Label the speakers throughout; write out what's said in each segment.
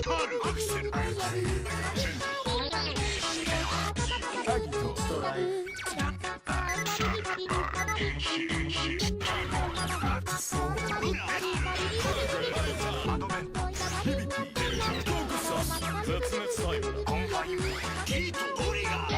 Speaker 1: スタールアクセル
Speaker 2: アギトストライク
Speaker 1: アドベント
Speaker 2: 響きトークサス絶滅タイムだ
Speaker 1: コンファインキートトリガー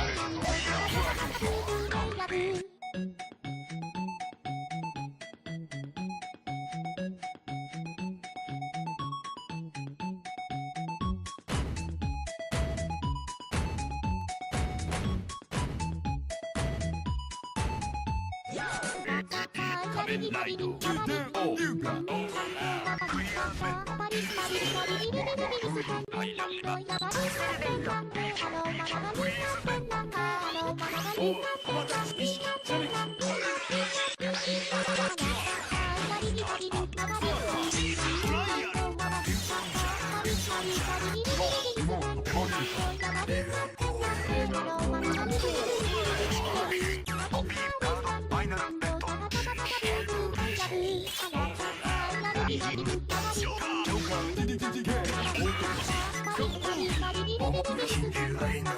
Speaker 1: 仮面ライド
Speaker 2: ジュデオリュウガ
Speaker 1: クリアメントハイラリバフリーズメント
Speaker 2: 意識チャレンジ
Speaker 1: トライアル
Speaker 2: リモートボディ
Speaker 1: コピーカードファイナルベッドジョーカー
Speaker 2: ジョーカーディディディディゲー
Speaker 1: 信じられない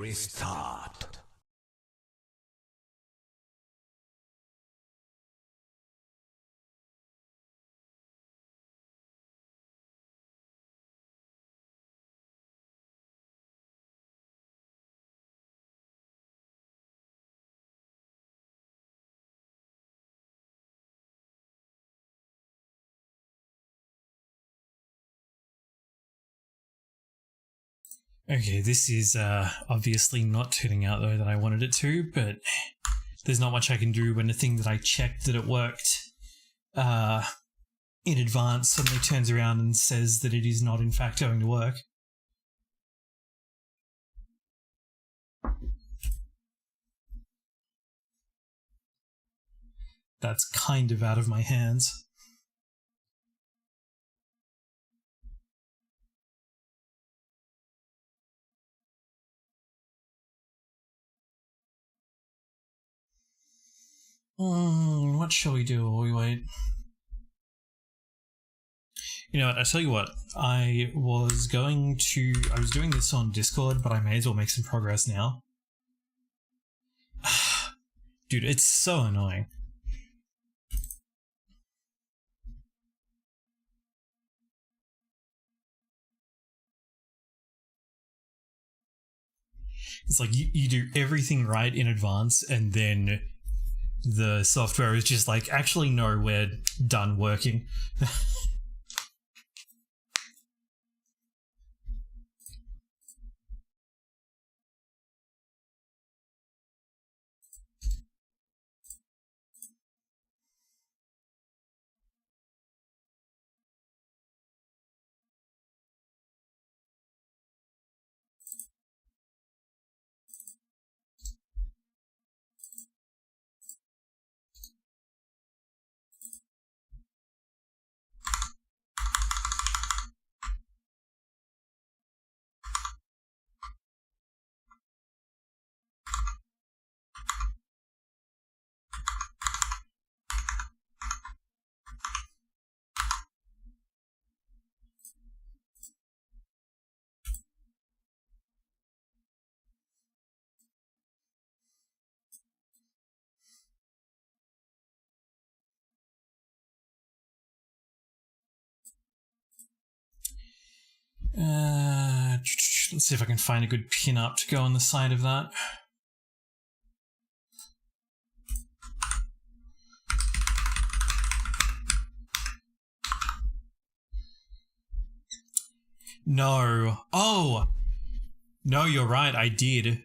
Speaker 1: Restart.
Speaker 3: Okay, this is obviously not turning out the way that I wanted it to, but there's not much I can do when the thing that I checked that it worked in advance suddenly turns around and says that it is not in fact going to work. That's kind of out of my hands. What shall we do while we wait? You know what, I tell you what, I was doing this on Discord, but I may as well make some progress now. Dude, it's so annoying. It's like you do everything right in advance and then the software is just like, actually no, we're done working. Let's see if I can find a good pin-up to go on the side of that. No. Oh! No, you're right, I did.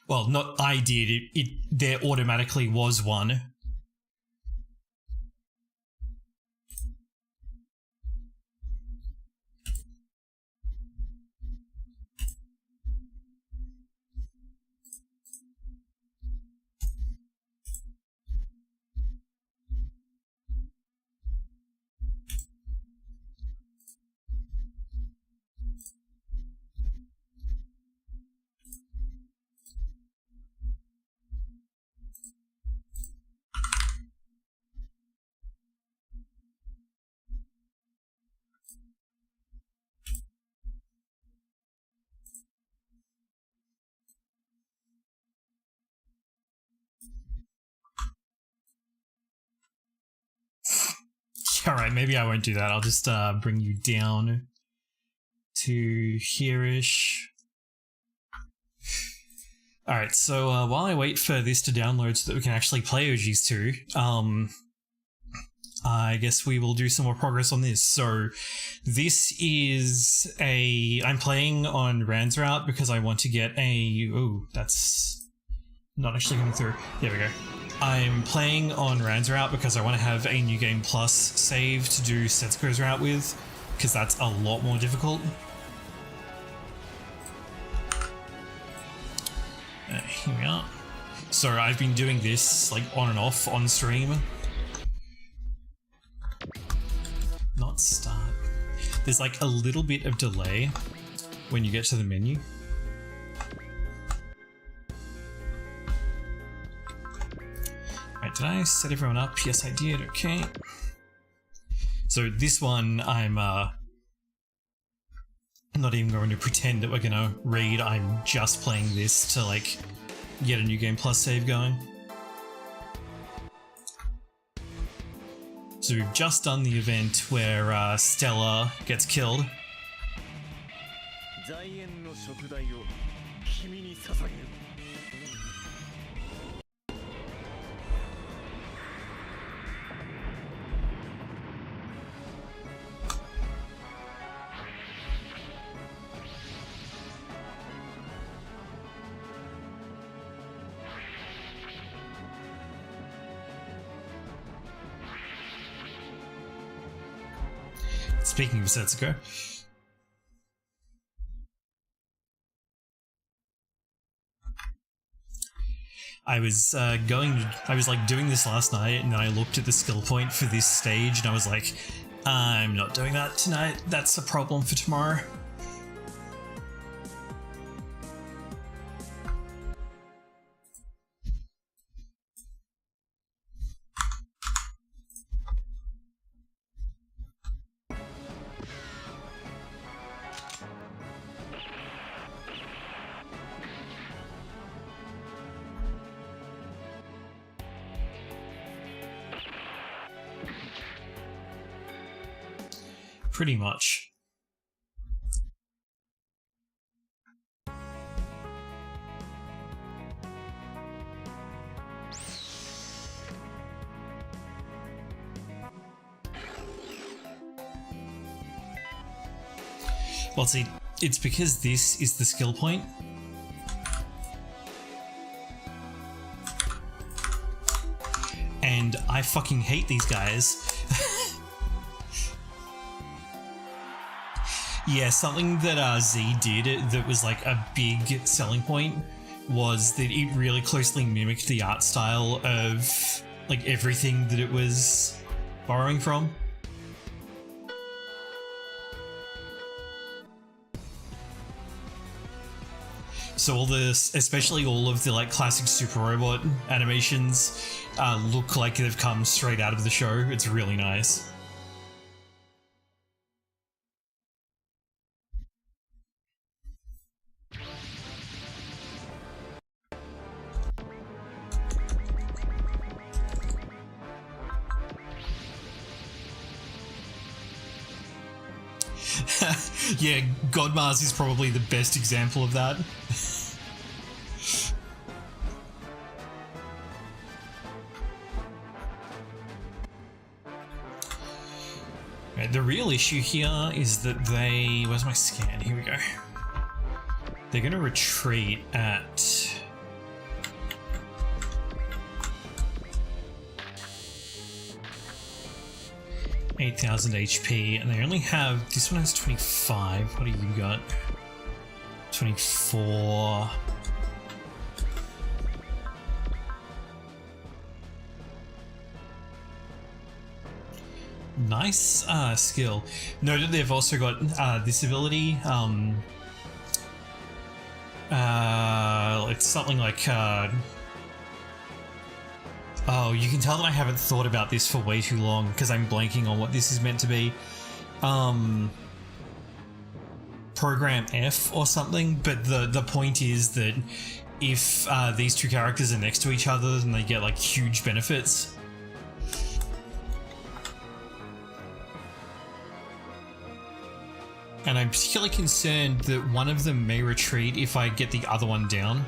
Speaker 3: Well, not I did, there automatically was one. Alright, maybe I won't do that. I'll just bring you down to here-ish. Alright, so while I wait for this to download so that we can actually play OGs2, I guess we will do some more progress on this. So this is I'm playing on Rand's route because I want to get ooh, that's not actually coming through. There we go. I'm playing on Rand's route because I want to have a New Game Plus save to do Setsuko's route with, because that's a lot more difficult. Here we are. So I've been doing this like on and off on stream. Not start. There's like a little bit of delay when you get to the menu. Right, did I set everyone up? Yes, I did. Okay. So this one, I'm not even going to pretend that we're going to read. I'm just playing this to, like, get a New Game Plus save going. So we've just done the event where Stella gets killed. Speaking of Setsuko, I was like doing this last night, and then I looked at the skill point for this stage, and I was like, I'm not doing that tonight. That's a problem for tomorrow. Pretty much. Well, see, it's because this is the skill point. And I fucking hate these guys. Yeah, something that Z did that was like a big selling point was that it really closely mimicked the art style of like everything that it was borrowing from. So all this, especially all of the like classic Super Robot animations, look like they've come straight out of the show. It's really nice. Yeah, Godmars is probably the best example of that. Right, the real issue here is that they... Where's my scan? Here we go. They're going to retreat at... 8,000 HP, and they only have... This one has 25. What do you got? 24. Nice skill. Note that they've also got this ability. It's something like... Oh, you can tell that I haven't thought about this for way too long because I'm blanking on what this is meant to be. Program F or something, but the point is that if these two characters are next to each other, then they get like huge benefits. And I'm particularly concerned that one of them may retreat if I get the other one down.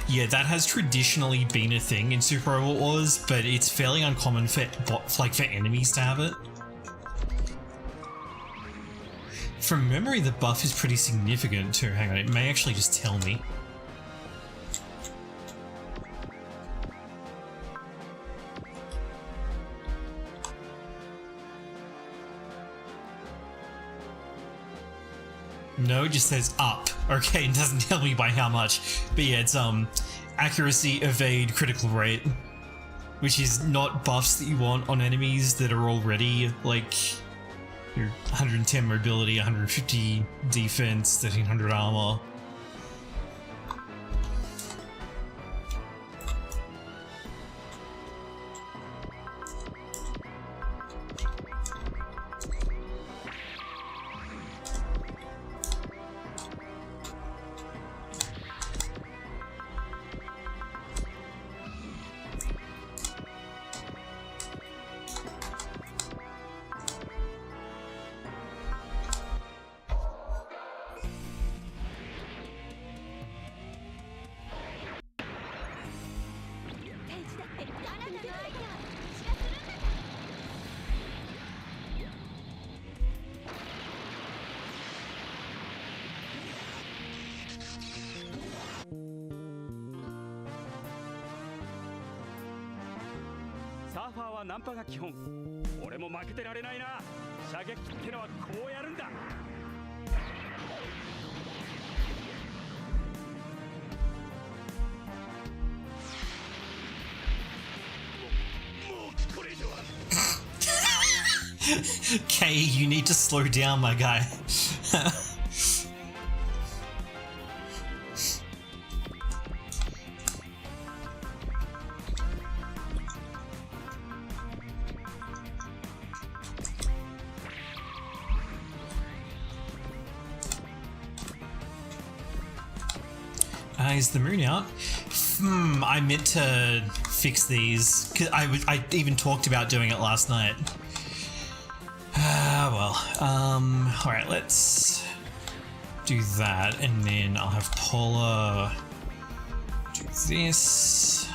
Speaker 3: Yeah, that has traditionally been a thing in Super Robot Wars, but it's fairly uncommon for enemies to have it. From memory, the buff is pretty significant too. Hang on, it may actually just tell me. No, it just says up. Okay, it doesn't tell me by how much. But yeah, it's accuracy, evade, critical rate, which is not buffs that you want on enemies that are already like 110 mobility, 150 defense, 1300 armor. Kay, you need to slow down, my guy. Is the moon out? I meant to fix these, because I even talked about doing it last night. Alright, let's do that, and then I'll have Paula do this.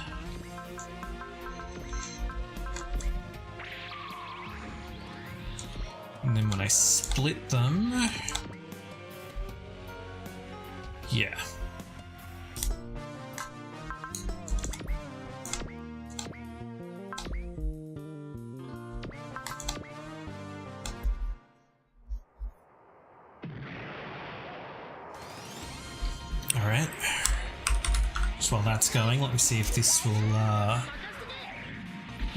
Speaker 3: And then when I split them, yeah. Alright, so while that's going, let me see if this will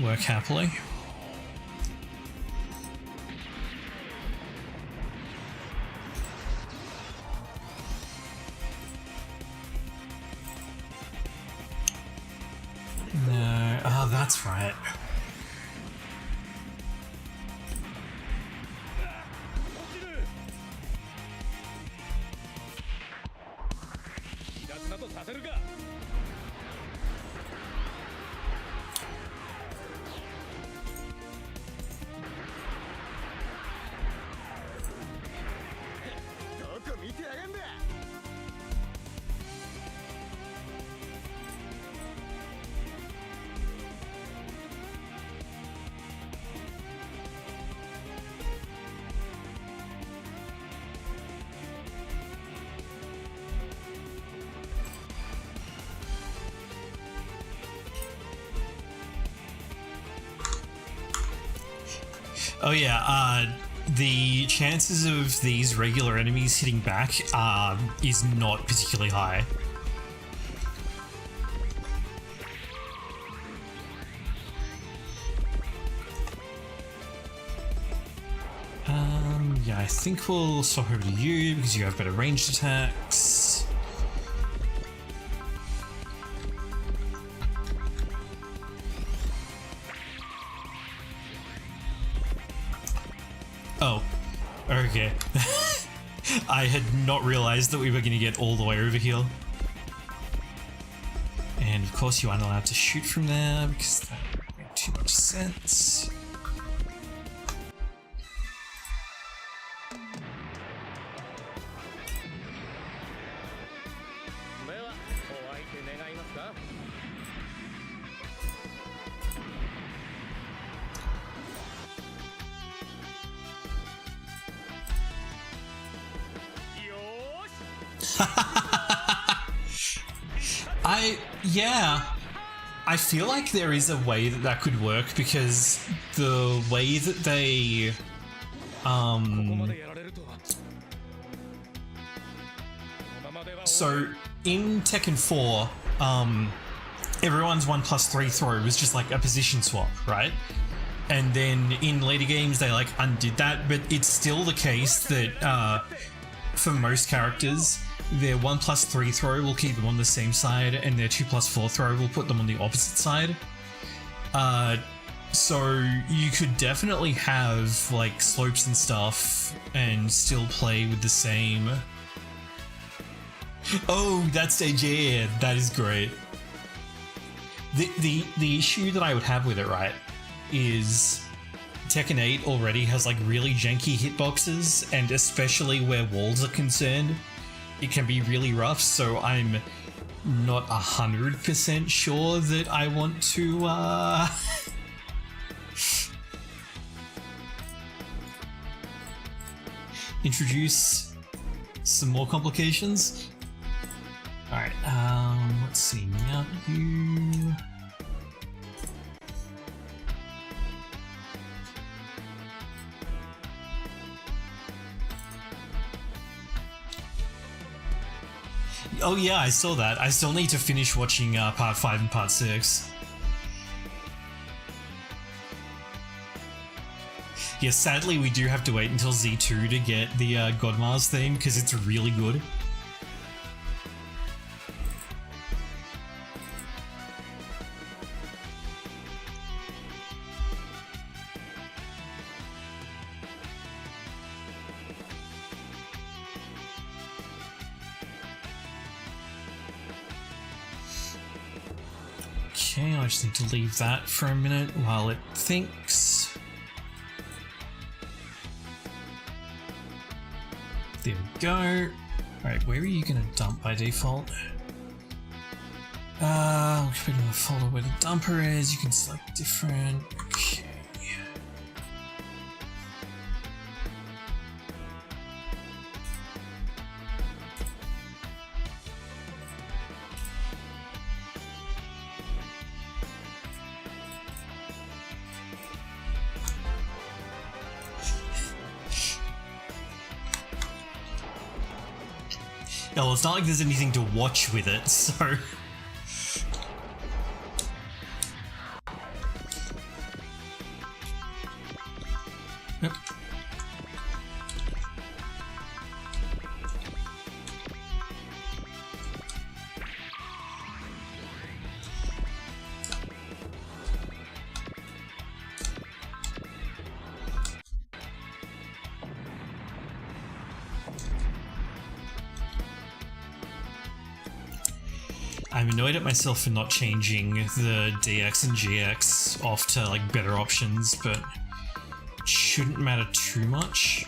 Speaker 3: work happily. No, oh, that's right. Oh yeah, the chances of these regular enemies hitting back is not particularly high. Yeah, I think we'll swap over to you because you have better ranged attacks. Oh, okay. I had not realized that we were going to get all the way over here. And of course you aren't allowed to shoot from there because that doesn't make too much sense. I feel like there is a way that that could work because the way that they so in Tekken 4 everyone's 1+3 throw was just like a position swap, right? and then in later games they like undid that, but it's still the case that for most characters, their 1+3 throw will keep them on the same side, and their 2+4 throw will put them on the opposite side. So you could definitely have like slopes and stuff and still play with the same. Oh, that stage, yeah, that is great. The issue that I would have with it, right, is Tekken 8 already has like really janky hitboxes, and especially where walls are concerned, it can be really rough, so I'm not 100% sure that I want to introduce some more complications. Alright, let's see, now you... Oh yeah, I saw that. I still need to finish watching part 5 and part 6. Yeah, sadly we do have to wait until Z2 to get the Godmars theme, because it's really good. Okay, I just need to leave that for a minute while it thinks. There we go. Alright, where are you gonna dump by default? Look a bit of the folder where the dumper is. You can select different. Okay. Yeah, well, it's not like there's anything to watch with it, so... Yep. I'm annoyed at myself for not changing the DX and GX off to like better options, but it shouldn't matter too much.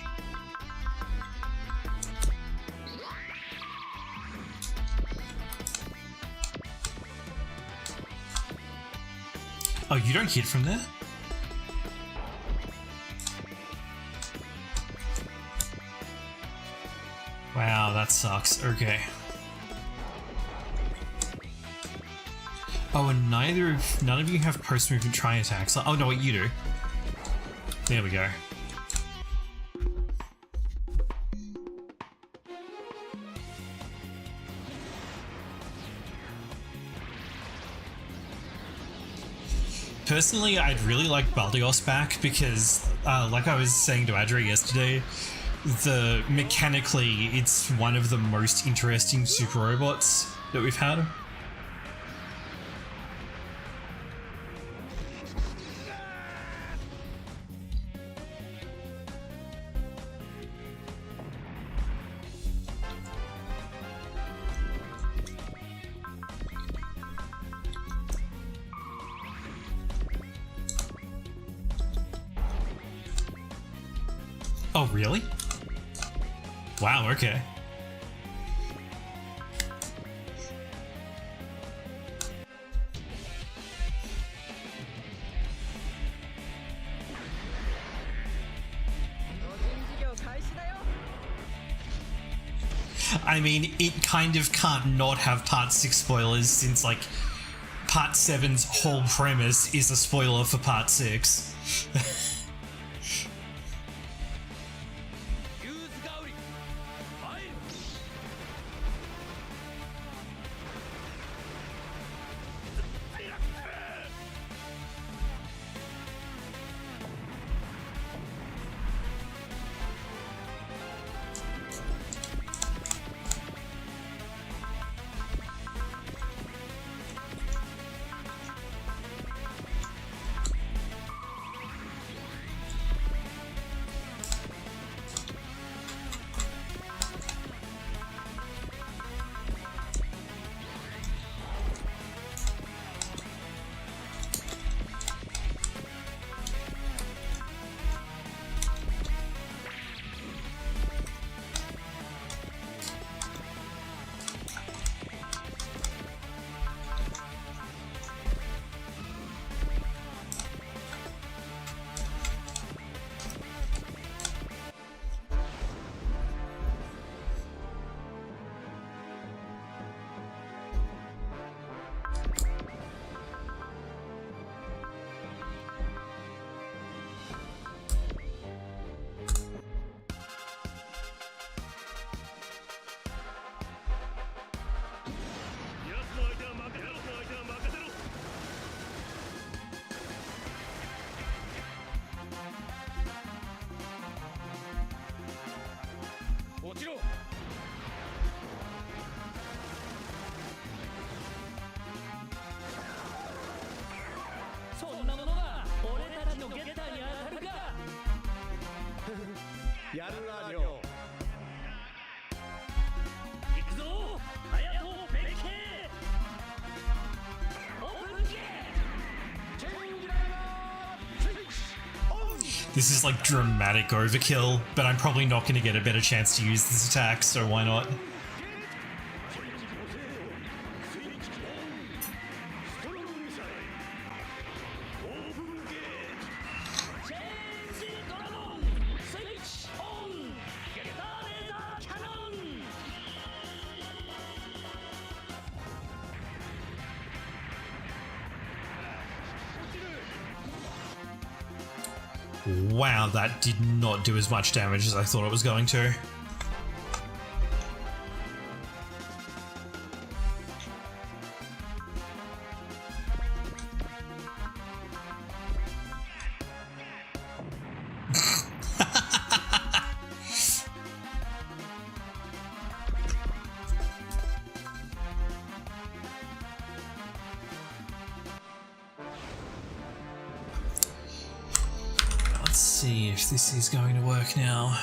Speaker 3: Oh, you don't hit from there? Wow, that sucks. Okay. Oh, and none of you have post-movement tri-attacks. Oh no, wait, you do. There we go. Personally, I'd really like Baldios back because, like I was saying to Adra yesterday, mechanically, it's one of the most interesting super robots that we've had. Oh, really? Wow, okay. I mean, it kind of can't not have Part 6 spoilers since, like, Part 7's whole premise is a spoiler for Part 6.
Speaker 2: ちろそんなものが俺たちのゲッターに当たるか
Speaker 1: やるなりょ
Speaker 2: 行くぞ隼人弁慶オープンゲーチェンジライナースイッチオン
Speaker 3: This is like dramatic overkill, but I'm probably not going to get a better chance to use this attack, so why not? Wow, that did not do as much damage as I thought it was going to. Let's see if this is going to work now.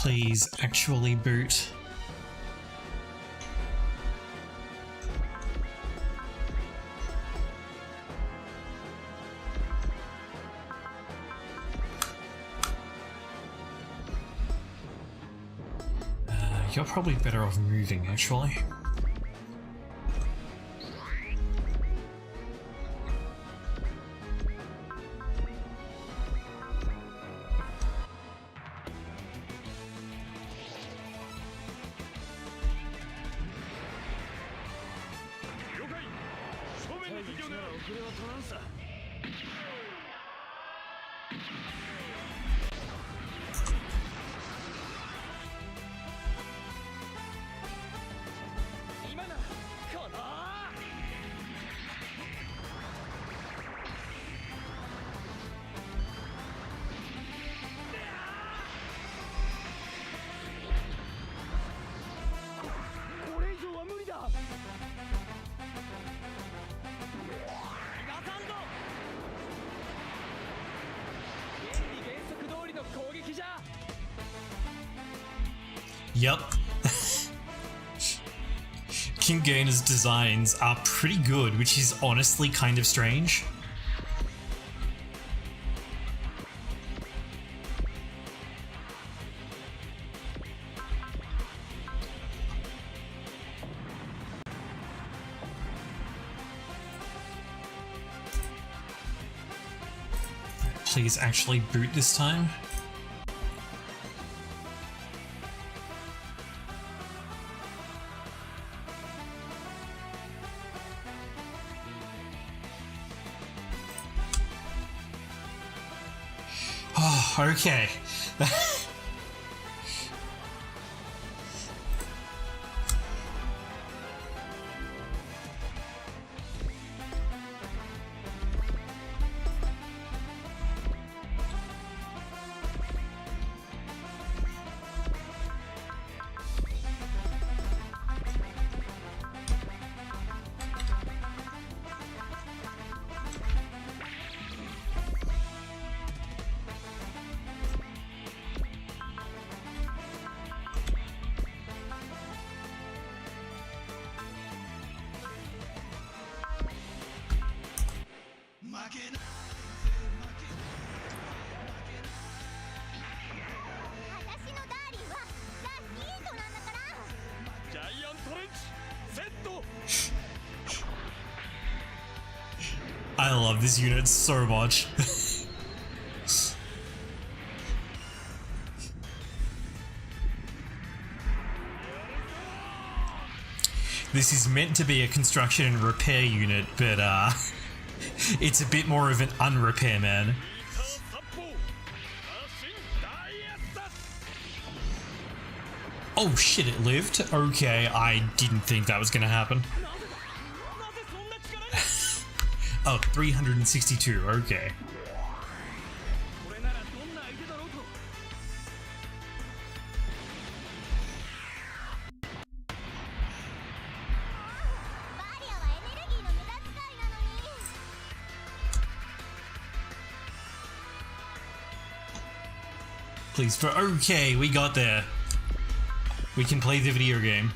Speaker 3: Please actually boot. You're probably better off moving, actually. Yep. King Gainer's designs are pretty good, which is honestly kind of strange. Please actually boot this time. Oh, okay. I love this unit so much. This is meant to be a construction and repair unit, but it's a bit more of an unrepair man. Oh shit, it lived? Okay, I didn't think that was gonna happen. Oh, 362, okay. Please, for okay, we got there. We can play the video game.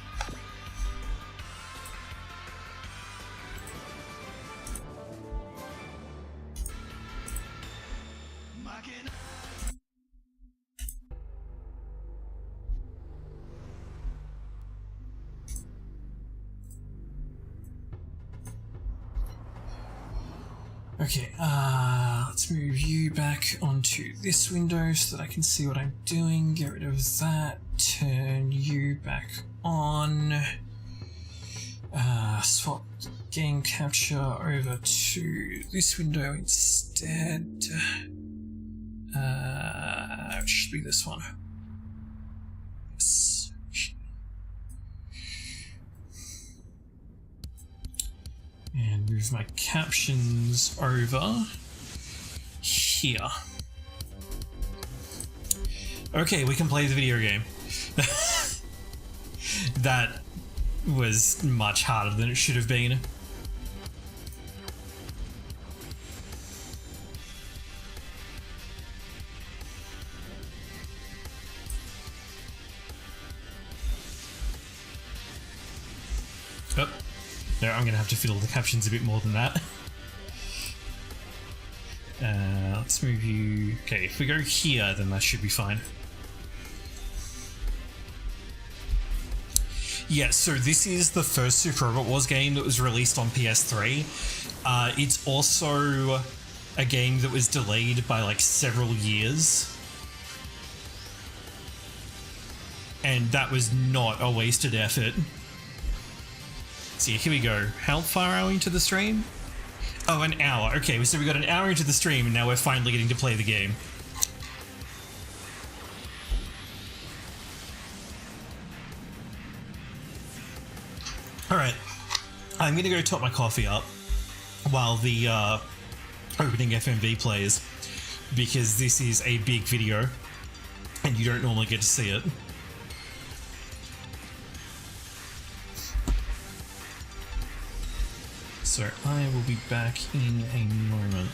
Speaker 3: Okay, let's move you back onto this window so that I can see what I'm doing. Get rid of that. Turn you back on. Swap game capture over to this window instead. It should be this one. Yes. And move my captions over here. Okay, we can play the video game. That was much harder than it should have been. Oh. No, I'm going to have to fiddle the captions a bit more than that. Let's move you... Okay, if we go here, then that should be fine. Yeah, so this is the first Super Robot Wars game that was released on PS3. It's also a game that was delayed by like several years. And that was not a wasted effort. See, here we go. How far are we into the stream? Oh, an hour. Okay, so we got an hour into the stream and now we're finally getting to play the game. Alright, I'm gonna go top my coffee up while the opening FMV plays, because this is a big video and you don't normally get to see it. So I will be back in a moment.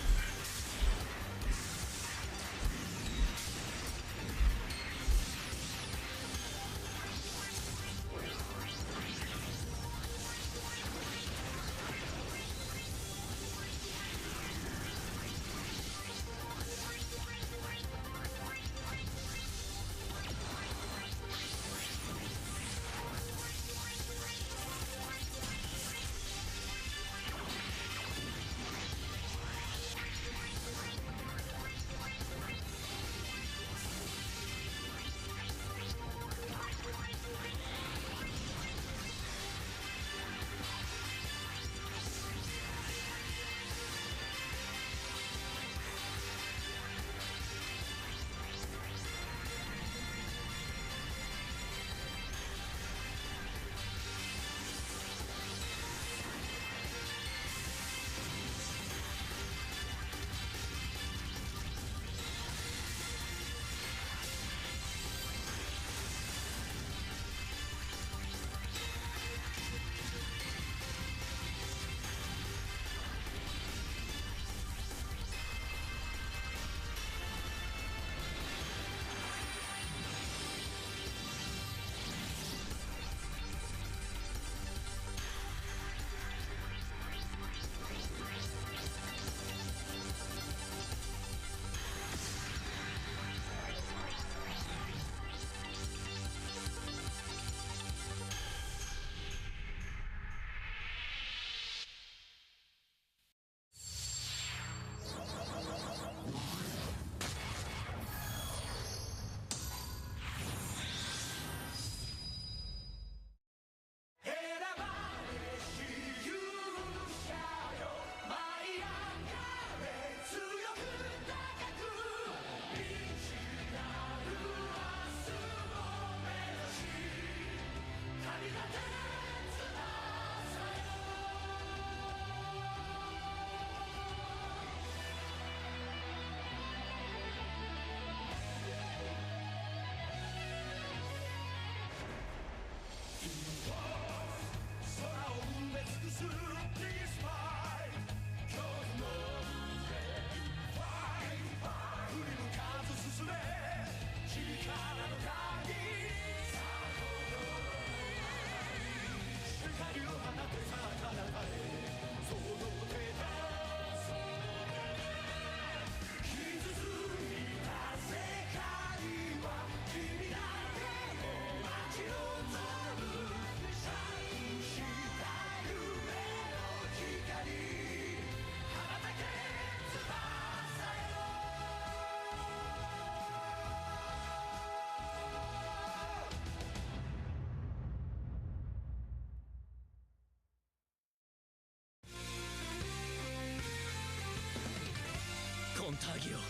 Speaker 2: よ。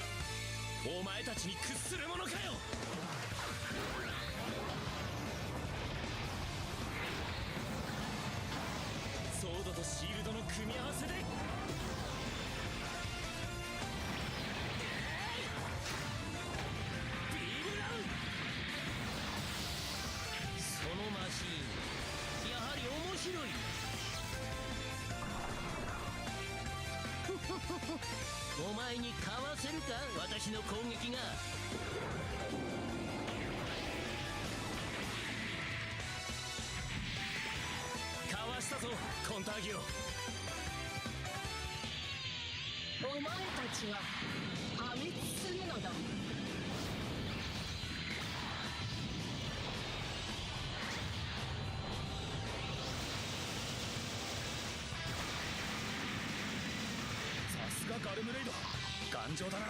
Speaker 2: お前たちに屈するものかよ。ソードとシールドの組み合わせでビールラウン。そのマシーンやはり面白い。お前にかわせるか、私の攻撃が。かわしたぞコンターギオ。
Speaker 4: お前たちは破滅するのだ。
Speaker 2: さすがガルムレイド、頑丈だな。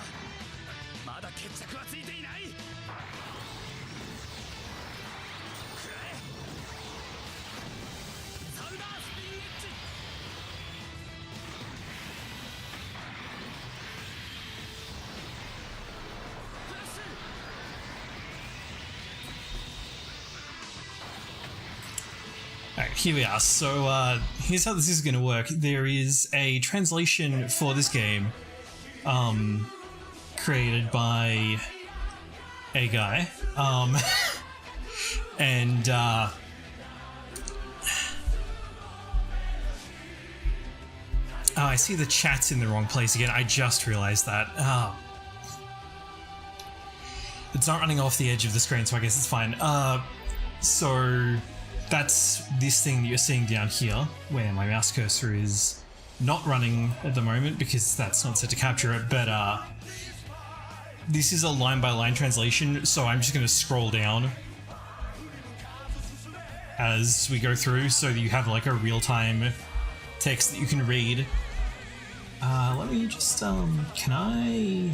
Speaker 2: まだ決着はついていない。くらえサウダースピンエッジ。フラッシュ。
Speaker 3: Alright, here we are. So, here's how this is going to work. There is a translation for this game, created by a guy, and, oh, I see the chat's in the wrong place again. I just realized that. It's not running off the edge of the screen, so I guess it's fine. So that's this thing that you're seeing down here, where my mouse cursor is not running at the moment because that's not set to capture it, but this is a line-by-line translation, so I'm just going to scroll down as we go through so that you have like a real-time text that you can read. Let me just, can I...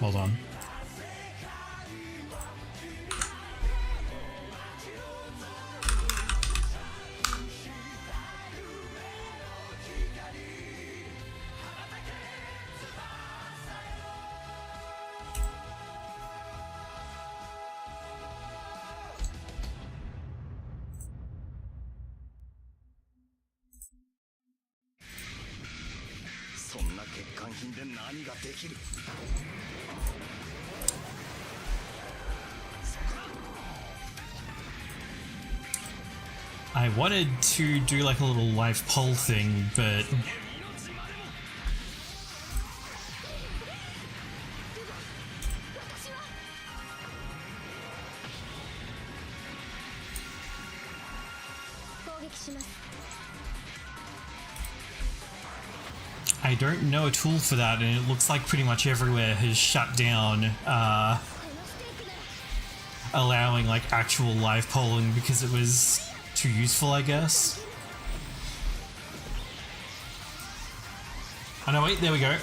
Speaker 3: Hold on. I wanted to do like a little live poll thing, but I don't know a tool for that, and it looks like pretty much everywhere has shut down allowing like actual live polling because it was too useful, I guess. Oh no, wait, there we go.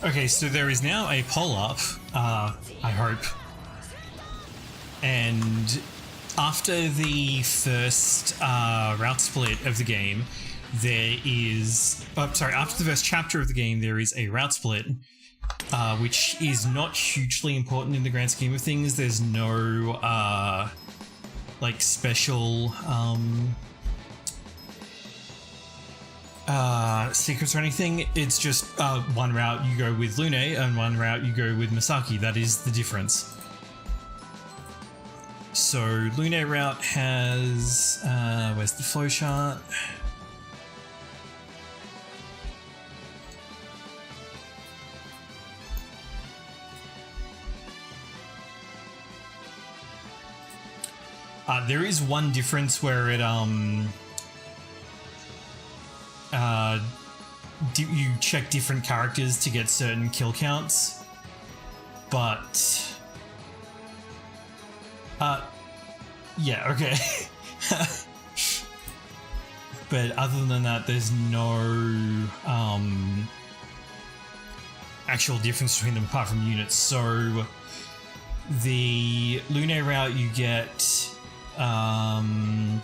Speaker 3: Okay, so there is now a poll up, I hope. And after the first route split of the game, there is... Oh, sorry, after the first chapter of the game, there is a route split, which is not hugely important in the grand scheme of things. There's no, like, special... secrets or anything. It's just one route you go with Lune and one route you go with Masaki. That is the difference. So Lune route has where's the flowchart? There is one difference where it you check different characters to get certain kill counts, but Yeah, okay. But other than that, there's no actual difference between them apart from units. So the Lunar route you get Luna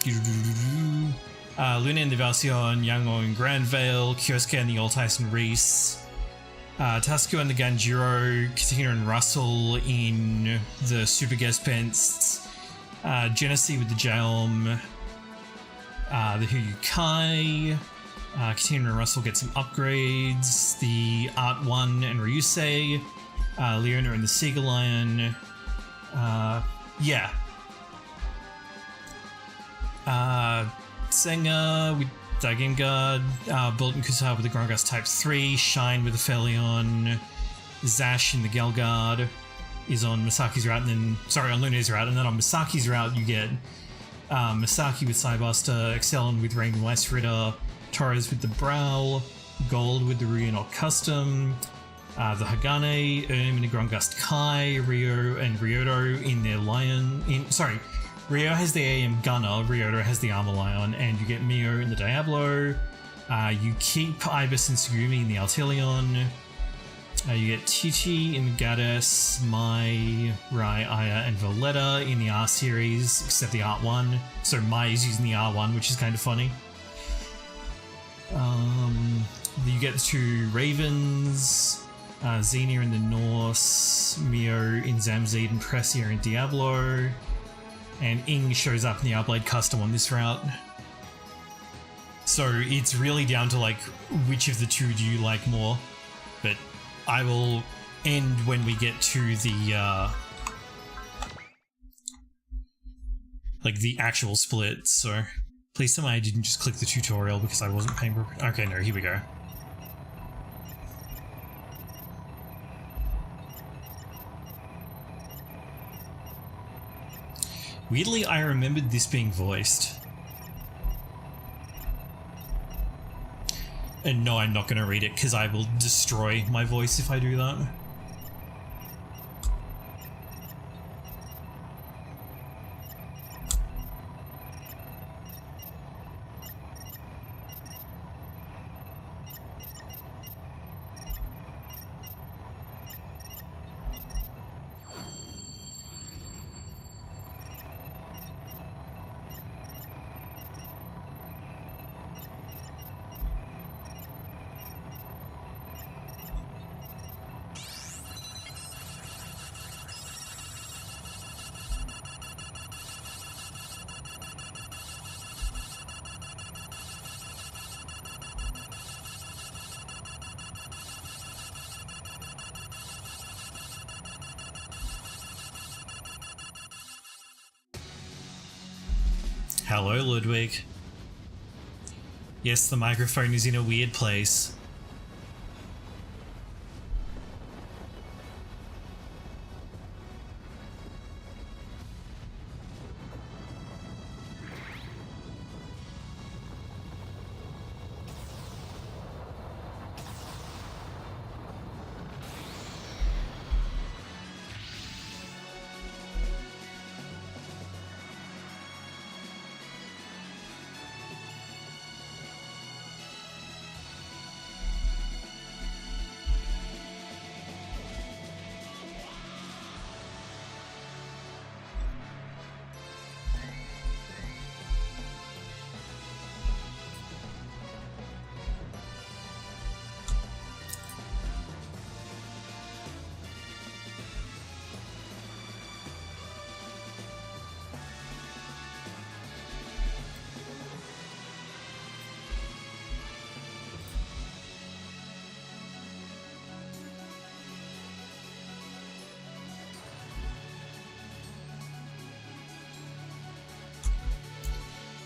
Speaker 3: and the Valsion, Yango and Grand Vale, Kyosuke and the Old Tyson Reese, Tasco and the Ganjiro, Katina and Russell in the Super Guest Pence, Genesee with the Jailm, the Huyu Kai, Katina and Russell get some upgrades, the Art 1 and Ryusei, Leona and the Seagull Lion, yeah. Senga with Game Guard, Bullet and Kusaha with the Grongas Type 3, Shine with the Felion, Zash in the Gelguard is on Masaki's route, and then, sorry, on Luna's route, and then on Masaki's route you get Masaki with Cybuster, Excelon with Rain Weiss Ritter, Torres with the Browl, Gold with the Ryunok Custom, the Hagane, in the Grongust Kai, Ryo and Ryoto in their Lion, Ryo has the AM Gunner, Ryoto has the Armor Lion, and you get Mio in the Diablo. You keep Ibis and Sugumi in the Altilion. You get Chichi in the Goddess, Mai, Rai, Aya, and Valletta in the R series, except the Art 1. So Mai is using the R1, which is kind of funny. You get the two Ravens, Xenia in the Norse, Mio in Zamzid, and Pressia in Diablo. And Ing shows up in the Outblade Custom on this route. So it's really down to like which of the two do you like more. But I will end when we get to the like the actual split. So please tell me I didn't just click the tutorial because I wasn't paying. Okay, no, here we go. Weirdly, I remembered this being voiced. And no, I'm not going to read it because I will destroy my voice if I do that. Hello, Ludwig. Yes, the microphone is in a weird place.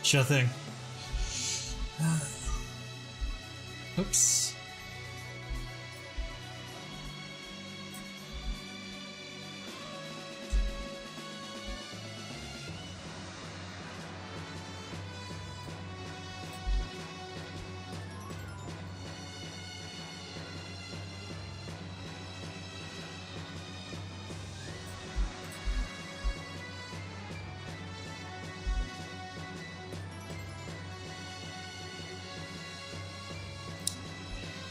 Speaker 3: Sure thing. Oops.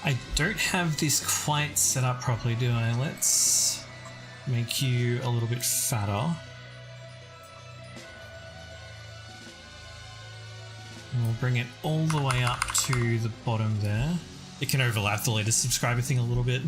Speaker 3: I don't have this quite set up properly, do I? Let's make you a little bit fatter. And we'll bring it all the way up to the bottom there. It can overlap the latest subscriber thing a little bit.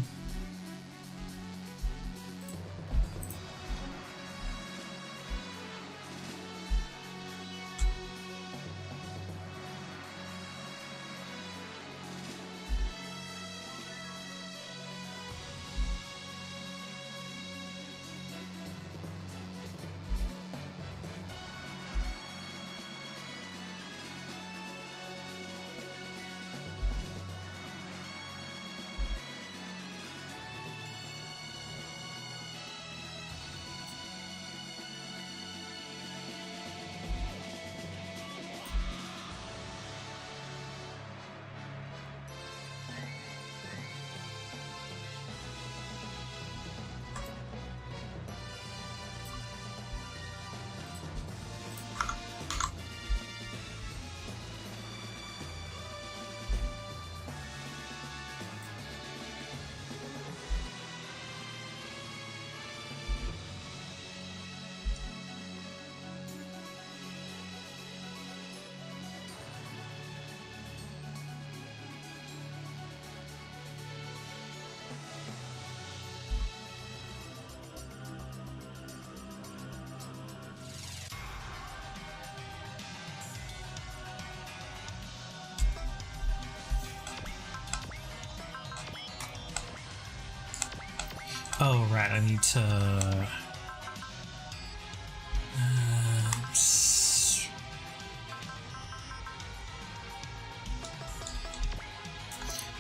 Speaker 3: Oh, right, I need to...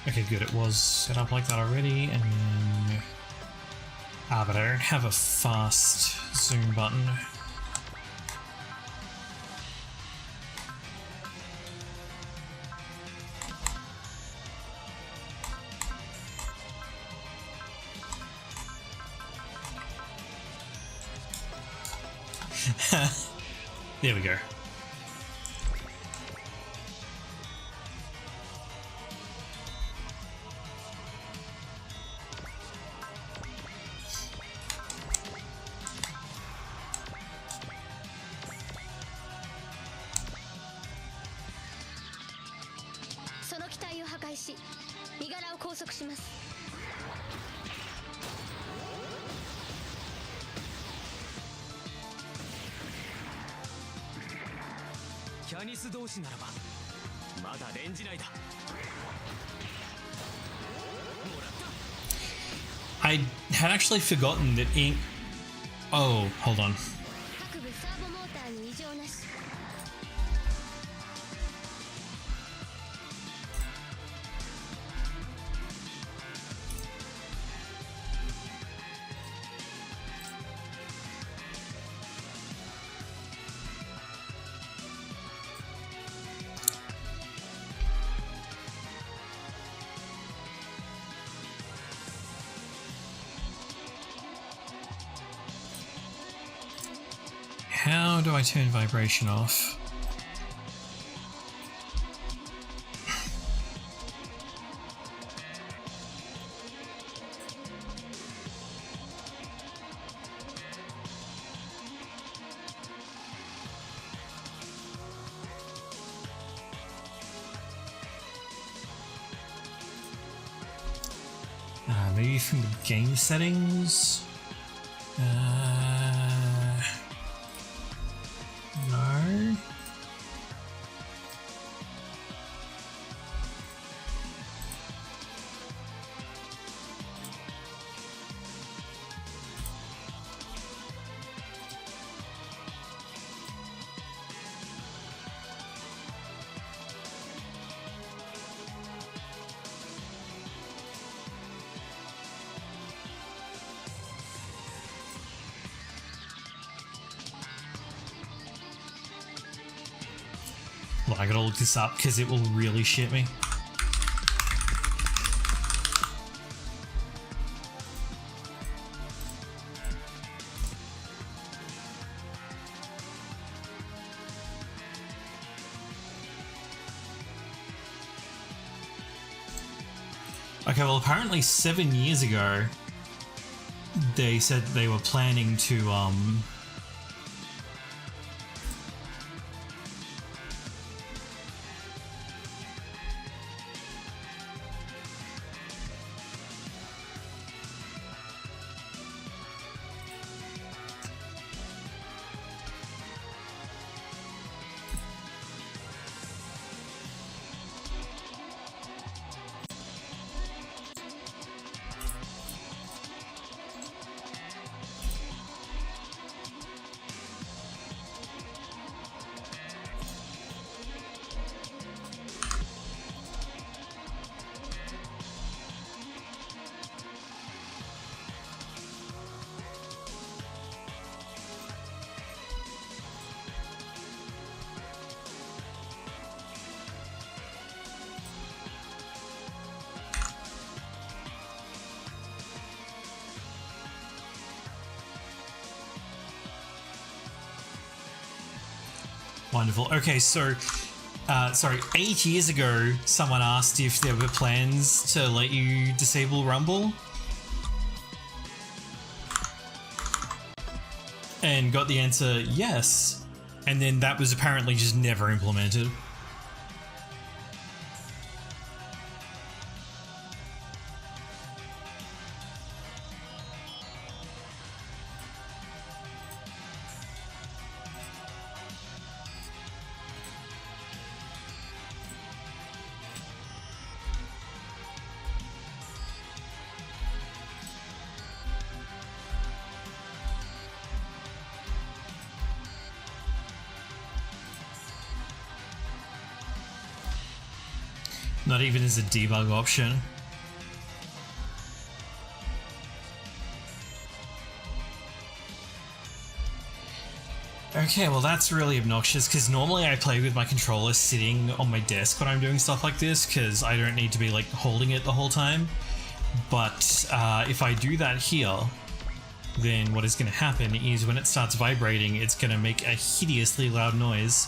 Speaker 3: Okay, good, it was set up like that already, and then... Ah, but I don't have a fast zoom button. There we go. I had actually forgotten that ink. Oh, hold on. How do I turn vibration off? Maybe from the game settings? No. Well, I gotta look this up because it will really shit me. Okay, well, apparently 7 years ago, they said they were planning to, wonderful. Okay, so, sorry, 8 years ago, someone asked if there were plans to let you disable Rumble. And got the answer, yes. And then that was apparently just never implemented. Not even as a debug option. Okay, well that's really obnoxious because normally I play with my controller sitting on my desk when I'm doing stuff like this because I don't need to be like holding it the whole time. But if I do that here, then what is going to happen is when it starts vibrating, it's going to make a hideously loud noise.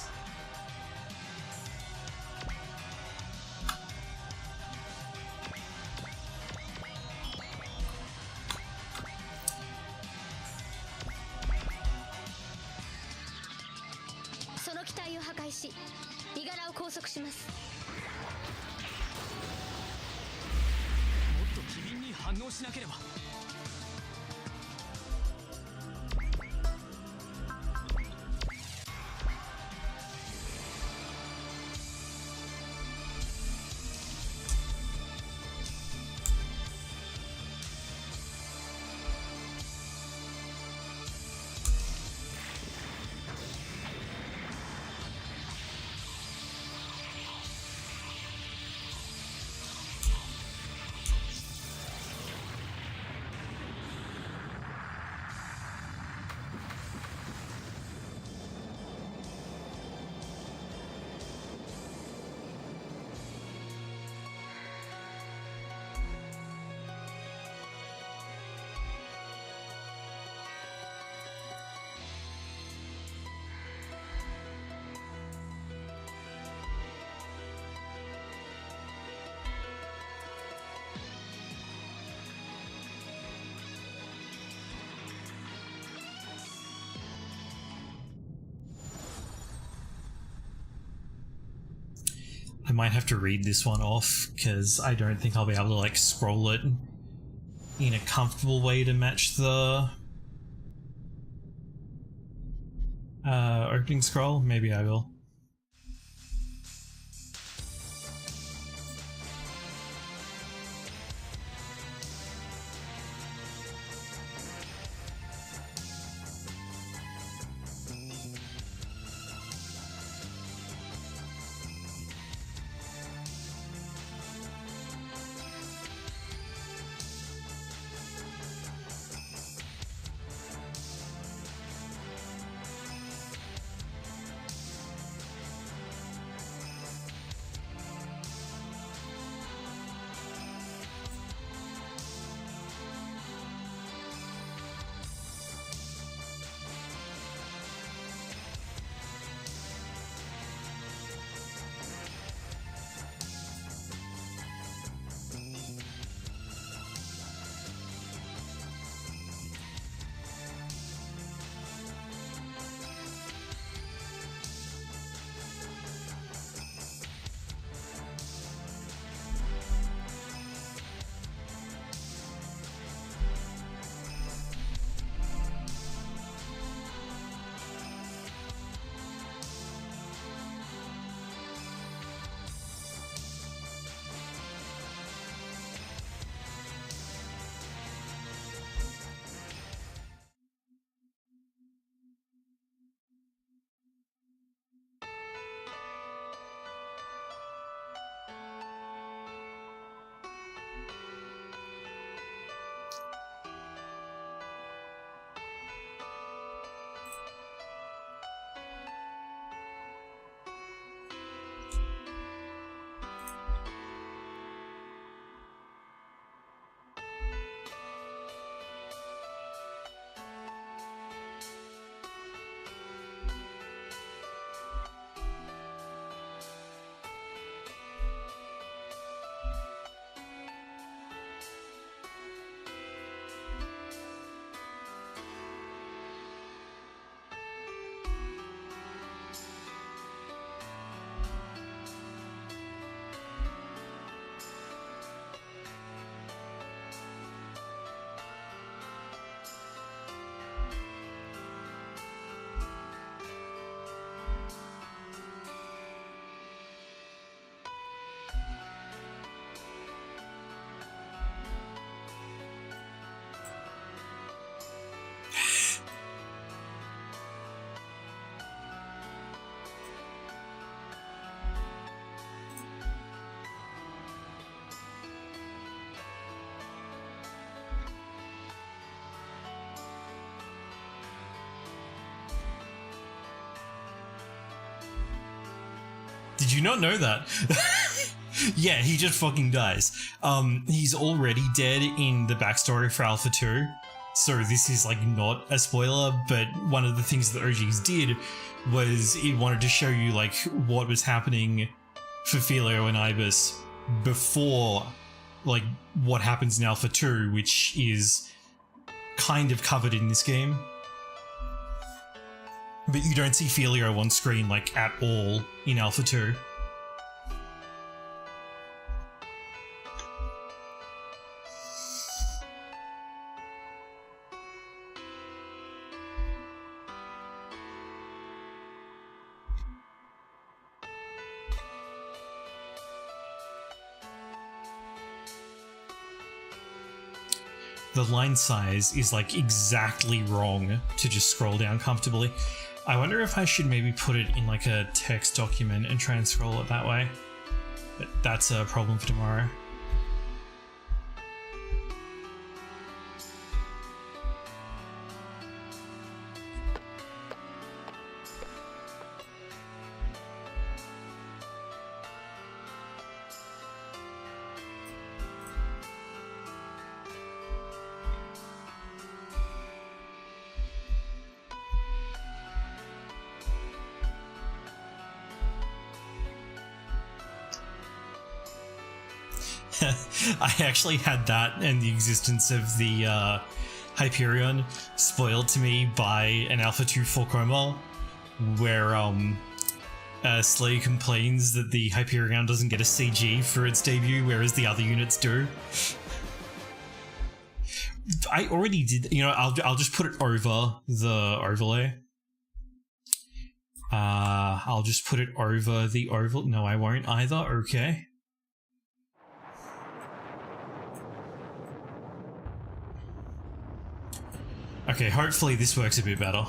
Speaker 3: I might have to read this one off because I don't think I'll be able to like scroll it in a comfortable way to match the opening scroll. Maybe I will. Did you not know that? Yeah, he just fucking dies. He's already dead in the backstory for Alpha 2, so this is like not a spoiler, but one of the things that OGs did was it wanted to show you like what was happening for Filio and Ibis before like what happens in Alpha 2, which is kind of covered in this game. But you don't see Filio on screen like at all in Alpha 2. The line size is like exactly wrong to just scroll down comfortably. I wonder if I should maybe put it in like a text document and try and scroll it that way. But that's a problem for tomorrow. I actually had that and the existence of the Hyperion spoiled to me by an Alpha 2 full chroma, where Slay complains that the Hyperion doesn't get a CG for its debut, whereas the other units do. I already did, you know, I'll just put it over the overlay. I'll just put it over the overlay. No, I won't either. Okay. Okay, hopefully this works a bit better.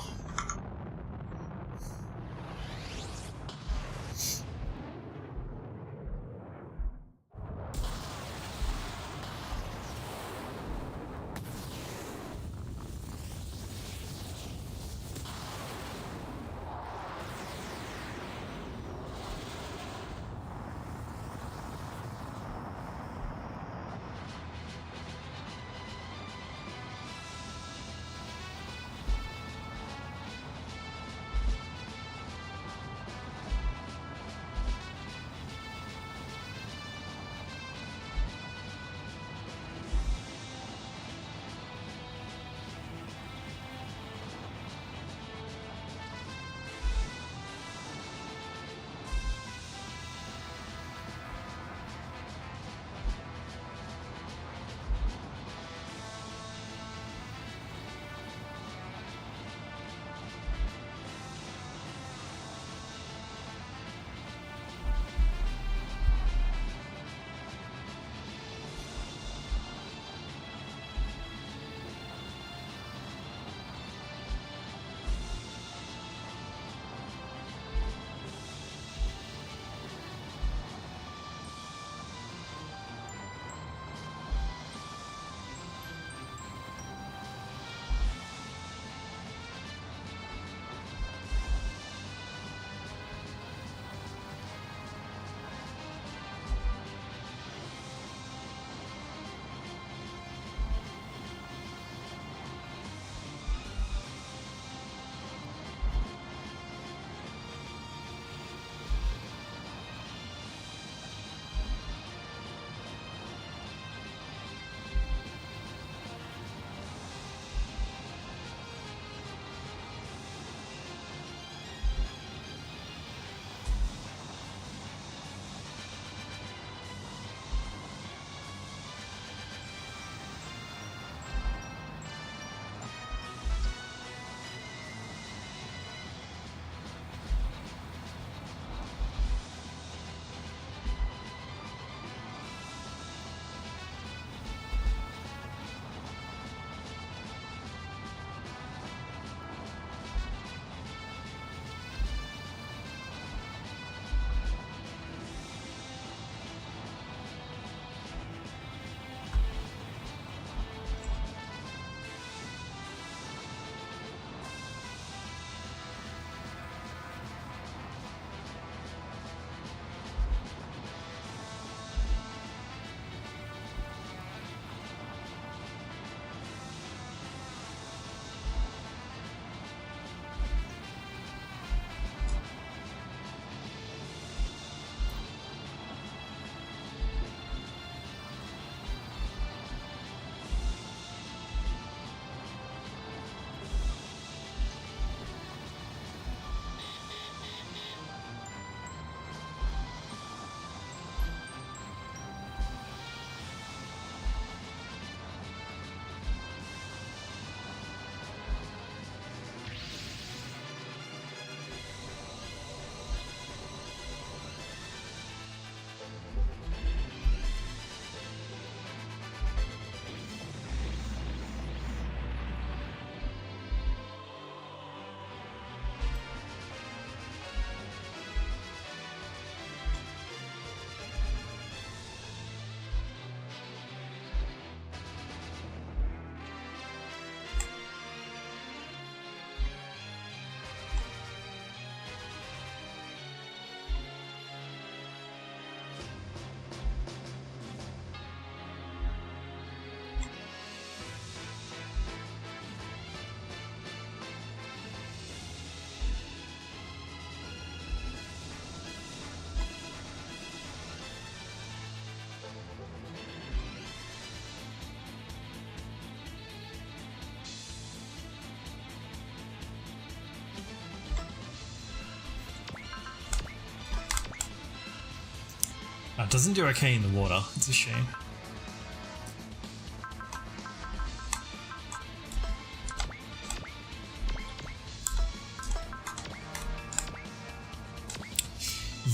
Speaker 3: It doesn't do okay in the water. It's a shame.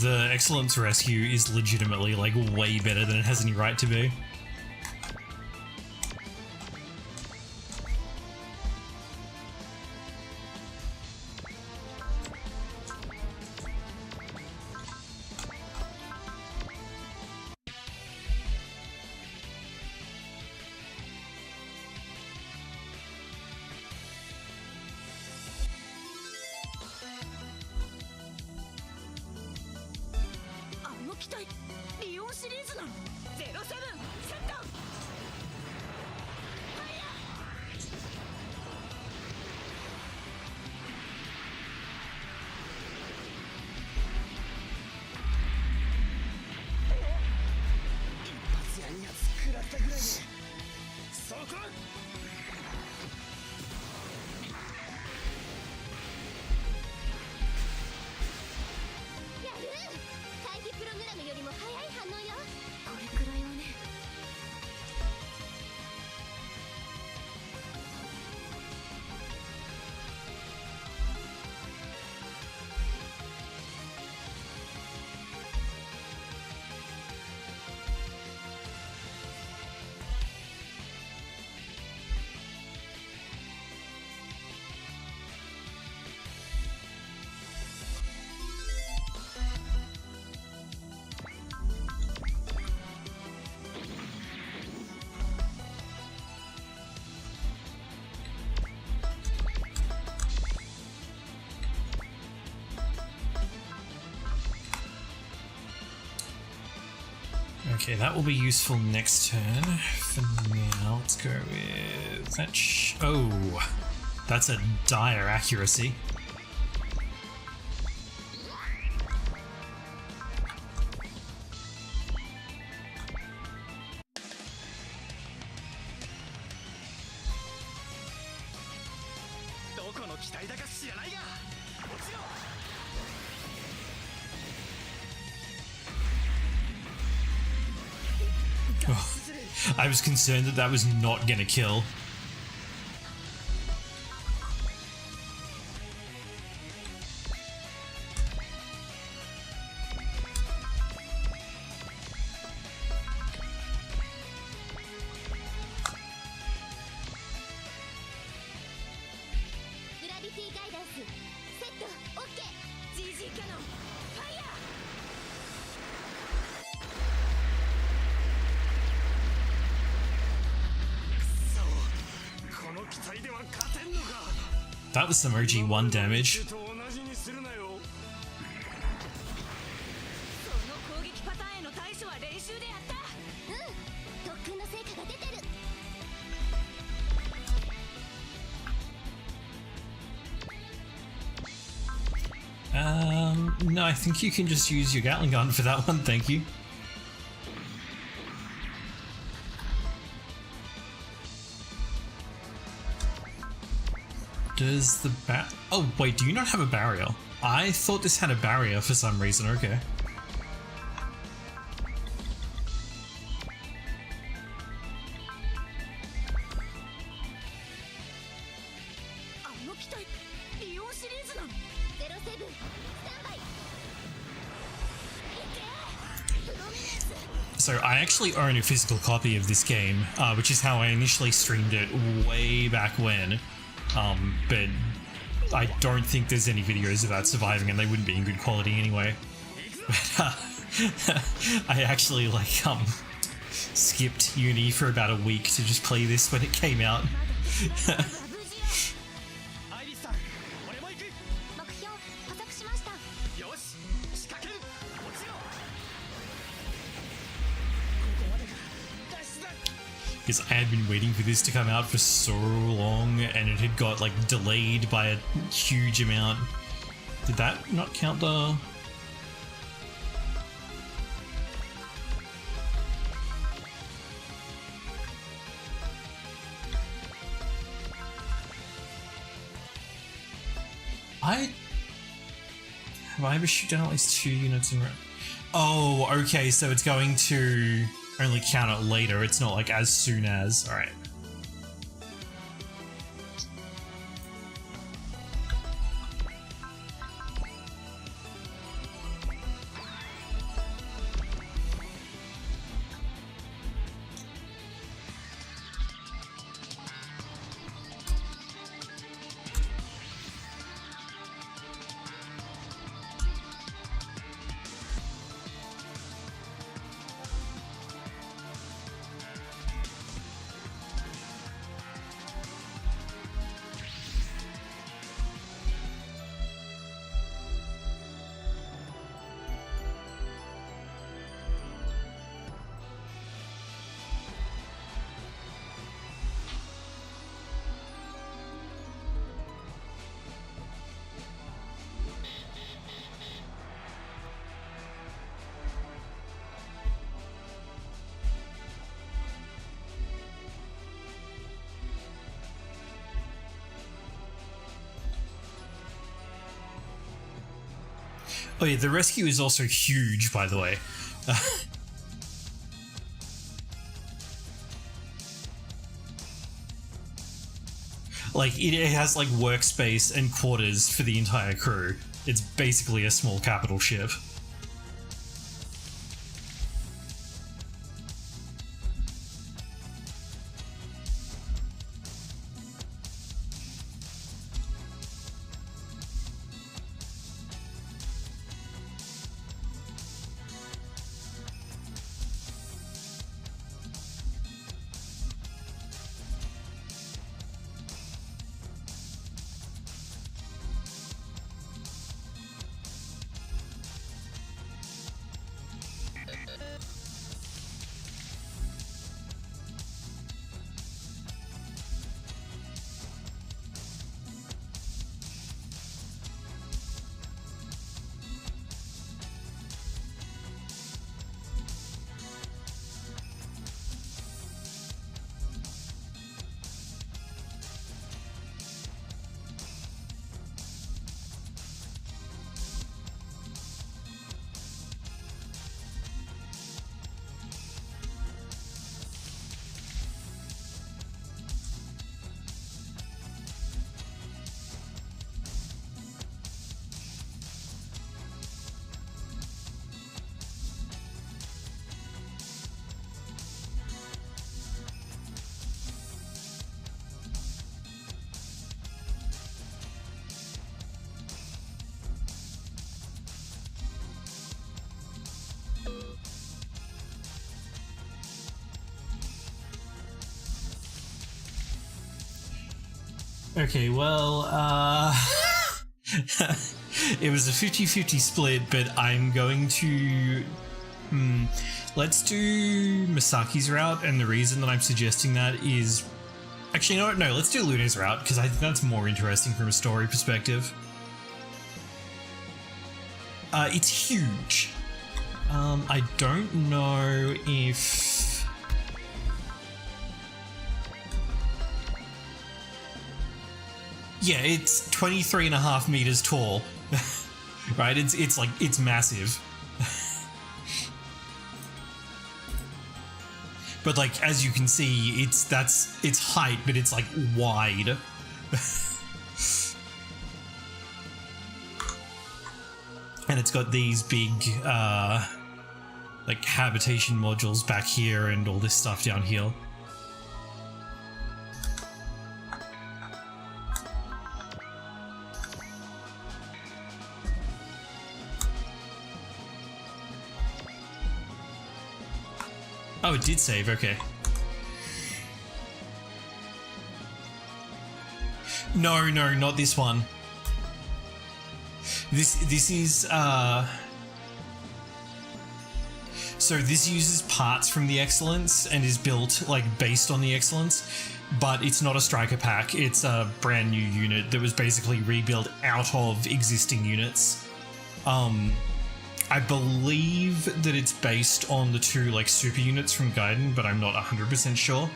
Speaker 3: The Excellence Rescue is legitimately like way better than it has any right to be. Okay, that will be useful next turn. For now, let's go with that. Oh, that's a dire accuracy. Oh, I was concerned that that was not gonna kill. That was some OG1 damage. No, I think you can just use your Gatling gun for that one, thank you. Does the oh wait, do you not have a barrier? I thought this had a barrier for some reason, okay. So I actually own a physical copy of this game, which is how I initially streamed it way back when. But I don't think there's any videos of that surviving, and they wouldn't be in good quality anyway. But I actually skipped uni for about a week to just play this when it came out. Because I had been waiting for this to come out for so long, and it had got delayed by a huge amount. Did that not count the... Have I ever shoot down at least 2 units in row? Oh, okay, so it's going to only count it later. It's not like as soon as. Alright. Oh yeah, the rescue is also huge, by the way. Like, it has like workspace and quarters for the entire crew. It's basically a small capital ship. Okay, well, it was a 50-50 split, but I'm going to... let's do Masaki's route, and the reason that I'm suggesting that is... Actually, no, let's do Luna's route, because I think that's more interesting from a story perspective. It's huge. I don't know if... Yeah, it's 23.5 meters tall, right? It's like, it's massive. But like, as you can see, it's height, but it's like wide. And it's got these big, like habitation modules back here and all this stuff down here. Oh, it did save, okay. No, not this one. This is, so this uses parts from the Excellence and is built, like, based on the Excellence, but it's not a striker pack, it's a brand new unit that was basically rebuilt out of existing units. I believe that it's based on the two, like, super units from Gaiden, but I'm not 100% sure.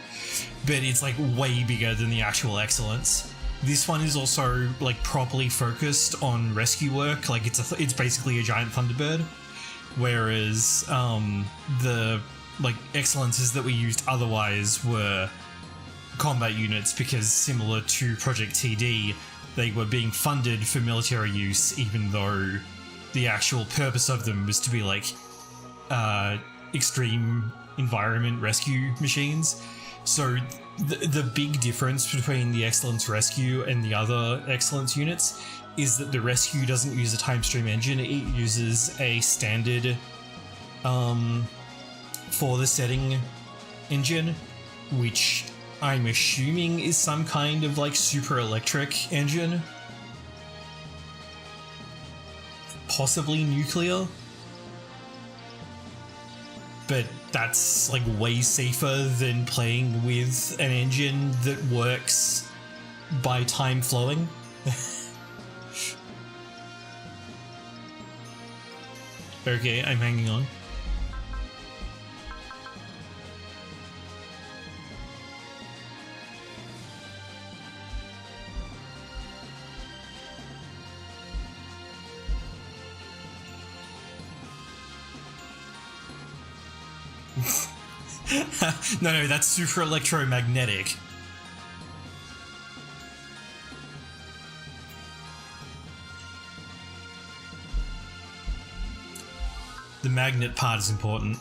Speaker 3: But it's, like, way bigger than the actual Excellence. This one is also, like, properly focused on rescue work. Like, it's basically a giant Thunderbird. whereas the like excellences that we used otherwise were combat units, because similar to Project TD, they were being funded for military use, even though the actual purpose of them was to be like extreme environment rescue machines. So the big difference between the Excellence Rescue and the other Excellence units is that the Rescue doesn't use a time stream engine, it uses a standard for the setting engine, which I'm assuming is some kind of like super electric engine. Possibly nuclear. But that's like way safer than playing with an engine that works by time flowing. Okay, I'm hanging on. No, that's super electromagnetic. The magnet part is important.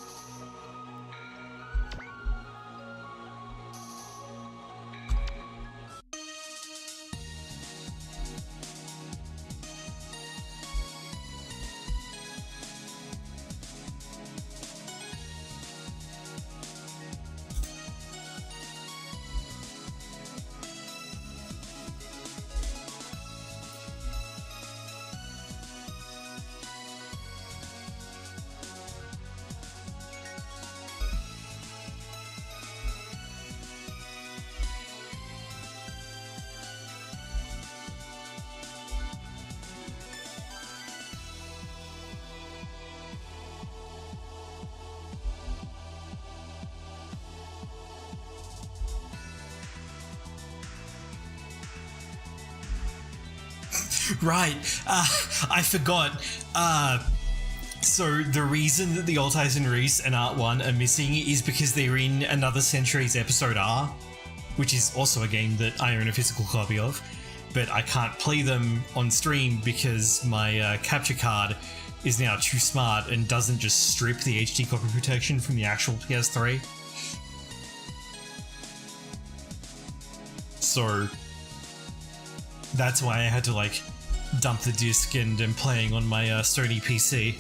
Speaker 3: Right, I forgot. So the reason that the old TAISEN Reese and Art 1 are missing is because they're in Another Century's Episode R, which is also a game that I own a physical copy of, but I can't play them on stream because my capture card is now too smart and doesn't just strip the HD copy protection from the actual PS3. So that's why I had to like dump the disc and am playing on my Sony PC.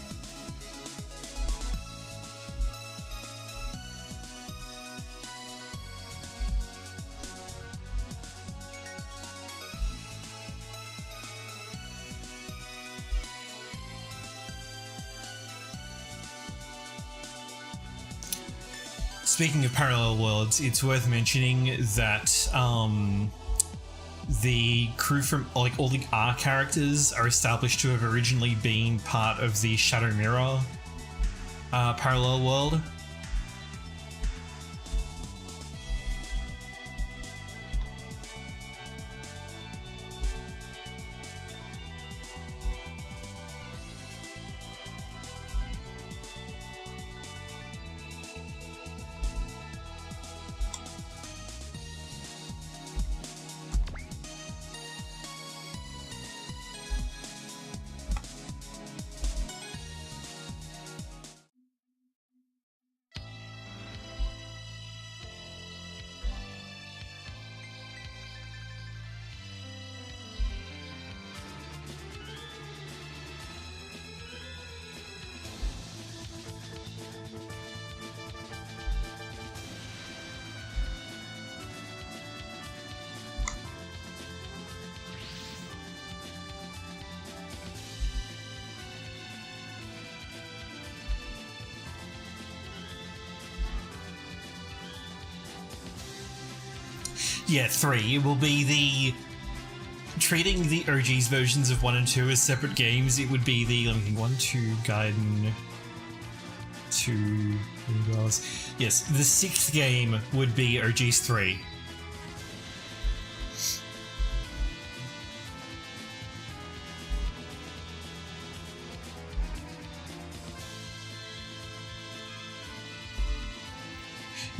Speaker 3: Speaking of parallel worlds, it's worth mentioning that the crew from like all the R characters are established to have originally been part of the Shadow Mirror parallel world. Yeah, 3. It will be the... Treating the OG's versions of 1 and 2 as separate games, it would be the 1, 2, Gaiden, 2... Yes, the 6th game would be OG's 3.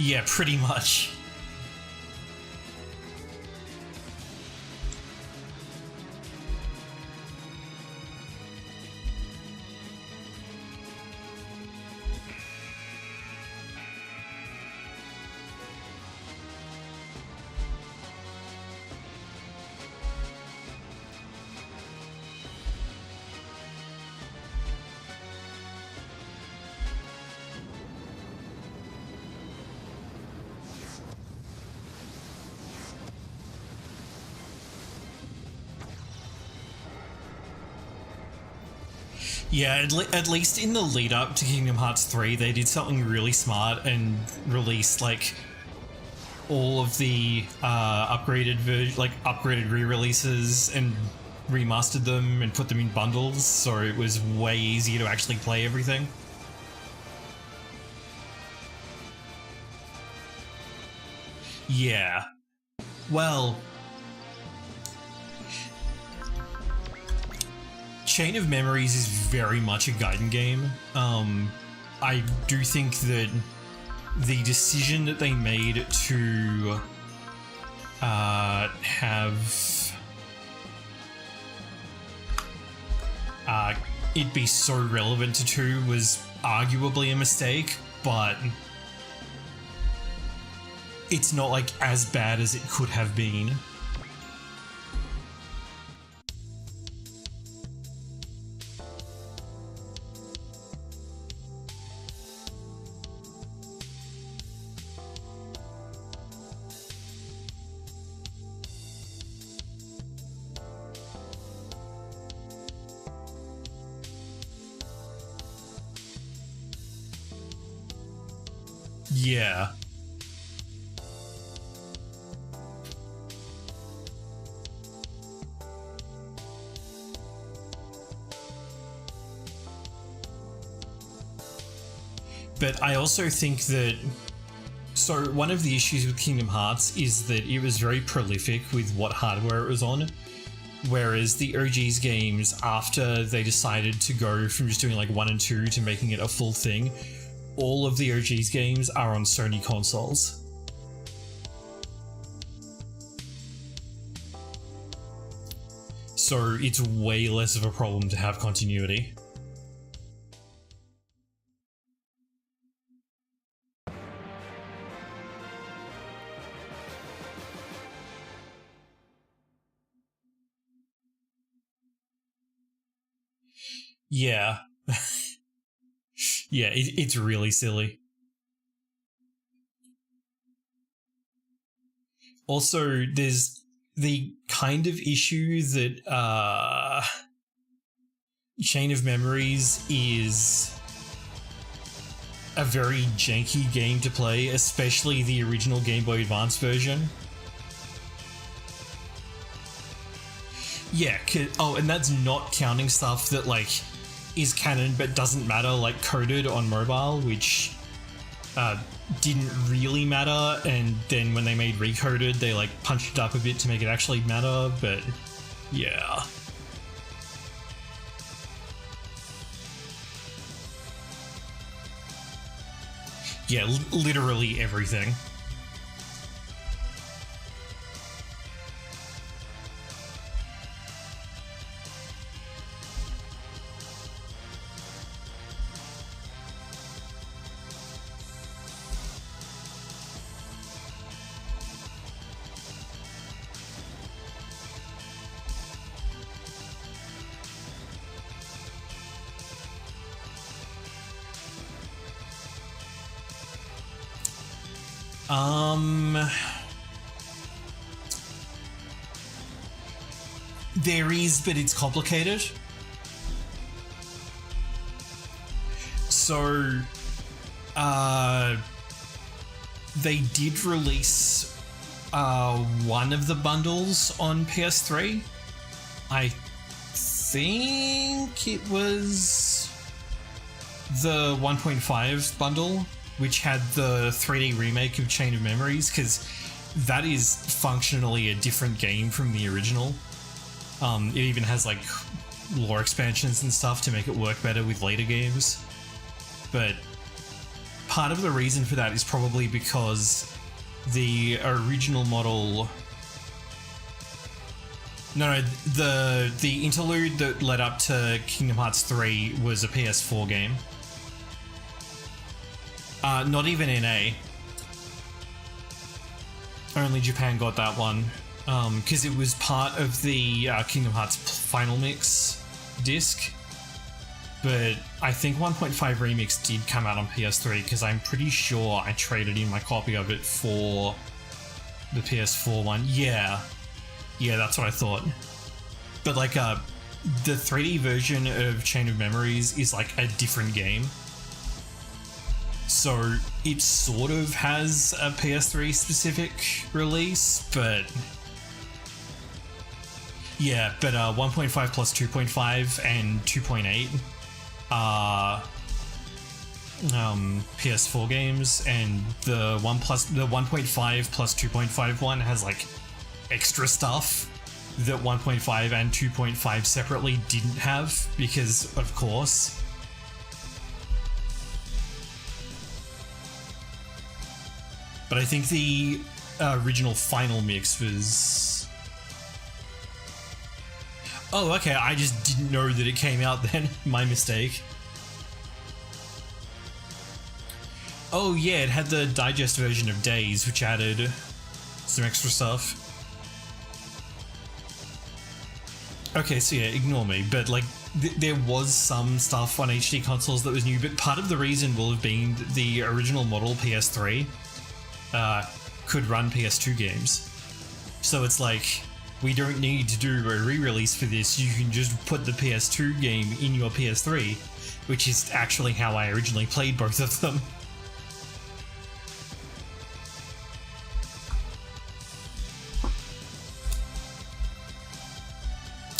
Speaker 3: Yeah, pretty much. Yeah, at least in the lead up to Kingdom Hearts 3, they did something really smart and released like all of the upgraded re-releases and remastered them and put them in bundles, so it was way easier to actually play everything. Yeah. Well, Chain of Memories is very much a Gaiden game. I do think that the decision that they made to have it be so relevant to 2 was arguably a mistake, but it's not like as bad as it could have been. Yeah. But I also think that, so one of the issues with Kingdom Hearts is that it was very prolific with what hardware it was on, whereas the OGs games, after they decided to go from just doing like 1 and 2 to making it a full thing, all of the OGs games are on Sony consoles. So it's way less of a problem to have continuity. Yeah. Yeah, it's really silly. Also, there's the kind of issue that Chain of Memories is a very janky game to play, especially the original Game Boy Advance version. Yeah, oh, and that's not counting stuff that, like, is canon but doesn't matter, like coded on mobile, which didn't really matter, and then when they made Recoded, they like punched it up a bit to make it actually matter, but yeah. Yeah, literally everything. There is, but it's complicated. So, they did release one of the bundles on PS3. I think it was the 1.5 bundle, which had the 3D remake of Chain of Memories, because that is functionally a different game from the original. It even has like lore expansions and stuff to make it work better with later games. But part of the reason for that is probably because the original model... No, the interlude that led up to Kingdom Hearts 3 was a PS4 game. Not even NA. Only Japan got that one. Because it was part of the Kingdom Hearts Final Mix disc. But I think 1.5 Remix did come out on PS3 because I'm pretty sure I traded in my copy of it for the PS4 one. Yeah, that's what I thought. But like the 3D version of Chain of Memories is like a different game. So it sort of has a PS3 specific release, but... Yeah, but 1.5 plus 2.5 and 2.8 are PS4 games, and the 1.5 plus 2.5 one has like extra stuff that 1.5 and 2.5 separately didn't have, because of course. But I think the original Final Mix was... Oh, okay, I just didn't know that it came out then. My mistake. Oh yeah, it had the digest version of Days, which added some extra stuff. Okay, so yeah, ignore me, but like, there was some stuff on HD consoles that was new, but part of the reason will have been the original model PS3 could run PS2 games. So it's like, we don't need to do a re-release for this, you can just put the PS2 game in your PS3, which is actually how I originally played both of them.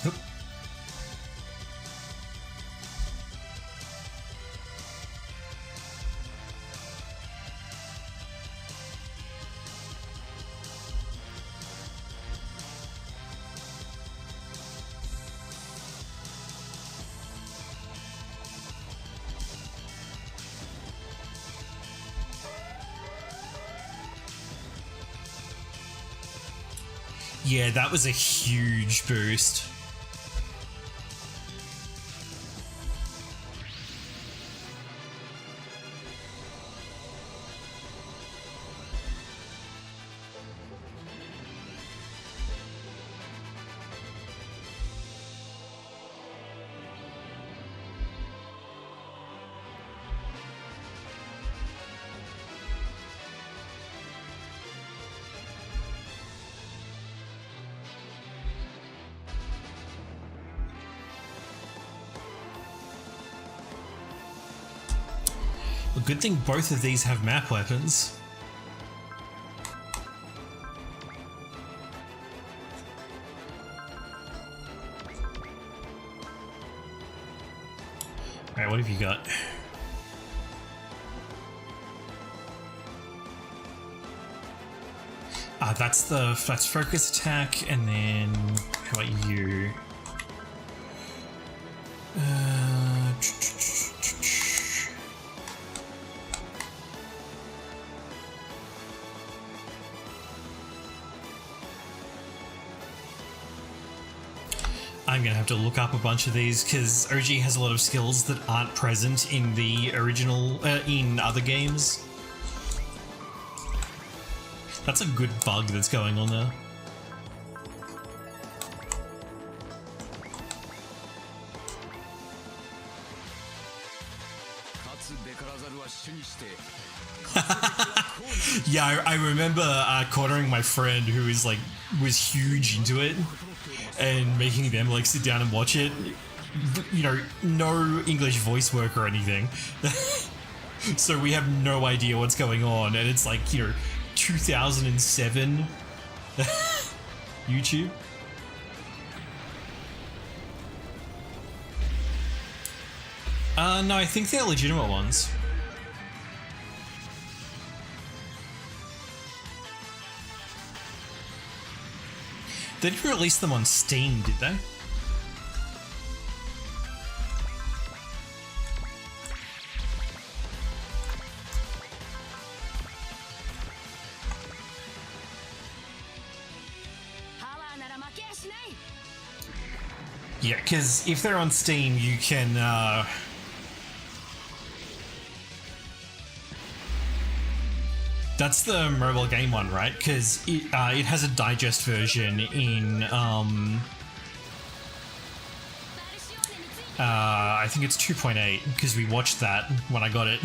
Speaker 3: Oop. Yeah, that was a huge boost. Well, good thing both of these have map weapons. Alright, what have you got? That's focus attack, and then how about you? I'm gonna have to look up a bunch of these because OG has a lot of skills that aren't present in the original, in other games. That's a good bug that's going on there. Yeah, I remember cornering my friend who was huge into it and making them like sit down and watch it. You know, no English voice work or anything. So we have no idea what's going on, and it's like, you know, 2007 YouTube. No, I think they're legitimate ones. They didn't release them on Steam, did they? Yeah, because if they're on Steam, you can that's the mobile game one, right? Because it has a digest version in I think it's 2.8 because we watched that when I got it.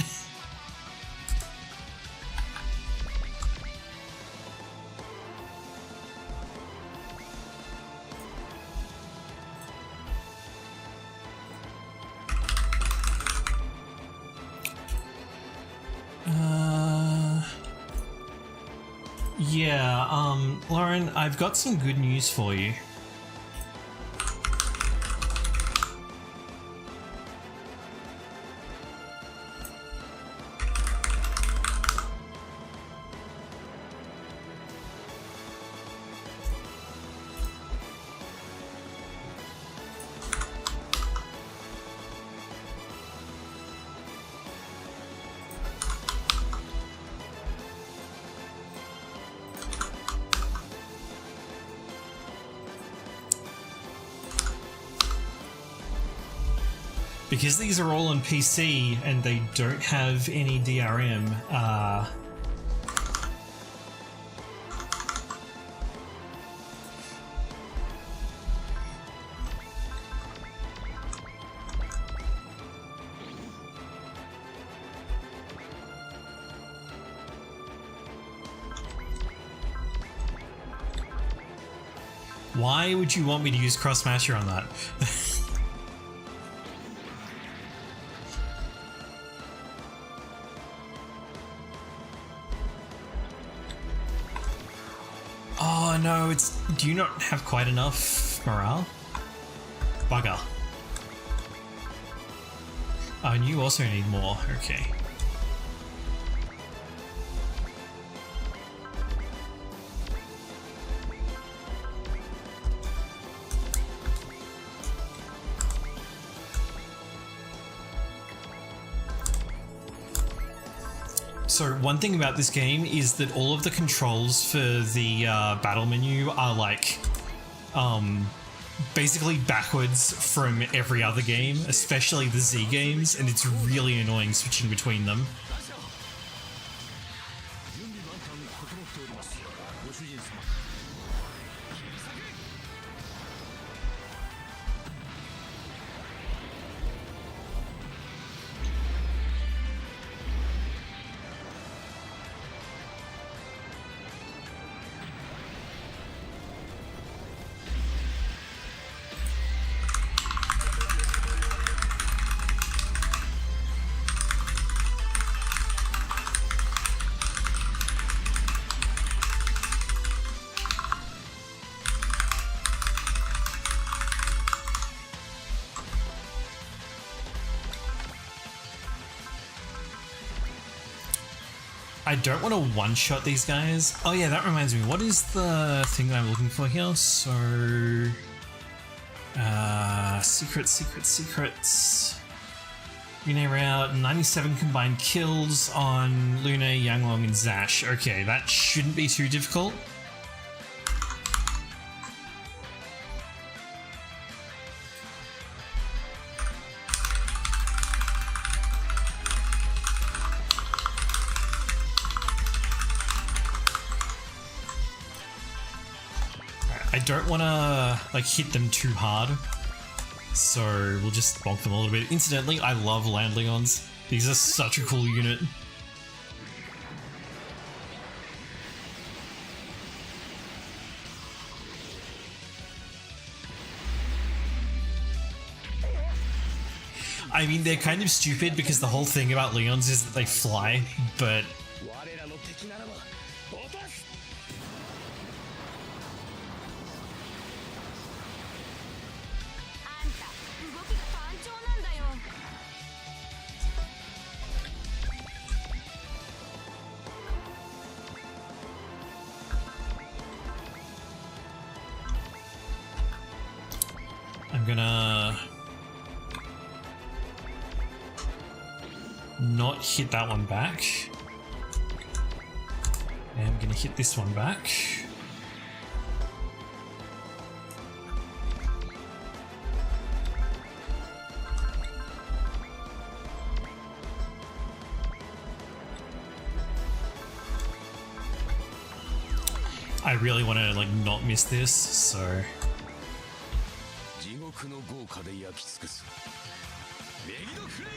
Speaker 3: Yeah, Lauren, I've got some good news for you. Because these are all on PC and they don't have any DRM, why would you want me to use Crossmatcher on that? Oh no, it's... Do you not have quite enough morale? Bugger. Oh, and you also need more. Okay. So one thing about this game is that all of the controls for the battle menu are like basically backwards from every other game, especially the Z games, and it's really annoying switching between them. I don't want to one-shot these guys. Oh yeah, that reminds me. What is the thing that I'm looking for here? So... secrets. Rename route, 97 combined kills on Luna, Yanglong, and Zash. Okay, that shouldn't be too difficult. I don't want to like hit them too hard, so we'll just bonk them a little bit. Incidentally, I love Landleons. These are such a cool unit. I mean, they're kind of stupid because the whole thing about Leons is that they fly, but... I'm gonna not hit that one back. And I'm gonna hit this one back. I really want to like not miss this, so
Speaker 2: 地獄の豪華で焼き尽くすメギドフレーム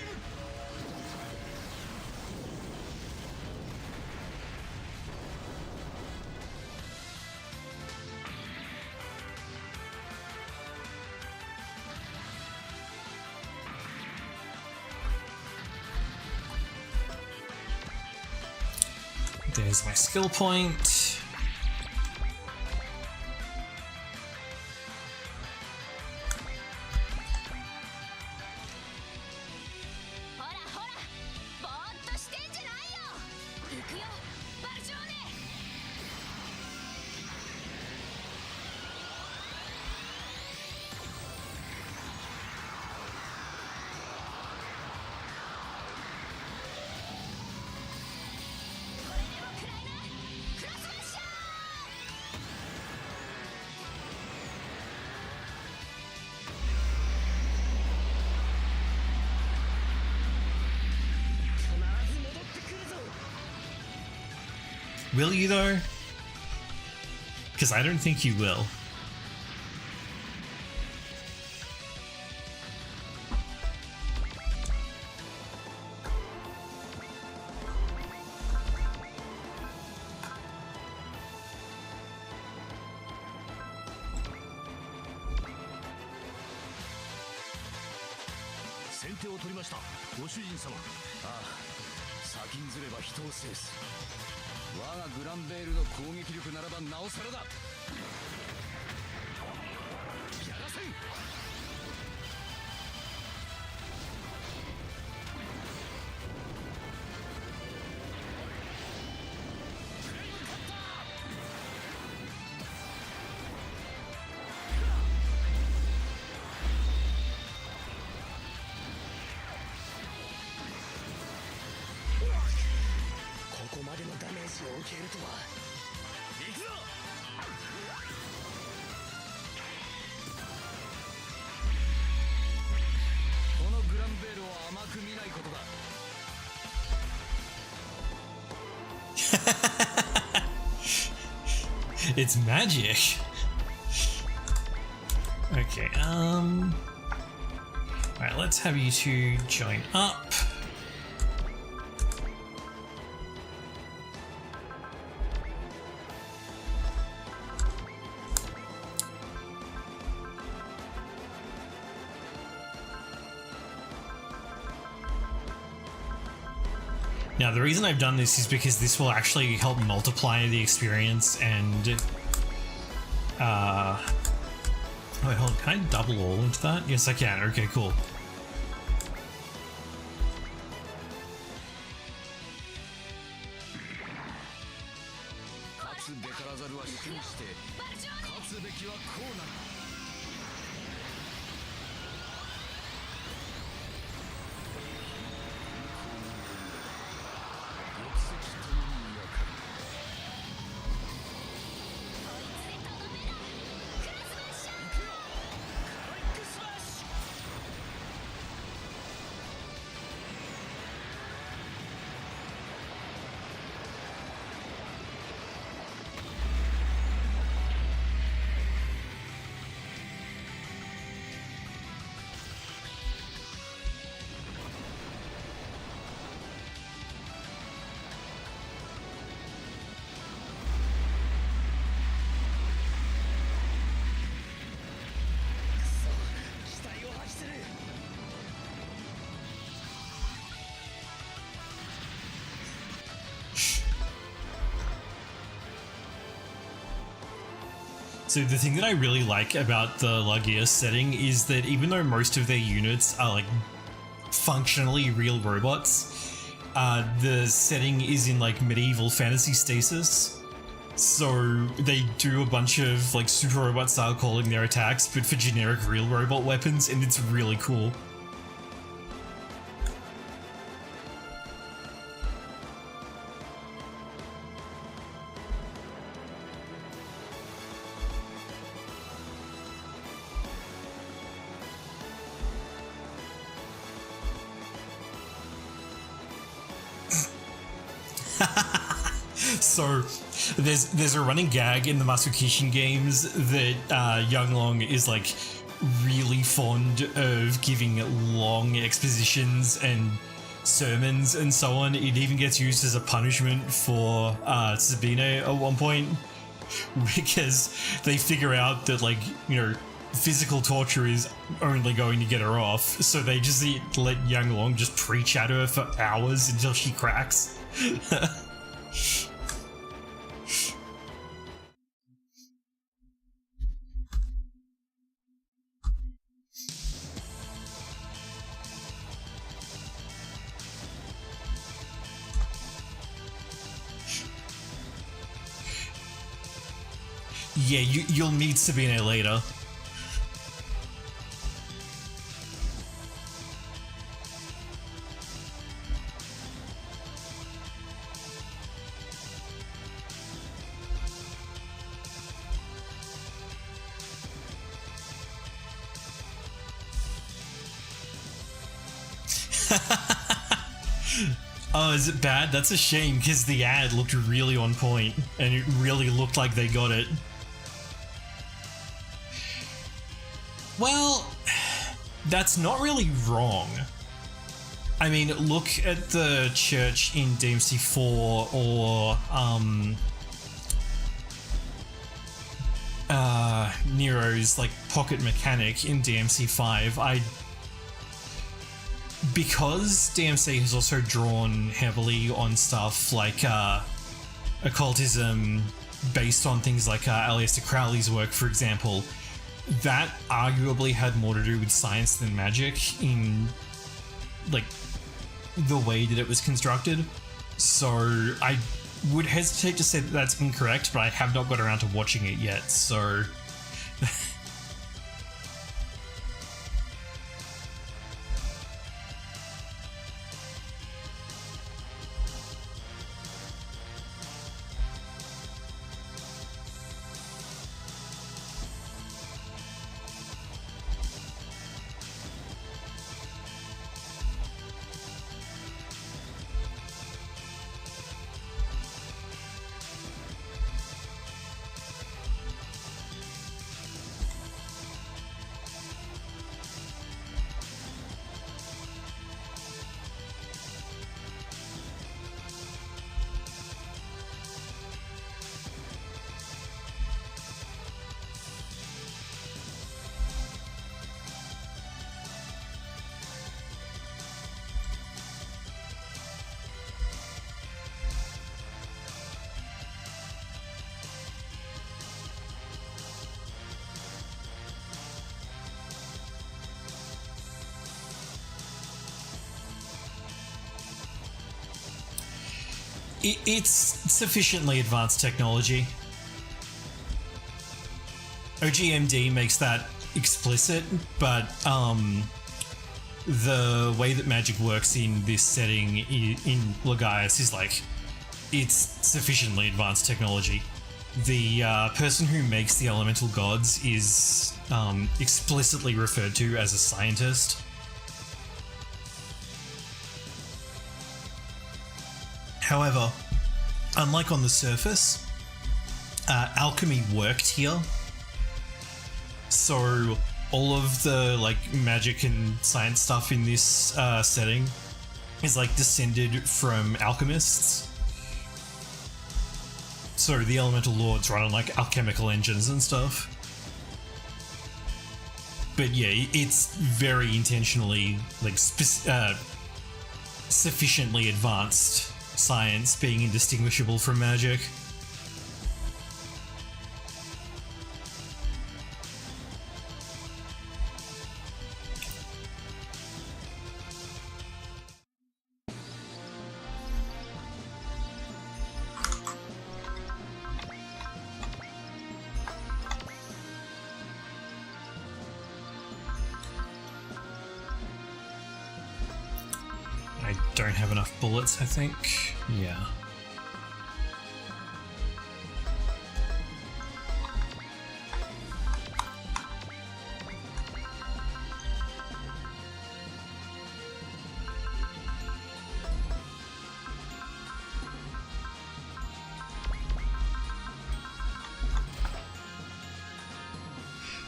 Speaker 3: there's my skill point. Will you though? Because I don't think you will. It's magic. Okay, alright, let's have you two join up. Now, the reason I've done this is because this will actually help multiply the experience and... wait, hold on, can I double all into that? Yes, I can. Okay, cool. So the thing that I really like about the Lagia setting is that even though most of their units are like functionally real robots, the setting is in like medieval fantasy stasis. So they do a bunch of like super robot style calling their attacks, but for generic real robot weapons, and it's really cool. So There's a running gag in the Masukishin games that Younglong is like really fond of giving long expositions and sermons and so on. It even gets used as a punishment for Sabine at one point, because they figure out that, like, you know, physical torture is only going to get her off, so they just let Younglong just preach at her for hours until she cracks. Yeah, you'll meet Sabine later. Oh, is it bad? That's a shame, because the ad looked really on point, and it really looked like they got it. Well, that's not really wrong. I mean, look at the church in DMC4 or Nero's like pocket mechanic in DMC5. Because DMC has also drawn heavily on stuff like occultism based on things like Aleister Crowley's work, for example, that arguably had more to do with science than magic in, like, the way that it was constructed. So I would hesitate to say that that's incorrect, but I have not got around to watching it yet, so... It's sufficiently advanced technology. OGMD makes that explicit, but the way that magic works in this setting in Legaeus is like, it's sufficiently advanced technology. The person who makes the elemental gods is explicitly referred to as a scientist. However, unlike on the surface, alchemy worked here. So all of the like magic and science stuff in this setting is like descended from alchemists. So the elemental lords run on like alchemical engines and stuff. But yeah, it's very intentionally like sufficiently advanced science, being indistinguishable from magic. I don't have enough bullets, I think. Yeah.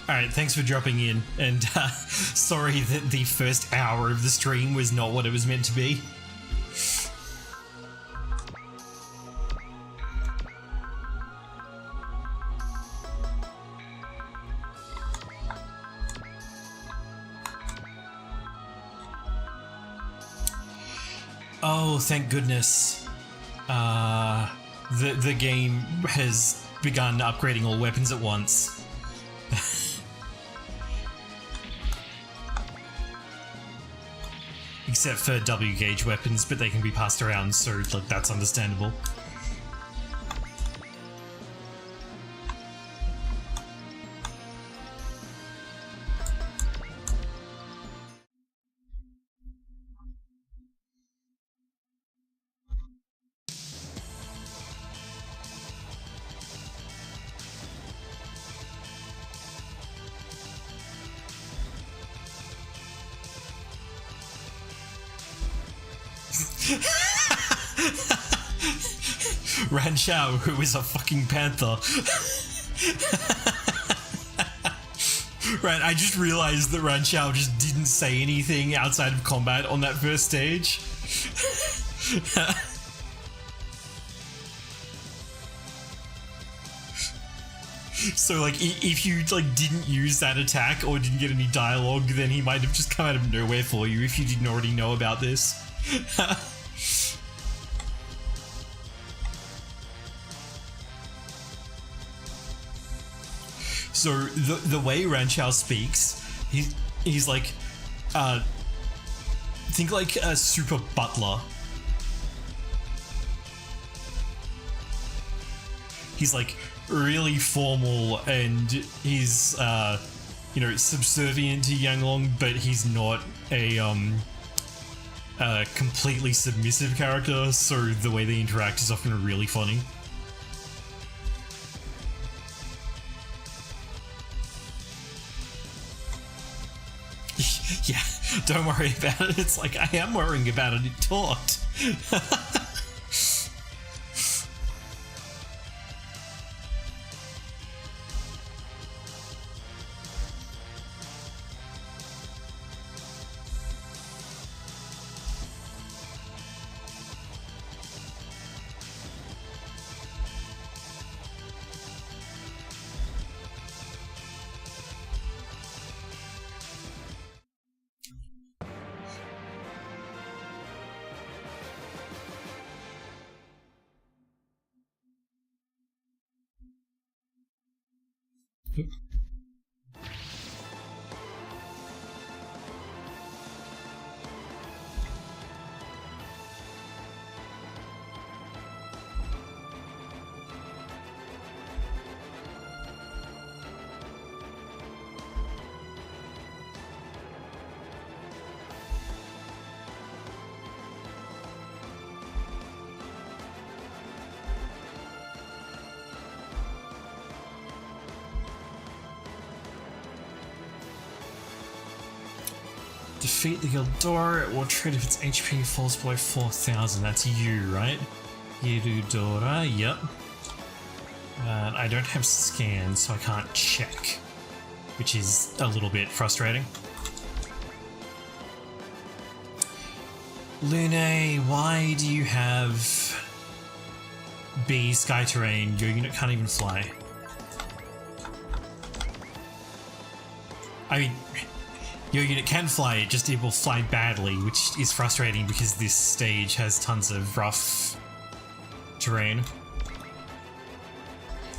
Speaker 3: Alright, thanks for dropping in, and sorry that the first hour of the stream was not what it was meant to be. Oh, thank goodness. The game has begun upgrading all weapons at once. Except for W gauge weapons, but they can be passed around, so like that's understandable. Ranchao, who is a fucking panther. Right, I just realized that Ranchao just didn't say anything outside of combat on that first stage. So like, if you like didn't use that attack or didn't get any dialogue, then he might have just come out of nowhere for you if you didn't already know about this. So the way Ranchao speaks, he's like, think like a super butler. He's like really formal and he's you know, subservient to Yanglong, but he's not a completely submissive character, so the way they interact is often really funny. Yeah, don't worry about it. It's like, I am worrying about it. It talked. Defeat the Gildora at War Trade if its HP falls below 4,000. That's you, right? Yirudora, yep. I don't have scan, so I can't check, which is a little bit frustrating. Lune, why do you have B Sky Terrain? Your unit can't even fly. I mean, your unit can fly, it will fly badly, which is frustrating because this stage has tons of rough terrain.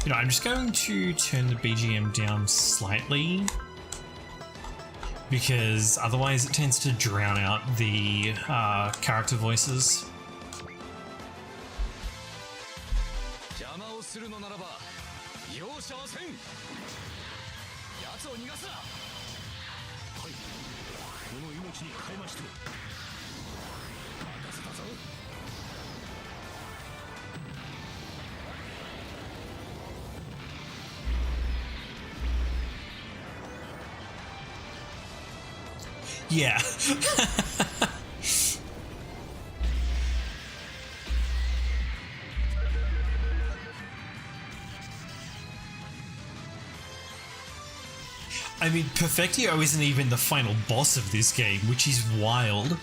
Speaker 3: You know, I'm just going to turn the BGM down slightly because otherwise it tends to drown out the character voices. Yeah. I mean, Perfectio isn't even the final boss of this game, which is wild.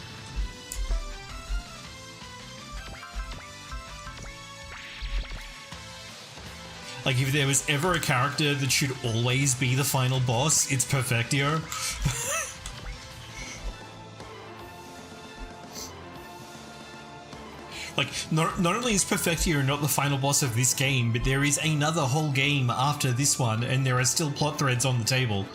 Speaker 3: Like, if there was ever a character that should always be the final boss, it's Perfectio. Like, not only is Perfectio not the final boss of this game, but there is another whole game after this one, and there are still plot threads on the table.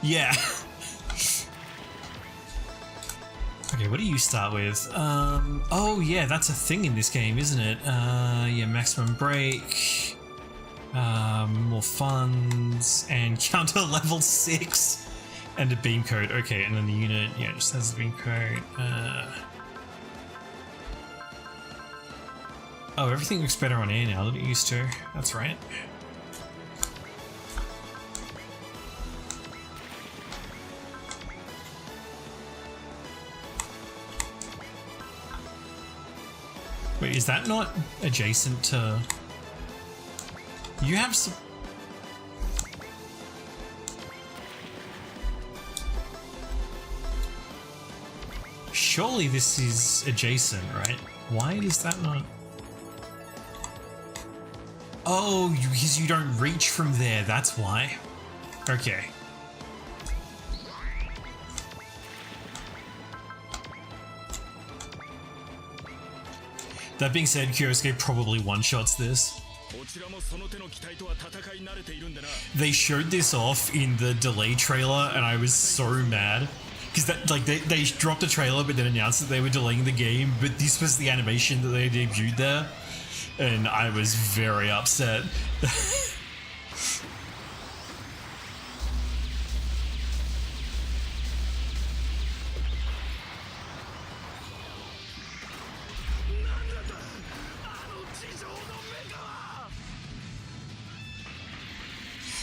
Speaker 3: Yeah. Okay, what do you start with? Oh yeah, that's a thing in this game, isn't it? Yeah, maximum break, more funds, and counter level 6, and a beam code. Okay, and then the unit, yeah, just has the beam code. Oh, everything looks better on air now than it used to. That's right. Wait, is that not adjacent to... You have some... Surely this is adjacent, right? Why is that not... Oh, because you don't reach from there, that's why. Okay. That being said, Kyosuke probably one-shots this. They showed this off in the delay trailer, and I was so mad. Because that, like, they dropped a trailer but then announced that they were delaying the game, but this was the animation that they debuted there, and I was very upset.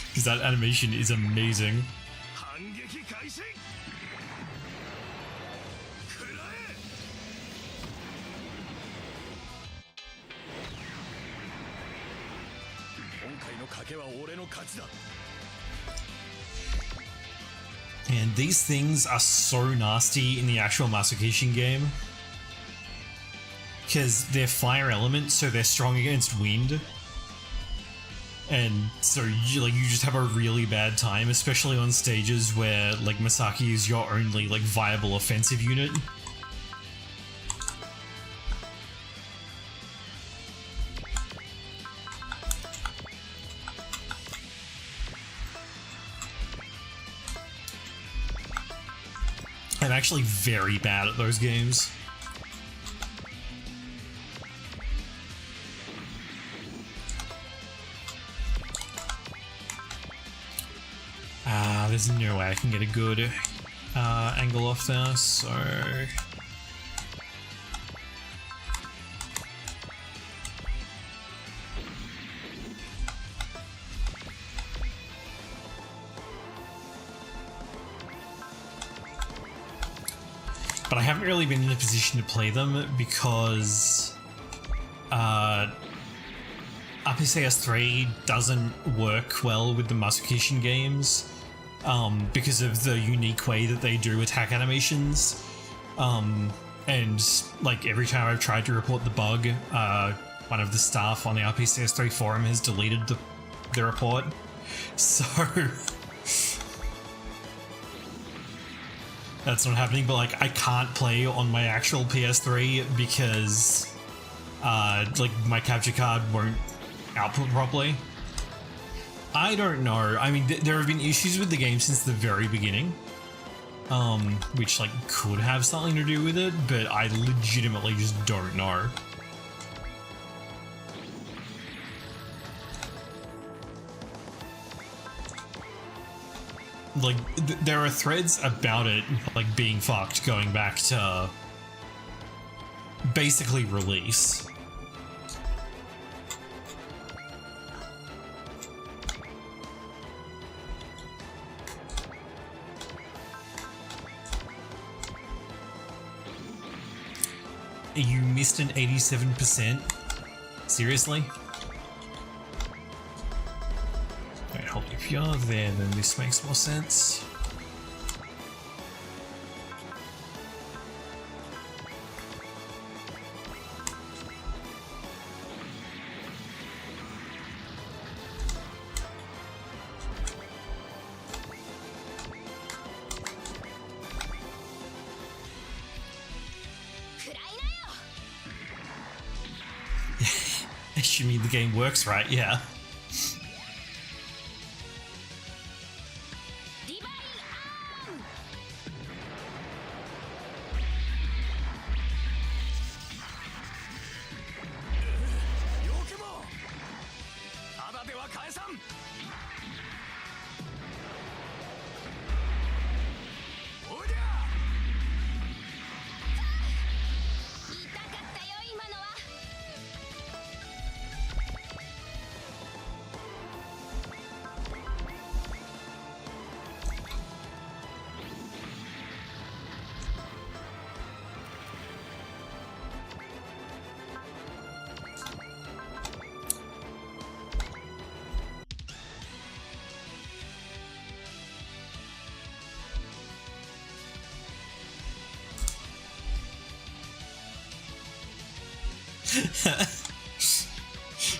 Speaker 3: Because that animation is amazing. And these things are so nasty in the actual Masukishin game. Because they're fire elements, so they're strong against wind. And so you just have a really bad time, especially on stages where like Masaki is your only like viable offensive unit. I'm actually very bad at those games. There's no way I can get a good angle off there, so... But I haven't really been in a position to play them because RPCS3 doesn't work well with the Masukishin games because of the unique way that they do attack animations. And like every time I've tried to report the bug, one of the staff on the RPCS3 forum has deleted the report. So... that's not happening, but like I can't play on my actual PS3 because like my capture card won't output properly. I don't know. I mean, there have been issues with the game since the very beginning, which like could have something to do with it, but I legitimately just don't know. Like, there are threads about it, like, being fucked going back to basically release. You missed an 87%? Seriously? Wait, hold on. If you're there, then this makes more sense. You mean the game works right, yeah.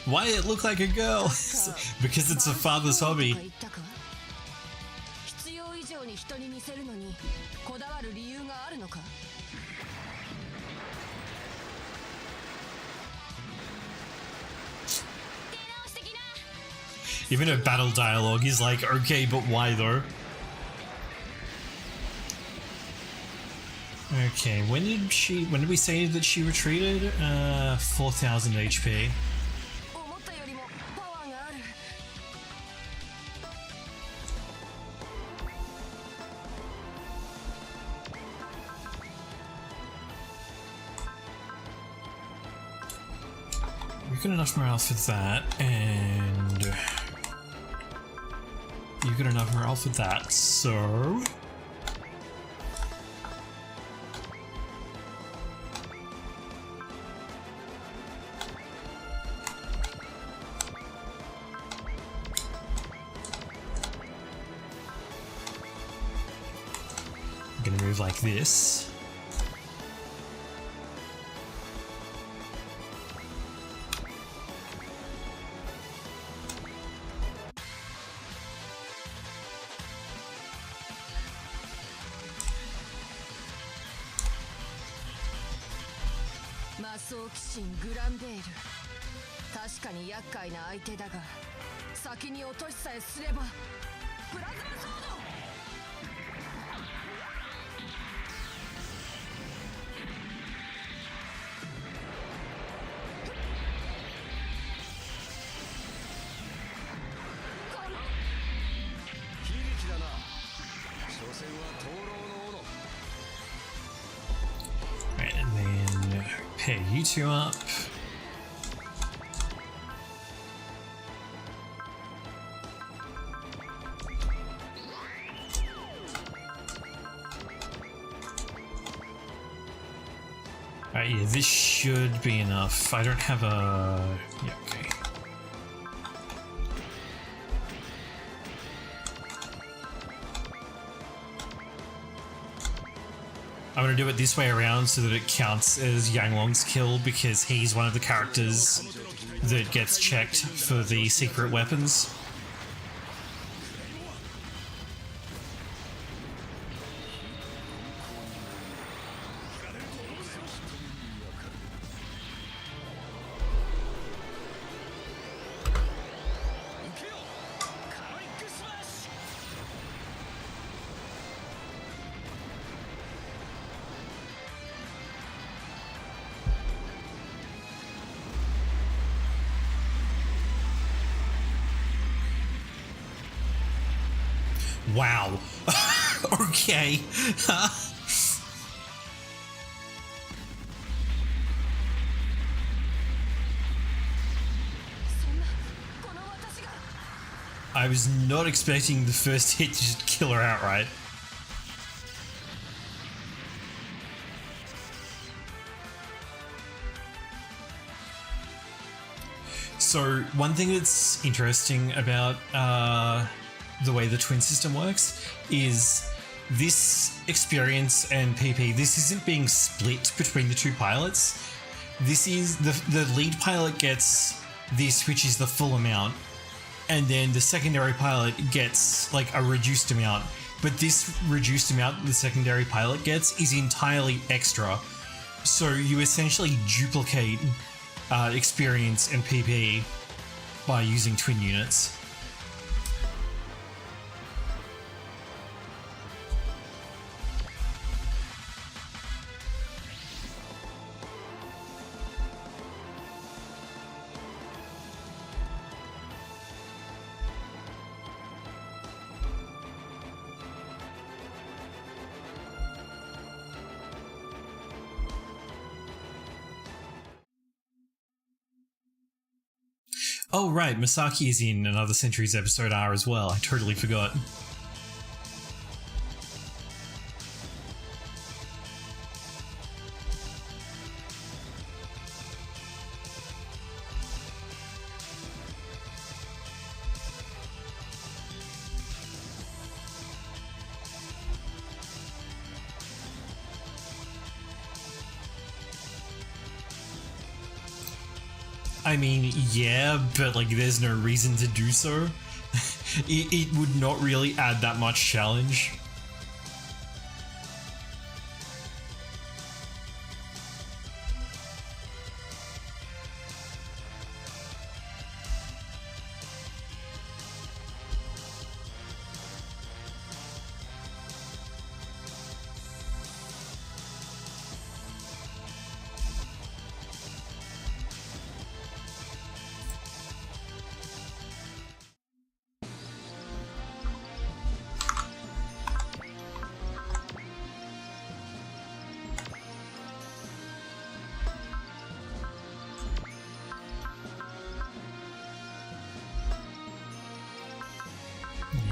Speaker 3: Why it look like a girl? Because it's a father's hobby. Even a battle dialogue is like, okay, but why though? Okay, when did we say that she retreated? 4,000 HP. We've got enough morale for that, and you've got enough morale for that, so... I'm gonna move like this. Right, and then pair you two up. Alright, yeah, this should be enough. I don't have a... yeah, okay. I'm gonna do it this way around so that it counts as Yanglong's kill because he's one of the characters that gets checked for the secret weapons. Wow. Okay.
Speaker 4: そんなこの私が
Speaker 3: I was not expecting the first hit to just kill her outright. So one thing that's interesting about the way the twin system works is this experience and PP, this isn't being split between the two pilots. This is the lead pilot gets this, which is the full amount, and then the secondary pilot gets like a reduced amount. But this reduced amount the secondary pilot gets is entirely extra. So you essentially duplicate experience and PP by using twin units. Oh right, Masaki is in another Centuries episode R as well. I totally forgot. I mean, yeah, but like there's no reason to do so. It would not really add that much challenge.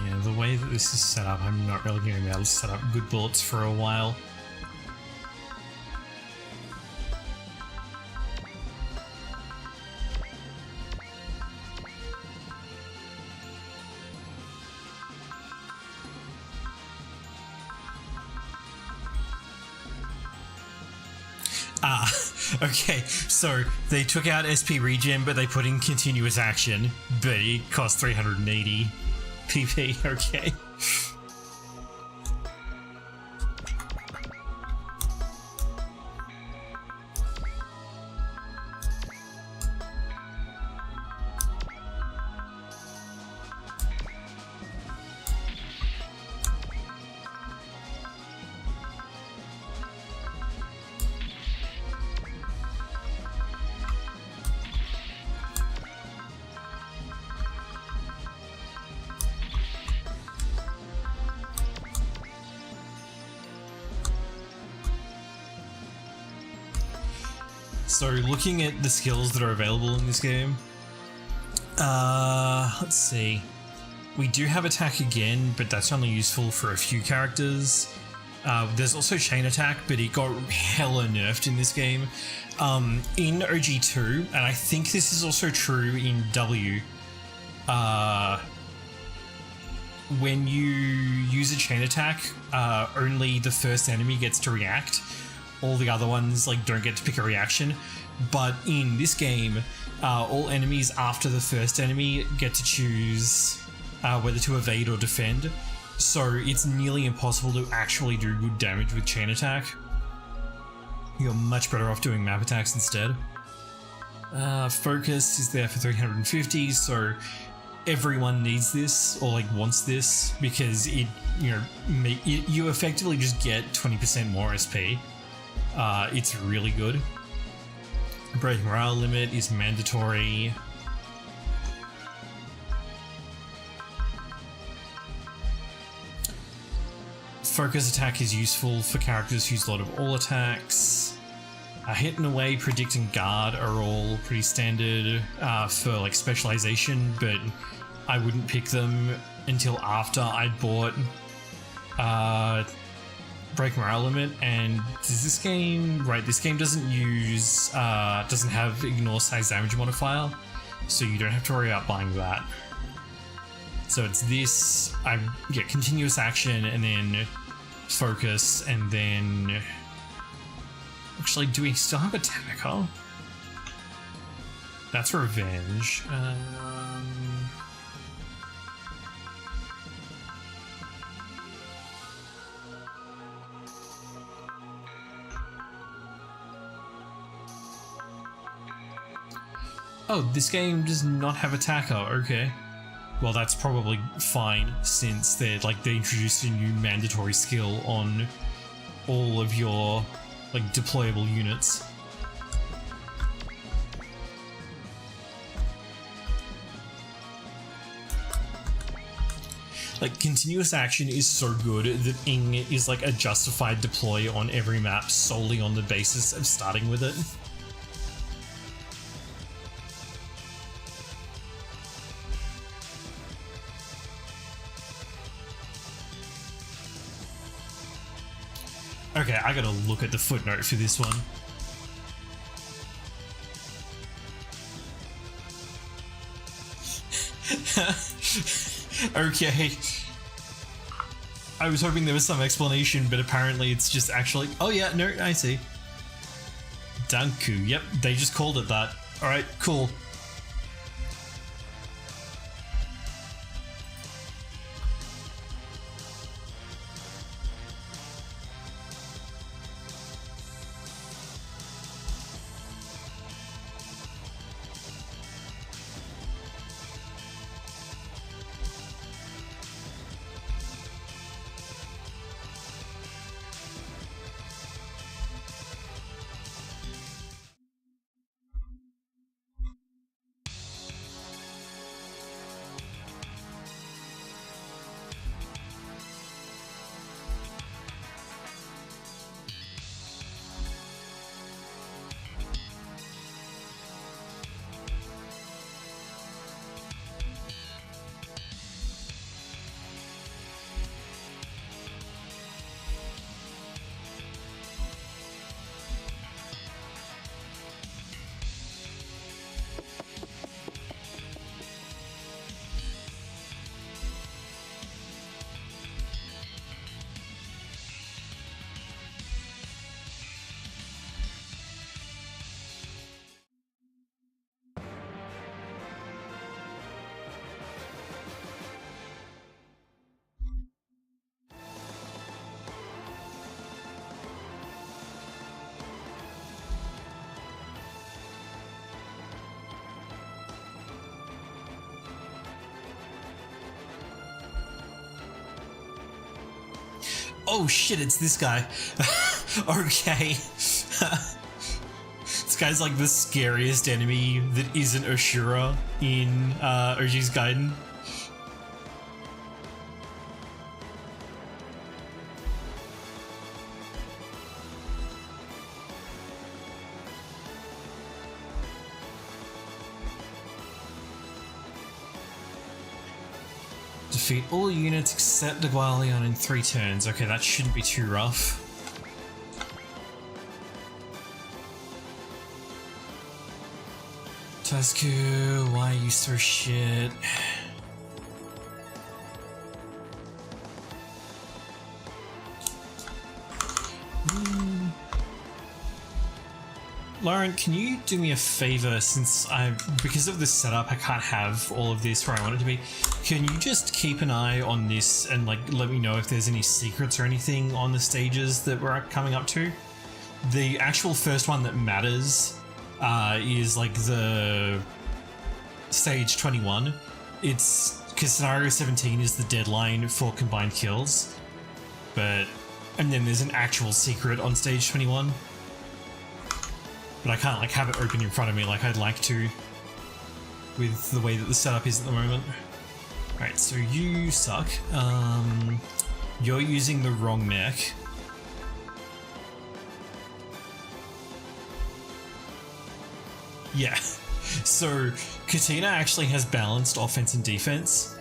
Speaker 3: Yeah, the way that this is set up, I'm not really going to be able to set up good bullets for a while. Ah, okay, so they took out SP regen, but they put in continuous action, but it cost 380 PP, okay. So looking at the skills that are available in this game, let's see. We do have attack again, but that's only useful for a few characters. There's also chain attack, but it got hella nerfed in this game. In OG2, and I think this is also true in W, when you use a chain attack, only the first enemy gets to react. All the other ones like don't get to pick a reaction, but in this game, all enemies after the first enemy get to choose whether to evade or defend. So it's nearly impossible to actually do good damage with chain attack. You're much better off doing map attacks instead. Focus is there for 350, so everyone needs this or like wants this because it, you know, you effectively just get 20% more SP. It's really good. Break morale limit is mandatory. Focus attack is useful for characters whose lot of all attacks. Hit and away, predict and guard are all pretty standard for like specialization, but I wouldn't pick them until after I'd bought Break Morale Limit. And does this game, right, this game doesn't use, doesn't have ignore size damage modifier, so you don't have to worry about buying that. So it's this, I get continuous action and then focus, and then actually, do we still have attacker? That's revenge. Oh, this game does not have attacker, okay. Well, that's probably fine, since they introduced a new mandatory skill on all of your like deployable units. Like, continuous action is so good that Ing is like a justified deploy on every map solely on the basis of starting with it. Okay, I gotta look at the footnote for this one. Okay. I was hoping there was some explanation, but apparently it's just actually... Oh yeah, no, I see. Danku, yep, they just called it that. Alright, cool. Oh shit, it's this guy. Okay. This guy's like the scariest enemy that isn't Ashura in OGs2. Defeat all units except the Gwalion in 3 turns. Okay, that shouldn't be too rough. Tazku, why are you so shit? Lauren, can you do me a favor, since because of this setup, I can't have all of this where I want it to be. Can you just keep an eye on this and like let me know if there's any secrets or anything on the stages that we're coming up to? The actual first one that matters is like the stage 21. It's because scenario 17 is the deadline for combined kills, and then there's an actual secret on stage 21. But I can't like have it open in front of me like I'd like to with the way that the setup is at the moment. Alright, so you suck. You're using the wrong mech. Yeah. So, Katina actually has balanced offense and defense.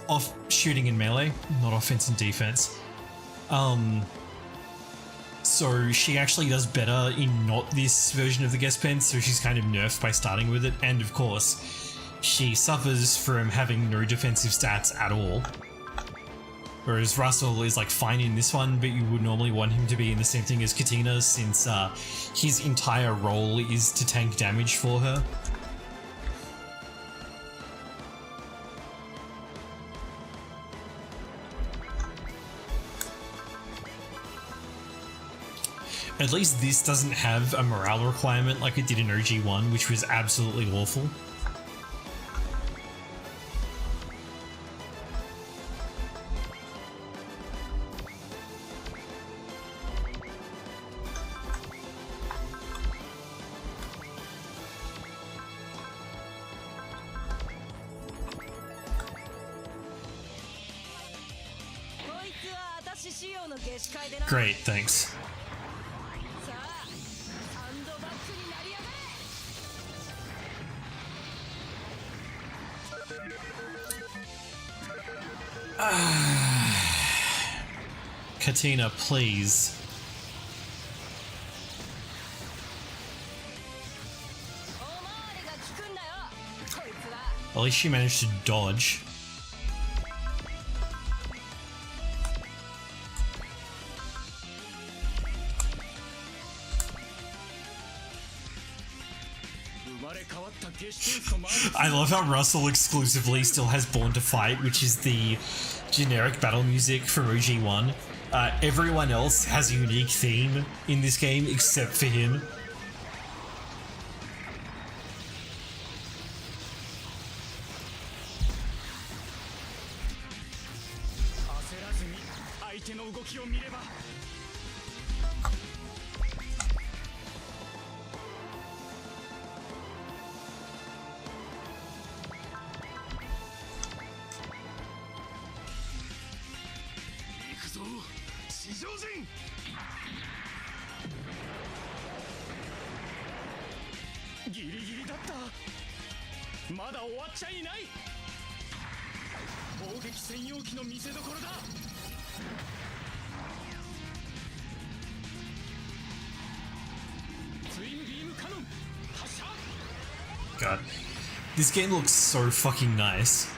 Speaker 3: Off shooting and melee, not offense and defense. So she actually does better in not this version of the guest pen, so she's kind of nerfed by starting with it, and of course, she suffers from having no defensive stats at all. Whereas Russell is like fine in this one, but you would normally want him to be in the same thing as Katina, since his entire role is to tank damage for her. At least this doesn't have a morale requirement like it did in OG1, which was absolutely awful. Great, thanks. Katina, please. At least she managed to dodge. I love how Russell exclusively still has Born to Fight, which is the generic battle music from OG1. Everyone else has a unique theme in this game except for him. God, this game looks so fucking nice.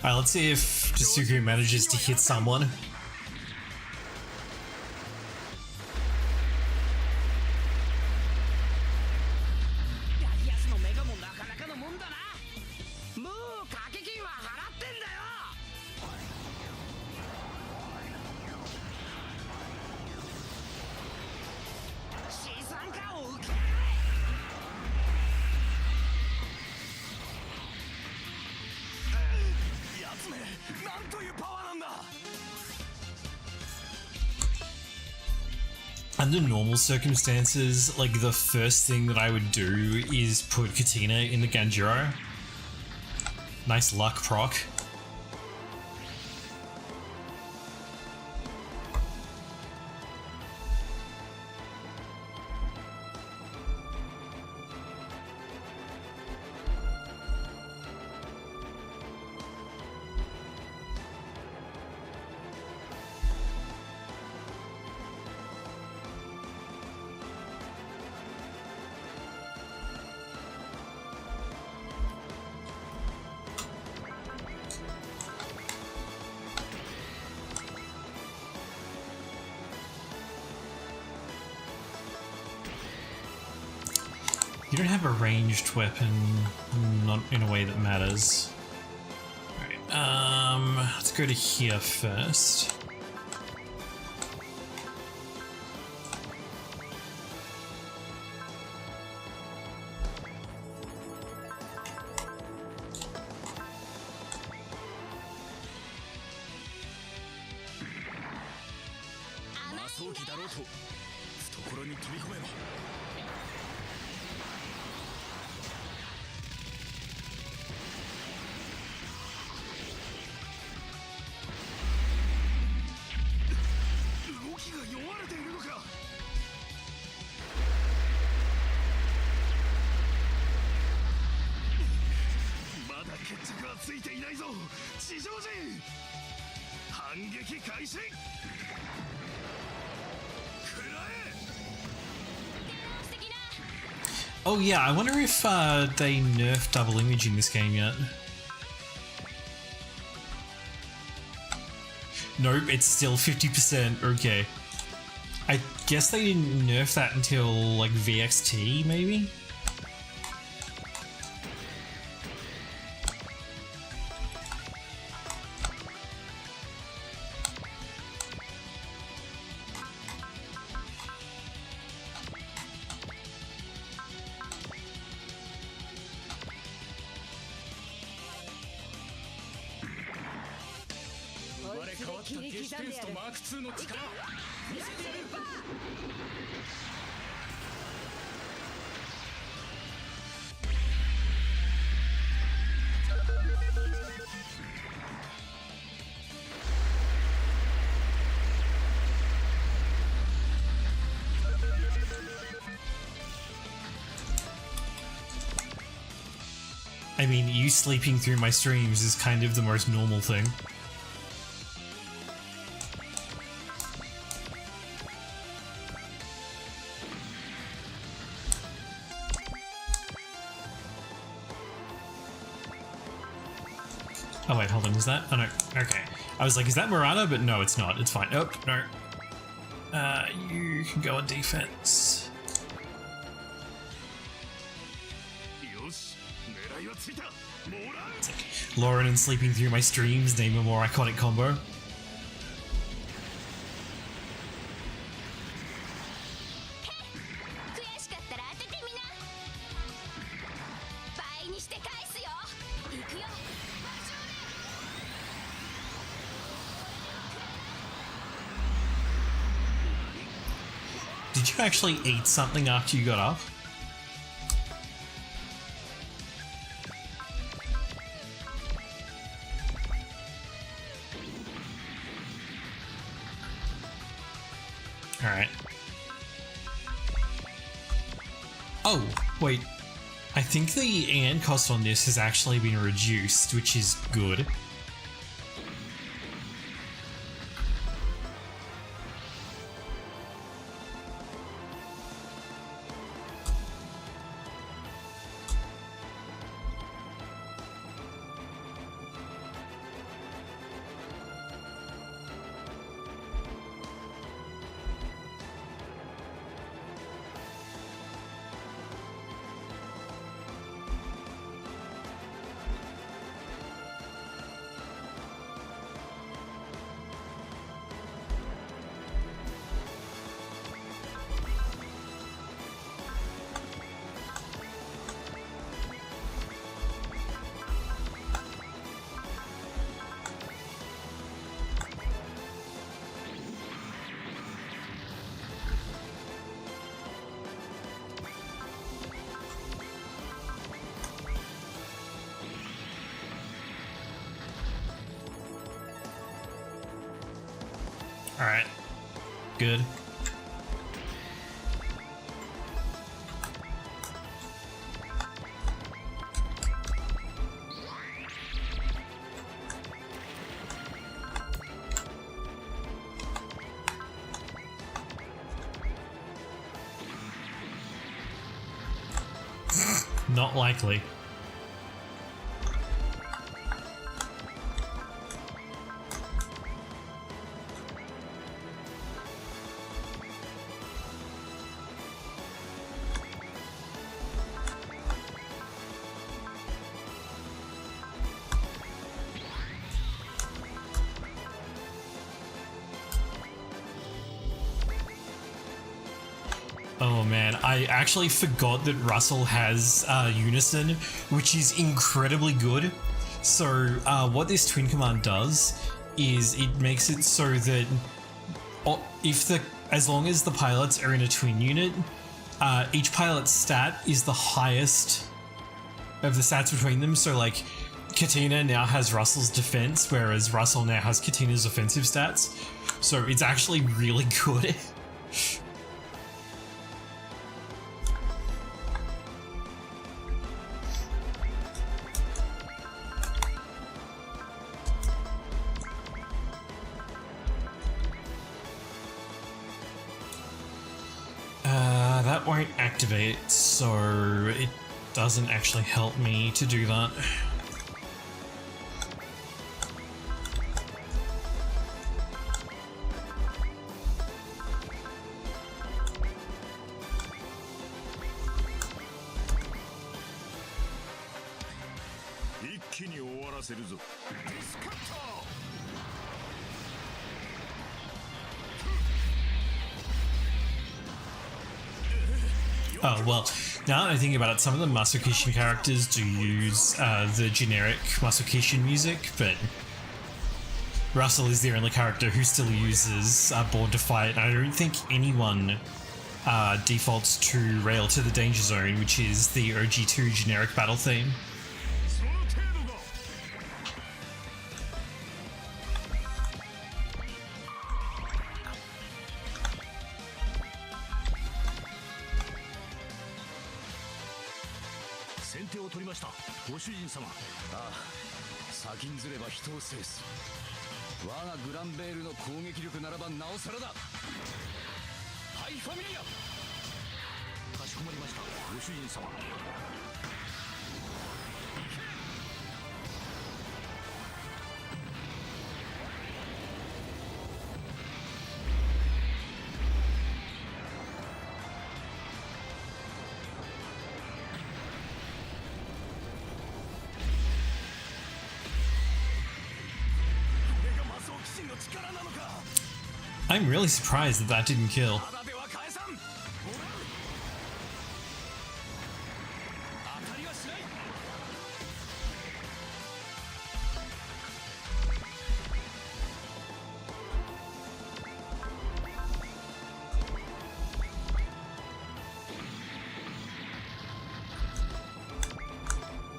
Speaker 3: Alright, let's see if Jisuku manages to hit someone. Under normal circumstances, like, the first thing that I would do is put Katina in the Ganjiro. Nice luck proc. You don't have a ranged weapon, not in a way that matters. Alright, let's go to here first.
Speaker 1: 時だろうと懐に飛び込めば動きが弱れているのかまだ決着はついていないぞ地上人反撃開始
Speaker 3: Oh yeah, I wonder if they nerfed double image in this game yet. Nope, it's still 50%. Okay. I guess they didn't nerf that until like VXT, maybe? I mean, you sleeping through my streams is kind of the most normal thing. Oh wait, hold on, is that? Oh no, okay. I was like, is that Murata? But no, it's not. It's fine. Oh, no. You can go on defense. Lauren and sleeping through my streams name a more iconic combo. Did you actually eat something after you got up? Alright. Oh, wait. I think the AN cost on this has actually been reduced, which is good. Alright. Good. Not likely. Oh man, I actually forgot that Russell has Unison, which is incredibly good. So what this twin command does is it makes it so that if the as long as the pilots are in a twin unit, each pilot's stat is the highest of the stats between them. So like Katina now has Russell's defense, whereas Russell now has Katina's offensive stats. So it's actually really good. That won't activate, so it doesn't actually help me to do that. Oh, well, now that I think about it, some of the Muscle Kishin characters do use the generic Muscle Kishin music, but Russell is the only character who still uses Born to Fight. I don't think anyone defaults to Rail to the Danger Zone, which is the OG2 generic battle theme. I'm really surprised that that didn't kill.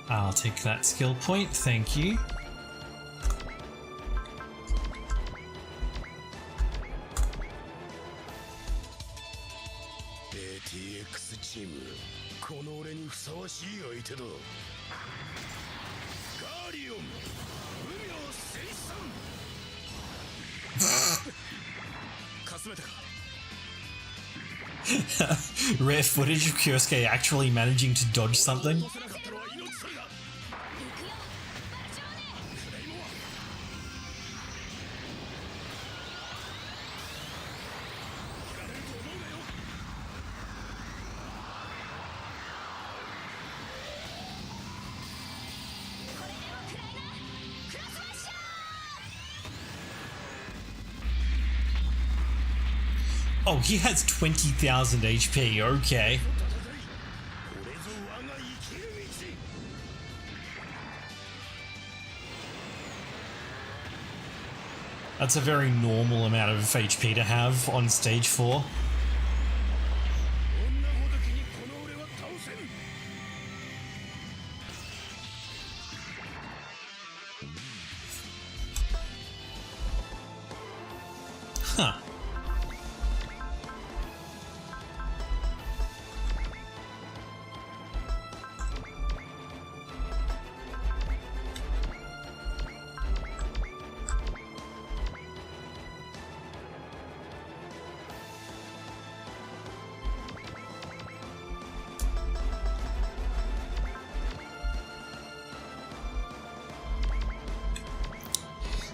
Speaker 3: I'll take that skill point, thank you. Rare footage of Kyosuke actually managing to dodge something. Oh, he has 20,000 HP, okay. That's a very normal amount of HP to have on stage 4. Huh.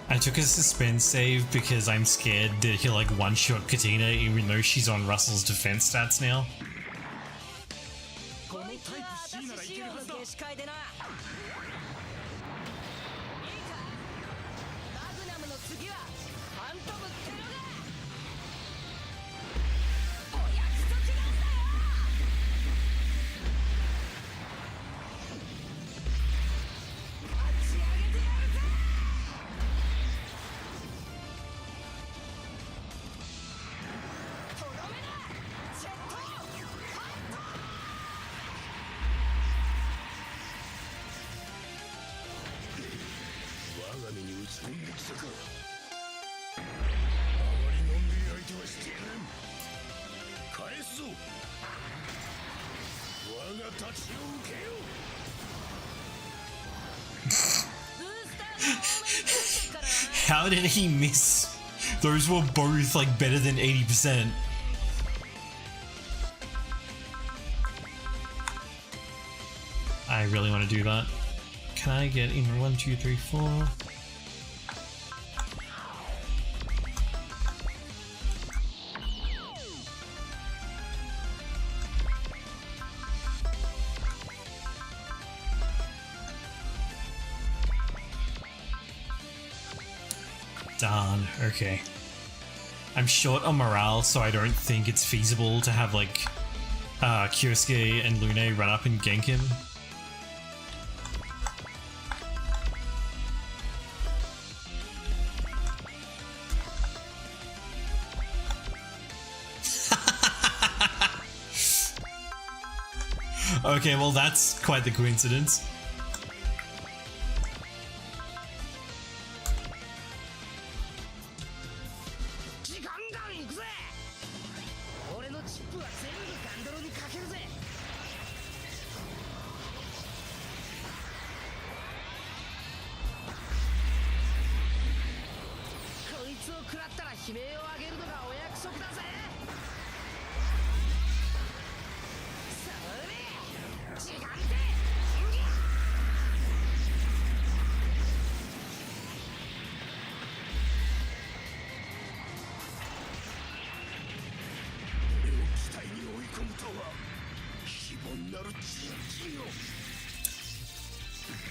Speaker 3: I took a suspense save because I'm scared that he'll like one-shot Katina even though she's on Russell's defense stats now. How did he miss? Those were both like better than 80%. I really want to do that. Can I get in 1, 2, 3, 4? Darn, okay. I'm short on morale, so I don't think it's feasible to have like Kyosuke and Lune run up and gank him. Okay, well that's quite the coincidence.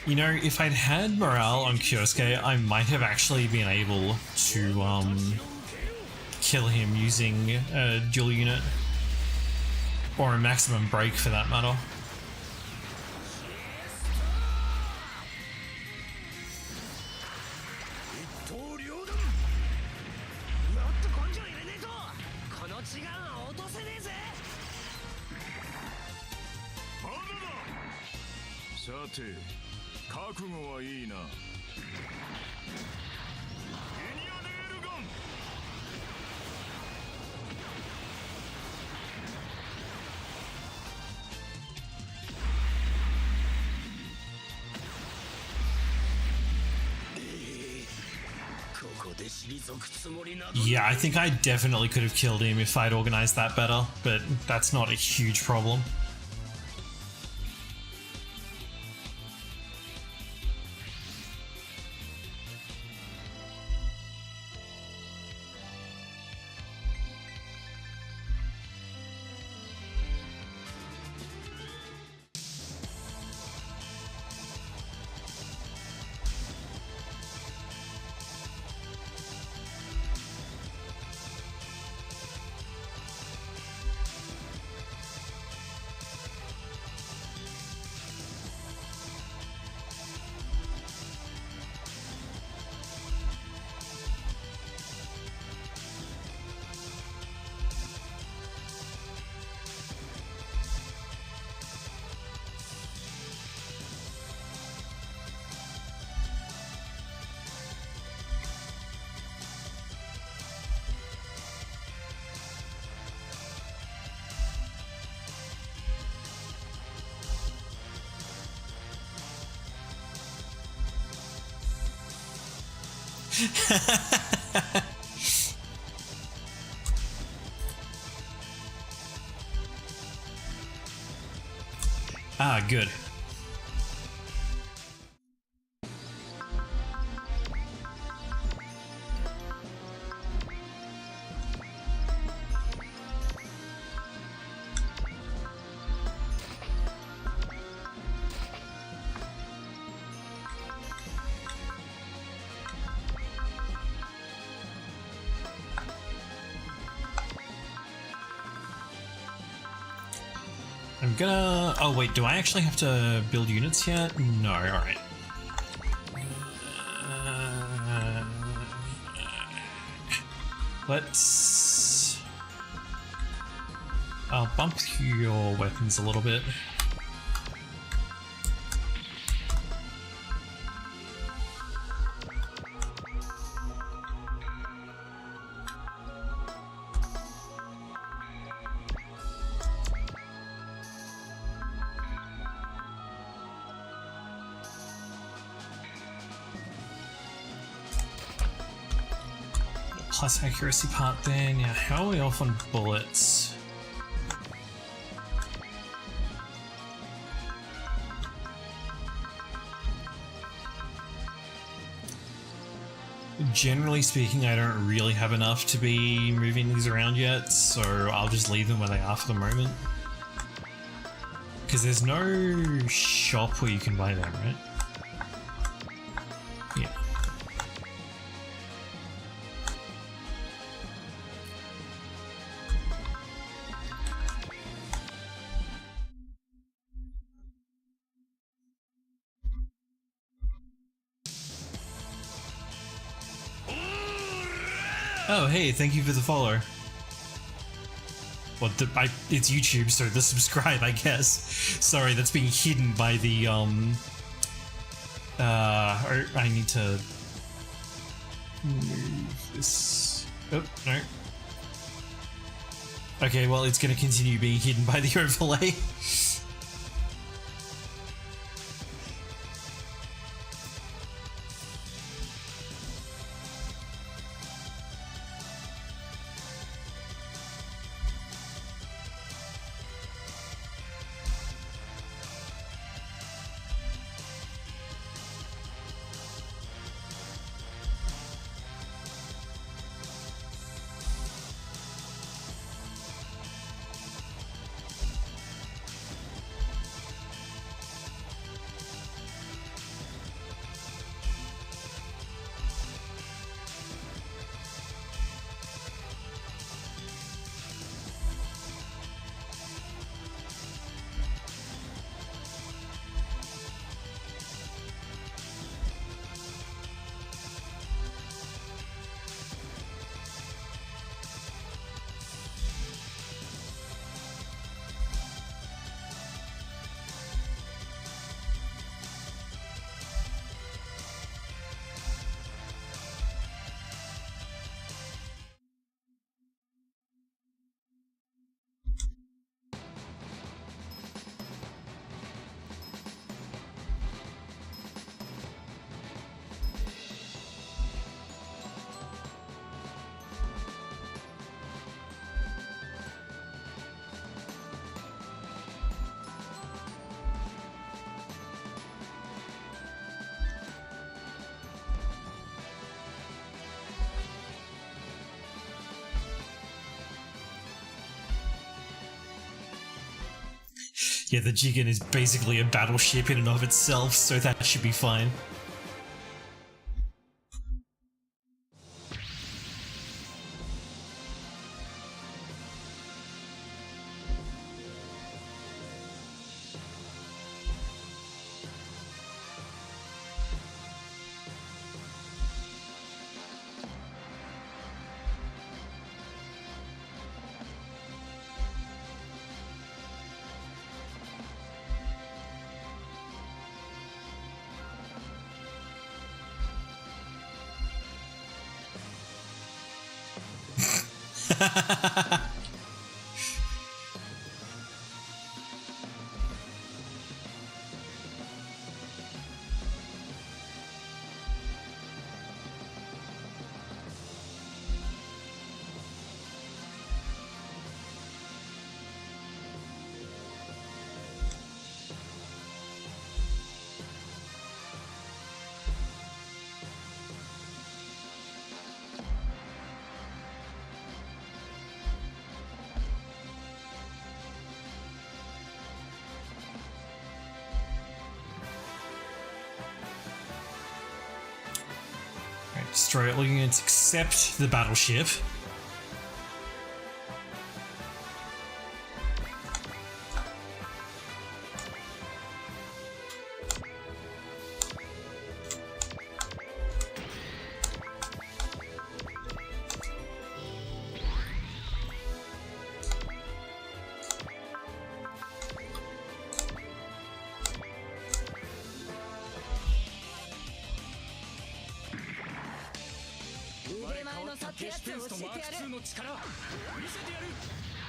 Speaker 3: You know, if I'd had morale on Kyosuke, I might have actually been able to kill him using a dual unit. Or a maximum break for that matter. Yeah, I think I definitely could have killed him if I'd organized that better, but that's not a huge problem. Ah, good. I'm gonna... Oh wait, do I actually have to build units yet? No, alright. Let's... I'll bump your weapons a little bit. plus accuracy part there. Now, how are we off on bullets? Generally speaking, I don't really have enough to be moving these around yet, so I'll just leave them where they are for the moment. Because there's no shop where you can buy them, right? Yeah. Oh, hey, thank you for the follow. Well, it's YouTube, so the subscribe, I guess. Sorry, that's being hidden by the, I need to move this. Oh, no. Okay, well, it's gonna continue being hidden by the overlay. Yeah, the Jigen is basically a battleship in and of itself, so that should be fine. Destroy all units except the battleship.2
Speaker 1: の力見せてやる。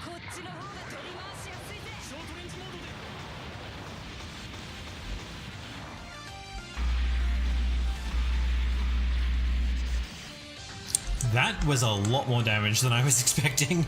Speaker 1: こっちの方が取り回しやすいぜ。ショートレンジモードで。
Speaker 3: That was a lot more damage than I was expecting.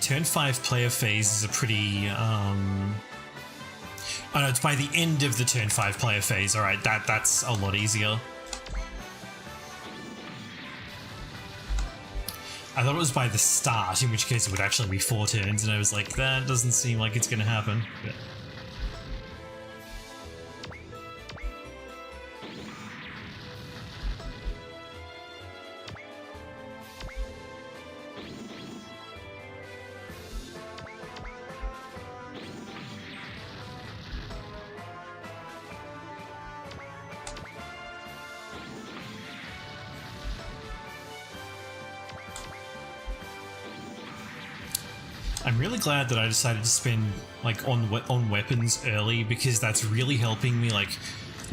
Speaker 3: Turn 5 player phase is a pretty, oh no, it's by the end of the turn 5 player phase. Alright, that's a lot easier. I thought it was by the start, in which case it would actually be 4 turns, and I was like, that doesn't seem like it's gonna happen. But I'm really glad that I decided to spend like on weapons early, because that's really helping me like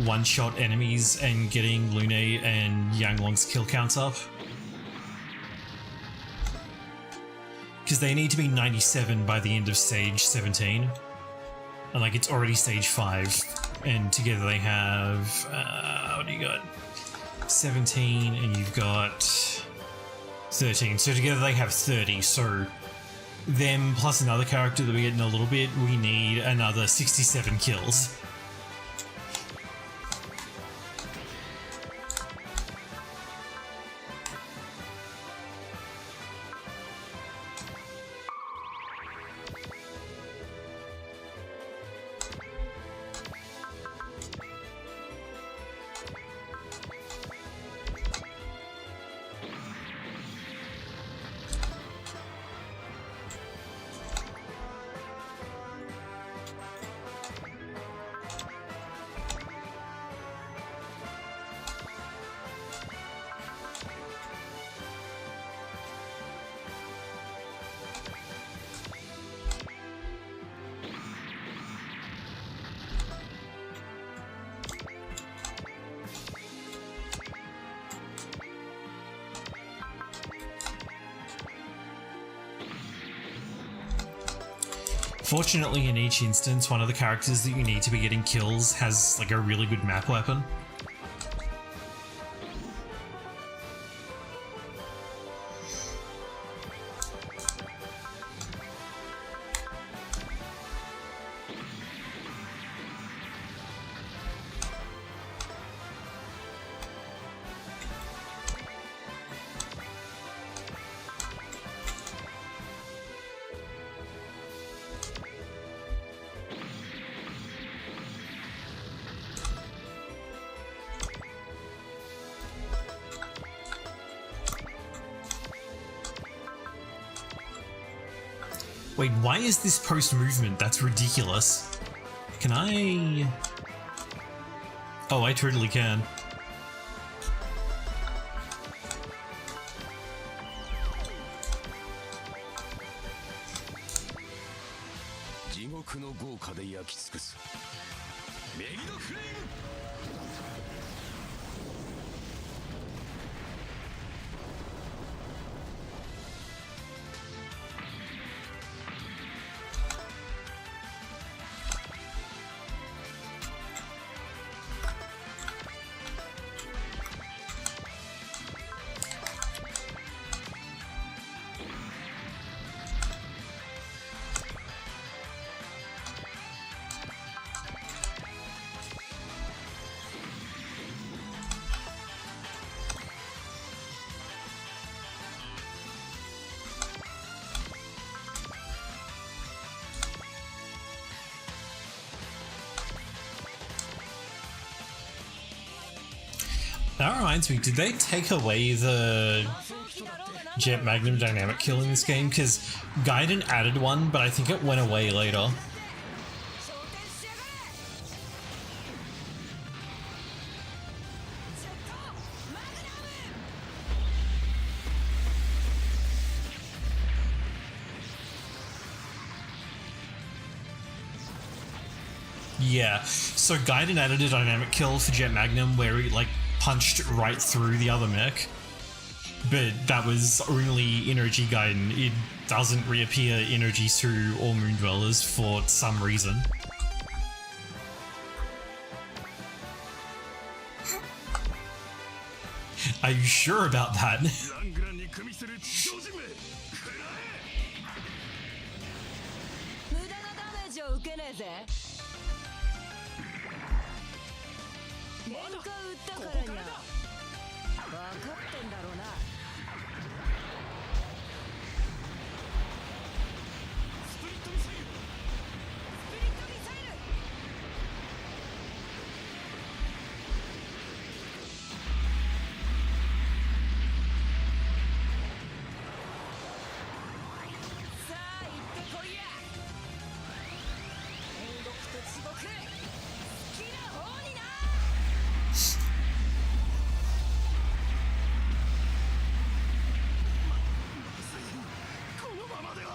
Speaker 3: one-shot enemies and getting Lune and Yanglong's kill counts up. Because they need to be 97 by the end of stage 17. And like it's already stage 5. And together they have, what do you got? 17 and you've got 13. So together they have 30, so them plus another character that we get in a little bit, we need another 67 kills. Fortunately, in each instance, one of the characters that you need to be getting kills has like a really good map weapon. Wait, why is this post movement? That's ridiculous. Can I... Oh, I totally can. That reminds me, did they take away the Jet Magnum dynamic kill in this game? Because Gaiden added one, but I think it went away later. Yeah, so Gaiden added a dynamic kill for Jet Magnum where it like punched right through the other mech, but that was only in OG Gaiden. It doesn't reappear in OG2 or Moon Dwellers for some reason. Are you sure about that?
Speaker 1: ラングランに組みする地上人め食らえ
Speaker 4: 無駄なダメージを受けねえぜ。喧嘩売ったからにゃ分かってんだろうな。
Speaker 1: スプリットミサイル
Speaker 4: スピリットミサイル。さあ行ってこいや。天国と地獄好きな方にな。
Speaker 1: このままでは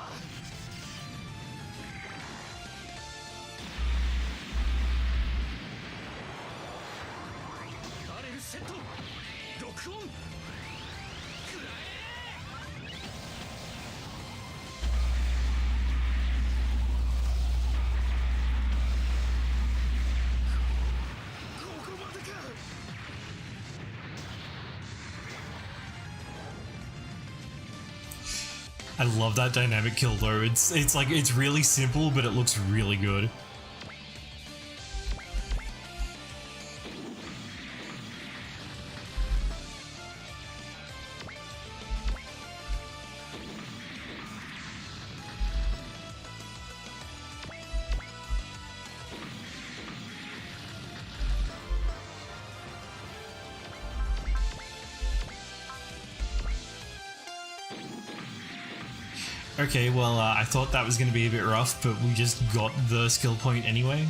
Speaker 1: バレルセットロックオン食らえここまでか
Speaker 3: I love that dynamic kill though. It's like it's really simple, but it looks really good. Okay, well, I thought that was going to be a bit rough, but we just got the skill point anyway.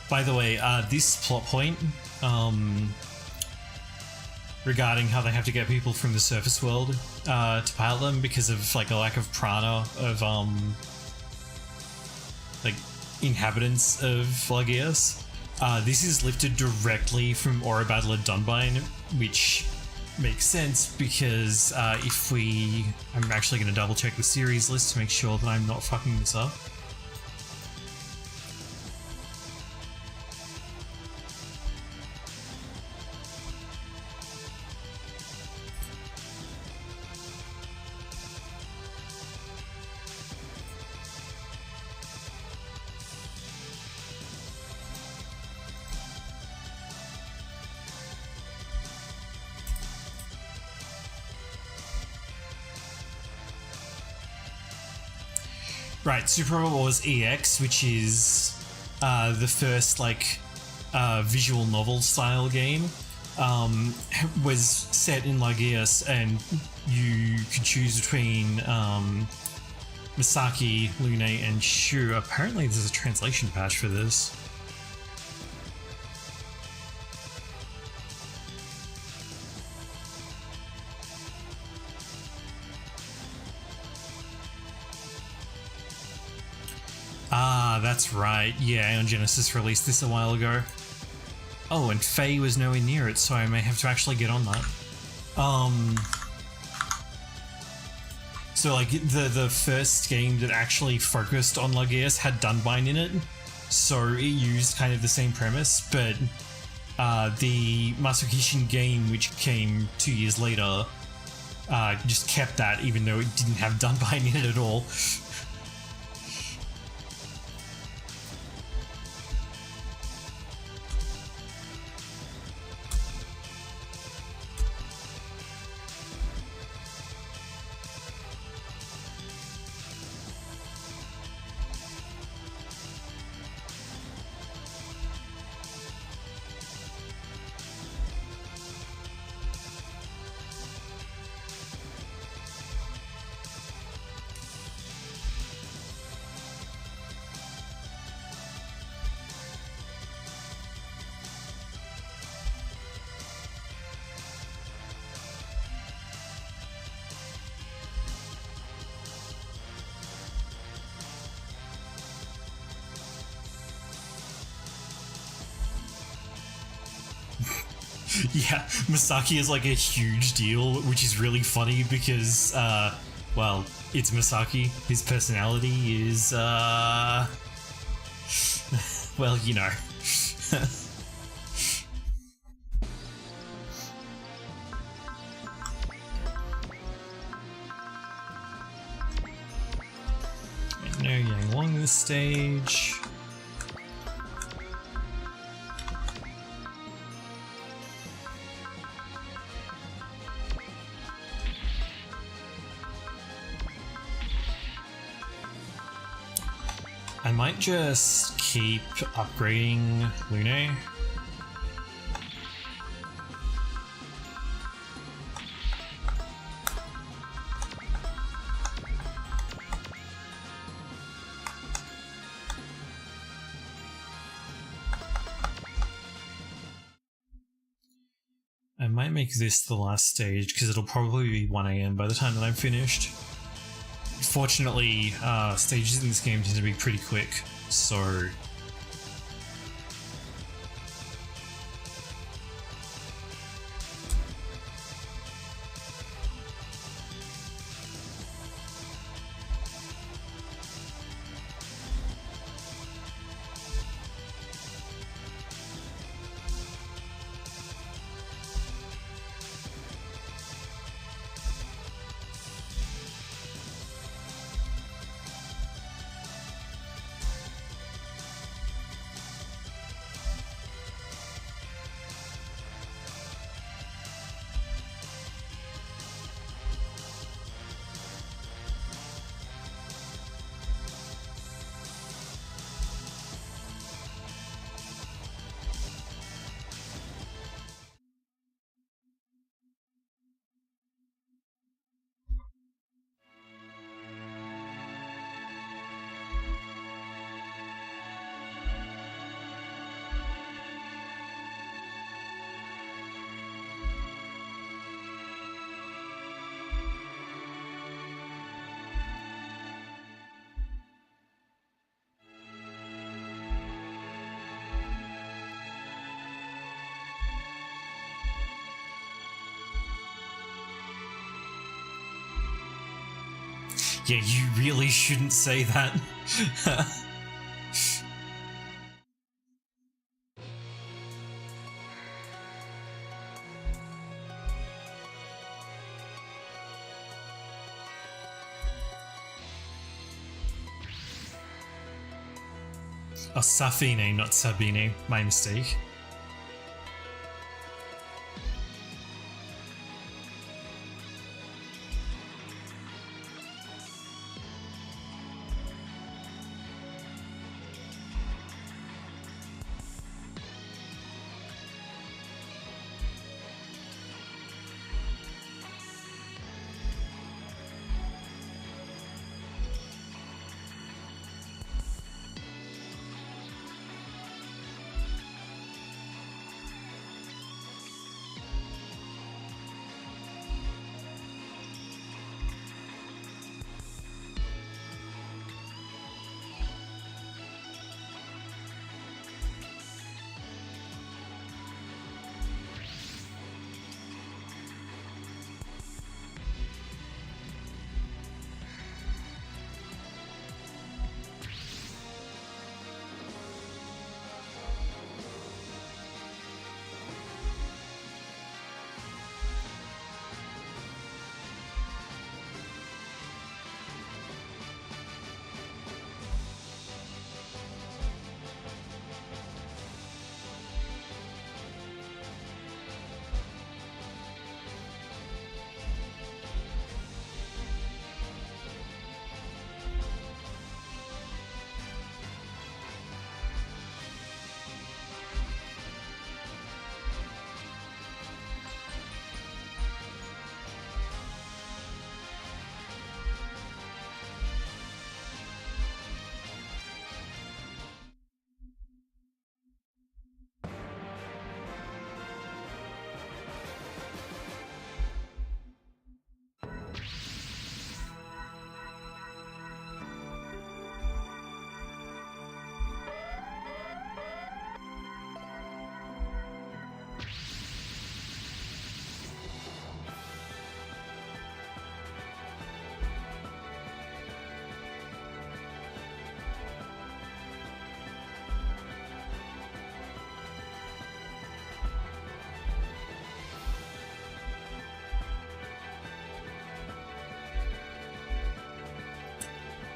Speaker 3: By the way, this plot point, regarding how they have to get people from the surface world to pilot them because of like a lack of prana of like inhabitants of Lagias. This is lifted directly from Aura Battler Dunbine, which makes sense because if we... I'm actually going to double check the series list to make sure that I'm not fucking this up. Right, Super Robot Wars EX, which is the first like visual novel style game, was set in Lagias, and you could choose between Misaki, Lune, and Shu. Apparently there's a translation patch for this. Ah, that's right. Yeah, Aeon Genesis released this a while ago. Oh, and Faye was nowhere near it, so I may have to actually get on that. So like the first game that actually focused on Lugias had Dunbine in it, so it used kind of the same premise, but the Masukishin game, which came 2 years later, just kept that even though it didn't have Dunbine in it at all. Yeah, Misaki is like a huge deal, which is really funny because, well, it's Misaki. His personality is, well, you know. No Yang Long this stage. I might just keep upgrading Lune. I might make this the last stage because it'll probably be 1 AM by the time that I'm finished. Fortunately, stages in this game tend to be pretty quick, so... Yeah, you really shouldn't say that. Oh, Safine, not Sabine. My mistake.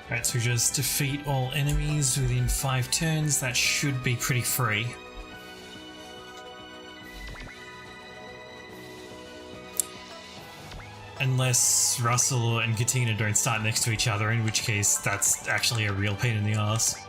Speaker 3: Alright, so just defeat all enemies within 5 turns. That should be pretty free. Unless Russell and Katina don't start next to each other, in which case that's actually a real pain in the ass.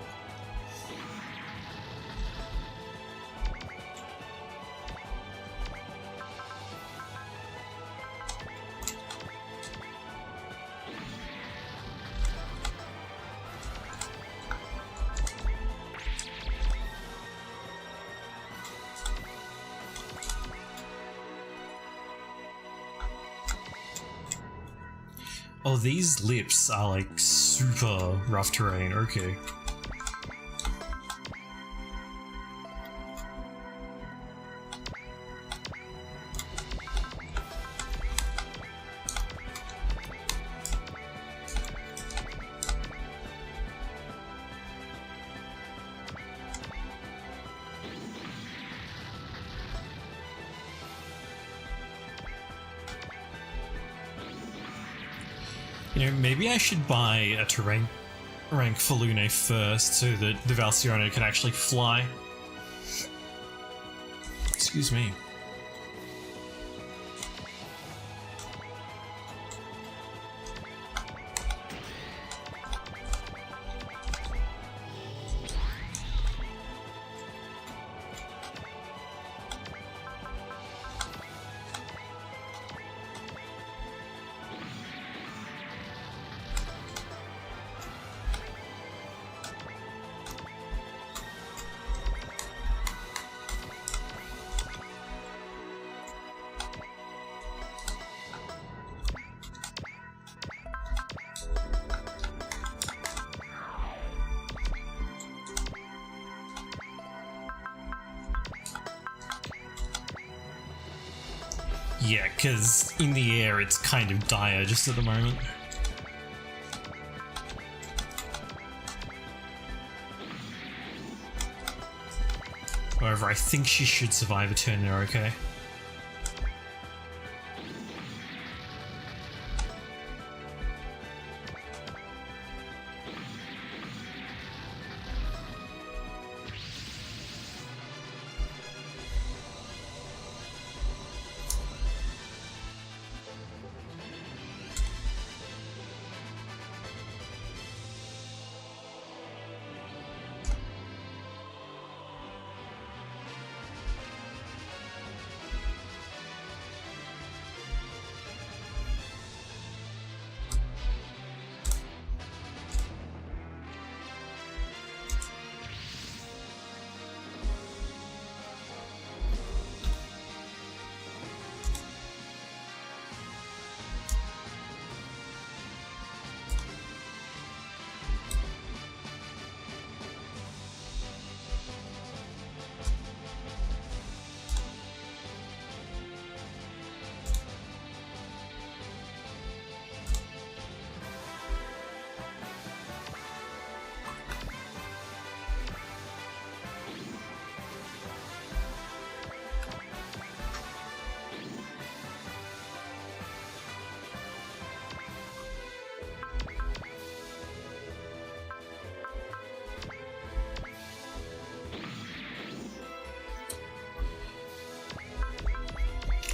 Speaker 3: Oh, these lips are like super rough terrain, okay. You know, maybe I should buy a terrain rank for Lune first so that the Valciano can actually fly. Excuse me. Yeah, because in the air it's kind of dire just at the moment. However, I think she should survive a turn there, okay?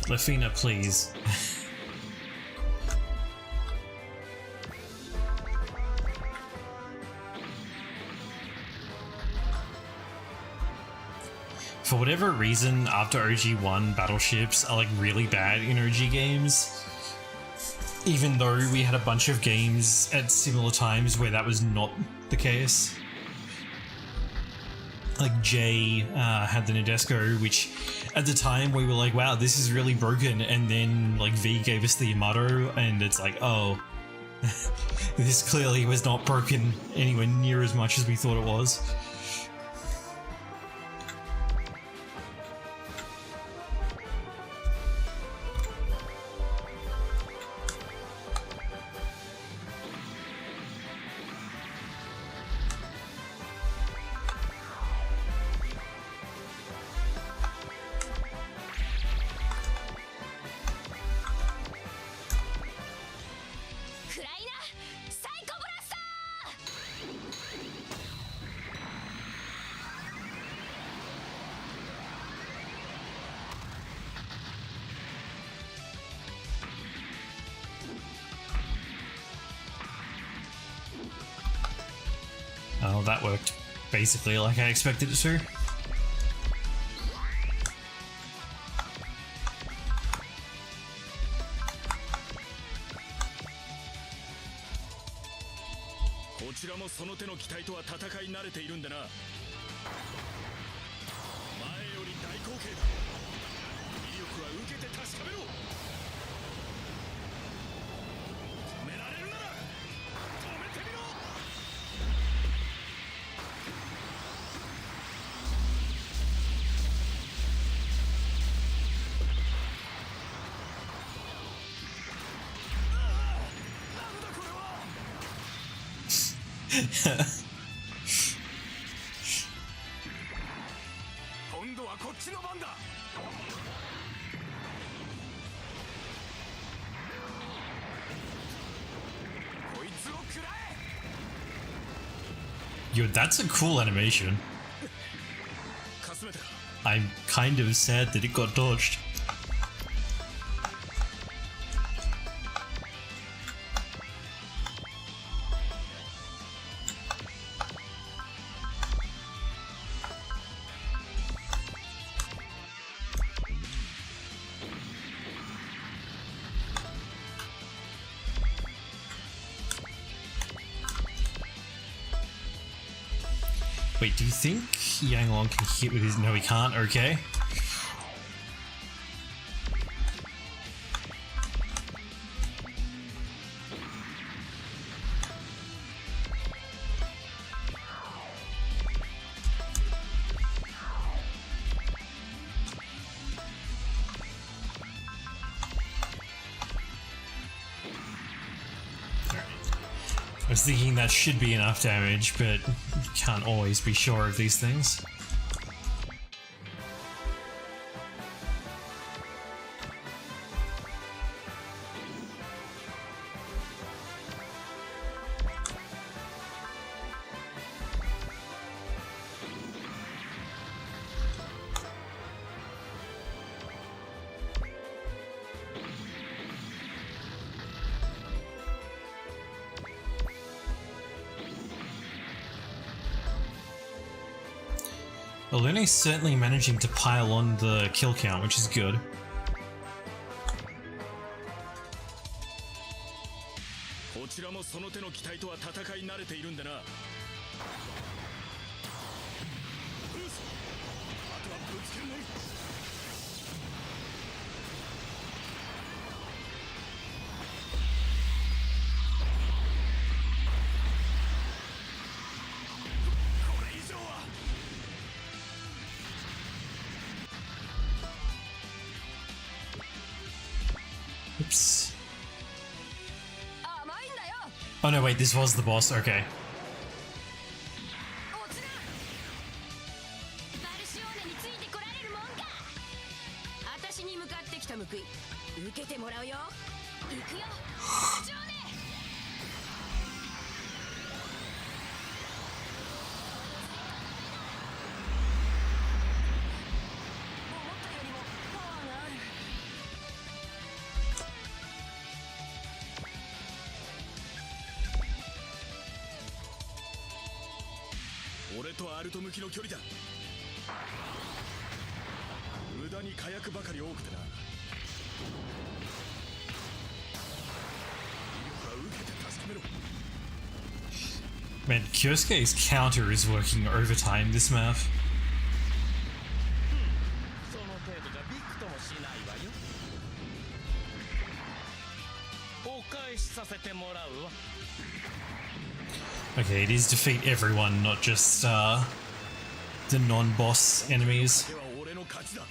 Speaker 3: Lafina, please. For whatever reason, after OG1, battleships are like really bad in OG games. Even though we had a bunch of games at similar times where that was not the case. Like Jay had the Nadesco, which at the time we were like, wow, this is really broken, and then like V gave us the Yamato, and it's like, oh, this clearly was not broken anywhere near as much as we thought it was. Well, that worked basically like I expected it to.
Speaker 1: こちらもその手の機体とは戦い慣れているんだな。前より大口径だ。威力は受けて確かめろ。止められるなら止めてみろ。なんだこれは。今度はこっちの番だ。こいつを食らえ。
Speaker 3: Yo, that's a cool animation.
Speaker 1: かすめた。
Speaker 3: I'm kind of sad that it got dodged. Wait, do you think Yang Long can hit with his... No, he can't, okay. I was thinking that should be enough damage, but you can't always be sure of these things. Well, Lune's certainly managing to pile on the kill count, which is good.
Speaker 1: こちらもその手の機体とは戦い慣れているんだな。あとはぶつけるのみ。これ以上は。
Speaker 3: Oops. Oh no, wait, this was the boss, okay.
Speaker 4: 私に向かってきた報い受けてもらうよ。行くよ。少年。思ったよりもパワーがある。
Speaker 1: 俺とアルト向きの距離だ。無駄に火薬ばかり多くてな。威力は受けて確かめろ。
Speaker 3: Man, Kyosuke's counter is working overtime this map.
Speaker 2: その程度じゃびくともしないわよ。お返しさせてもらうわ。
Speaker 3: Okay, it is defeat everyone, not just the non-boss enemies.
Speaker 1: では俺の勝ちだ。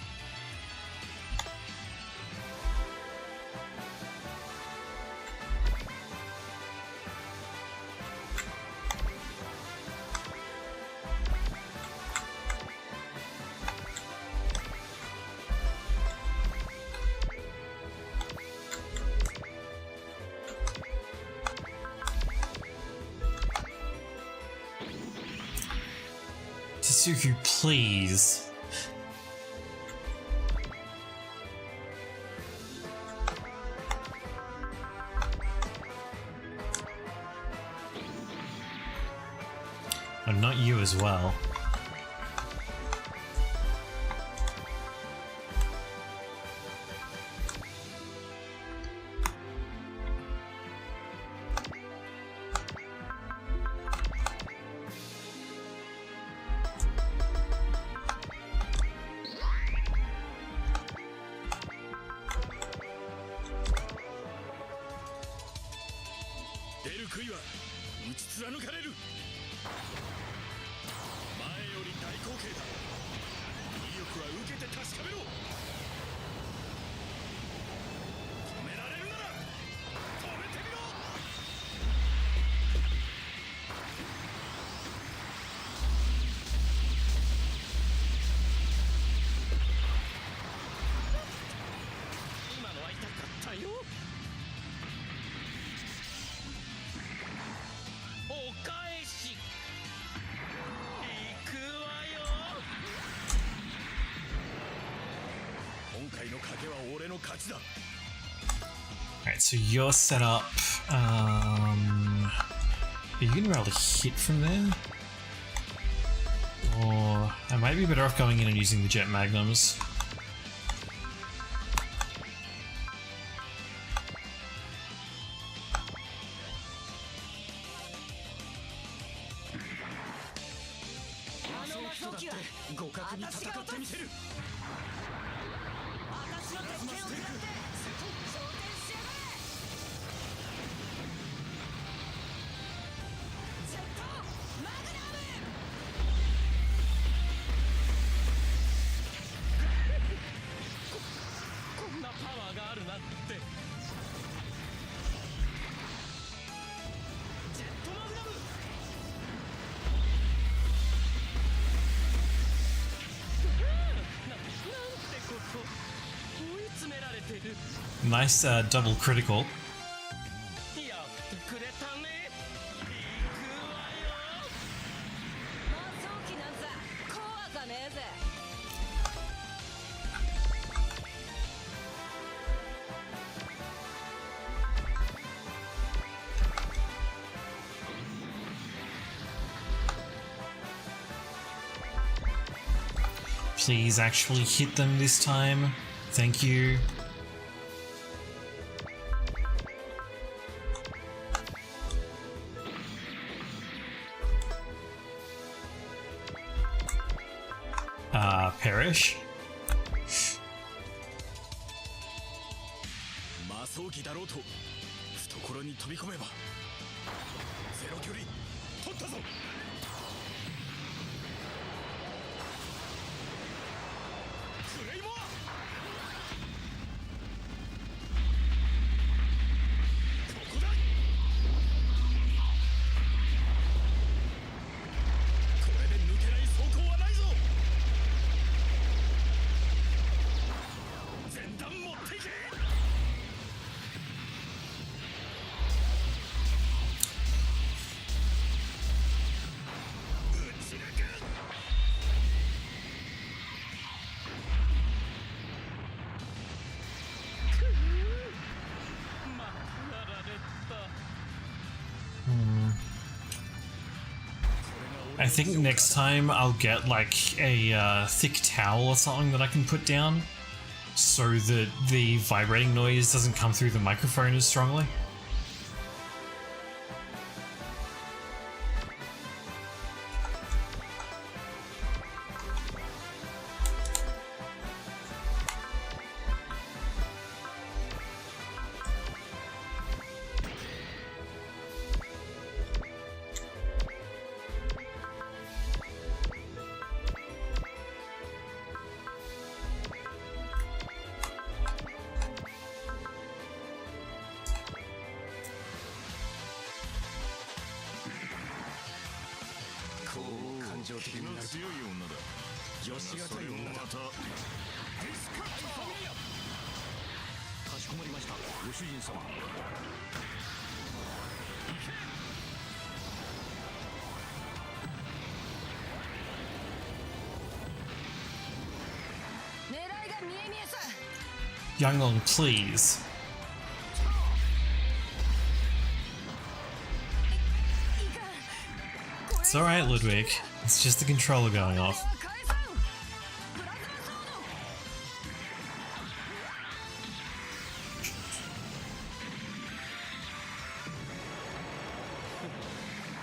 Speaker 3: Tsuku, please. But not you as well. Alright, so you're set up. Are you gonna be able to hit from there? Or I might be better off going in and using the jet magnums. Nice double critical. Please actually hit them this time. Thank you. Perish. I think next time I'll get like a thick towel or something that I can put down so that the vibrating noise doesn't come through the microphone as strongly. Younglong, please. It's alright, Ludwig. It's just the controller going off.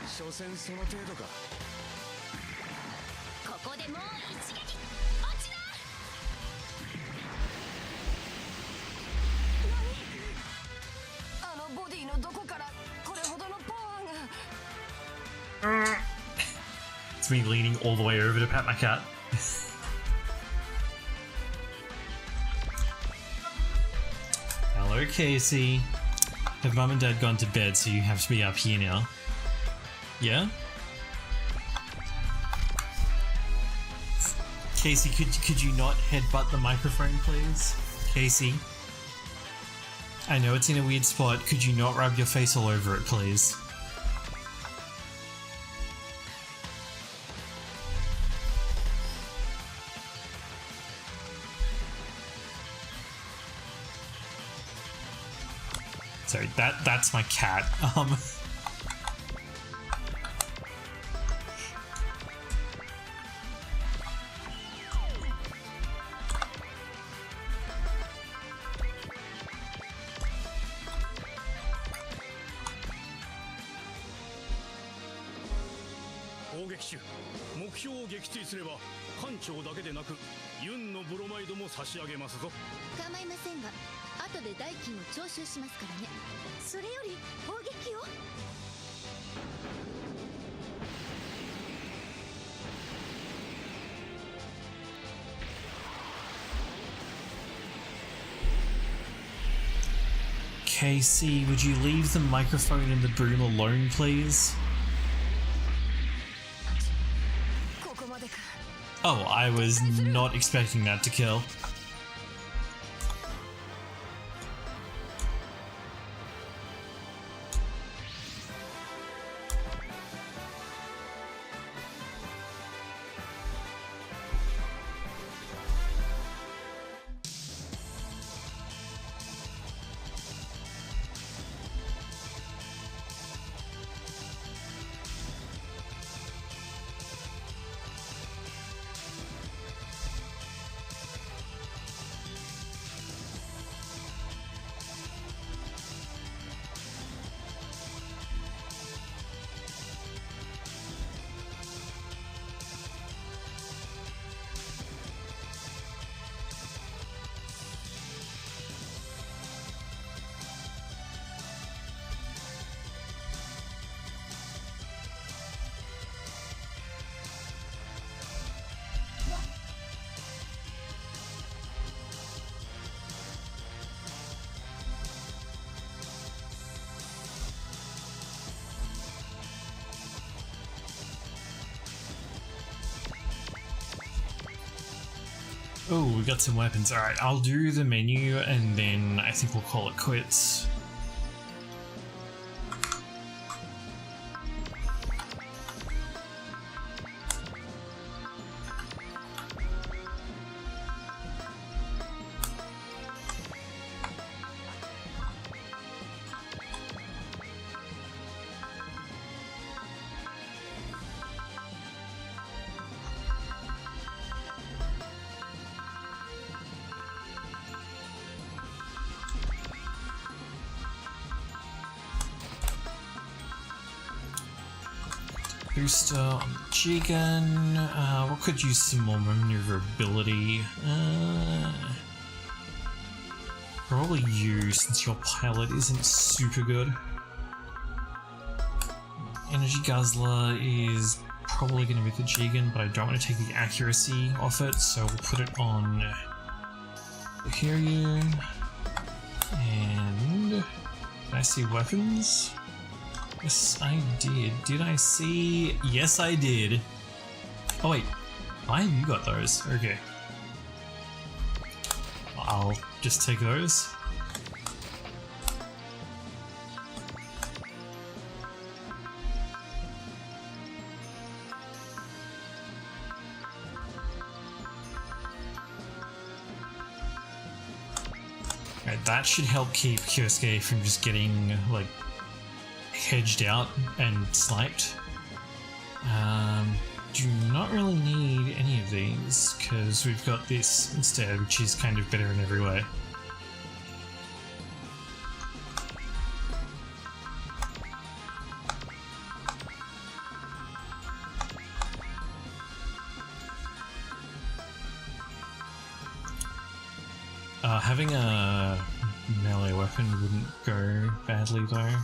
Speaker 2: 所詮その程度か。
Speaker 4: ここでもう一撃落ちな。何？あのボディのどこからこれほどのパワーが。
Speaker 3: It's me leaning all the way over to pat my cat. Hello, Casey. Have Mum and Dad gone to bed, so you have to be up here now? Yeah? Casey, could you not headbutt the microphone, please? Casey? I know it's in a weird spot. Could you not rub your face all over it, please? Sorry, that's my cat.
Speaker 1: OGs2 目標を撃墜すれば艦長だけでなくユンのブロマイドも差し上げますぞ。
Speaker 4: 構いませんが後で代金を徴収しますからね。それより砲撃を。
Speaker 3: Casey, would you leave the microphone and the broom alone, please? Oh, I was not expecting that to kill. Oh, we got some weapons. Alright, I'll do the menu and then I think we'll call it quits. Booster on the G-gun. We could use some more maneuverability. Probably you, since your pilot isn't super good. Energy Guzzler is probably going to be the G-gun, but I don't want to take the accuracy off it, so we'll put it on the Hiryu. And did I see weapons? Yes, I did. Did I see? Yes, I did. Oh wait, why have you got those? Okay. I'll just take those. Right, that should help keep Kyosuke from just getting, like, hedged out and sniped. Do not really need any of these because we've got this instead, which is kind of better in every way. Having a melee weapon wouldn't go badly though.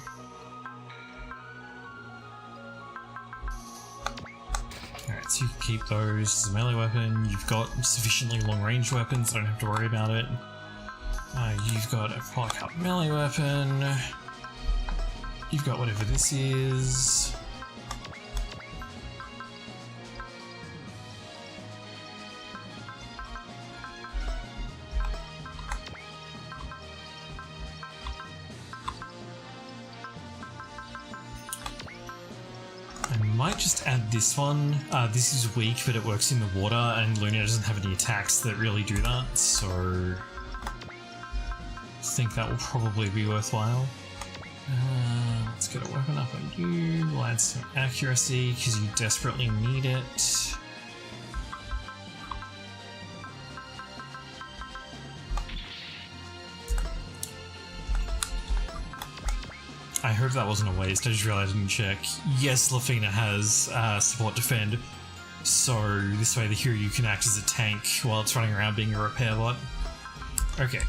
Speaker 3: Alright, so you can keep those as a melee weapon. You've got sufficiently long-range weapons, I don't have to worry about it. You've got a polycarp melee weapon. You've got whatever this is. Might just add this one. This is weak, but it works in the water, and Luna doesn't have any attacks that really do that, so I think that will probably be worthwhile. Let's get a weapon up on you. We'll add some accuracy because you desperately need it. I hope that wasn't a waste, I just realized I didn't check. Yes, Lafina has support defend, so this way the hero can act as a tank while it's running around being a repair bot. Okay.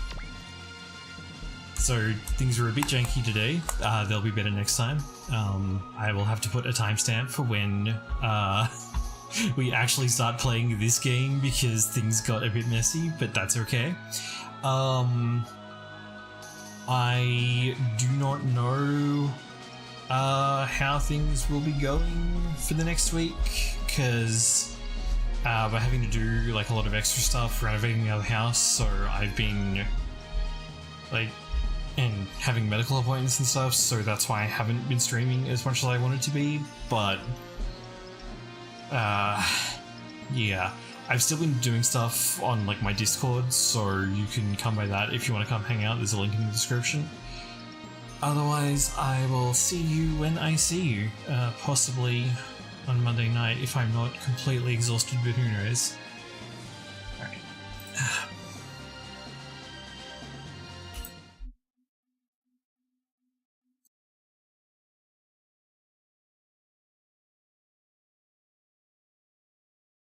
Speaker 3: So things were a bit janky today, they'll be better next time. I will have to put a timestamp for when we actually start playing this game because things got a bit messy, but that's okay. I do not know how things will be going for the next week because we're having to do like a lot of extra stuff renovating the other house, so I've been like and having medical appointments and stuff, so that's why I haven't been streaming as much as I wanted to be, but yeah. I've still been doing stuff on like my Discord, so you can come by that if you want to come hang out. There's a link in the description. Otherwise, I will see you when I see you, possibly on Monday night if I'm not completely exhausted, but who knows.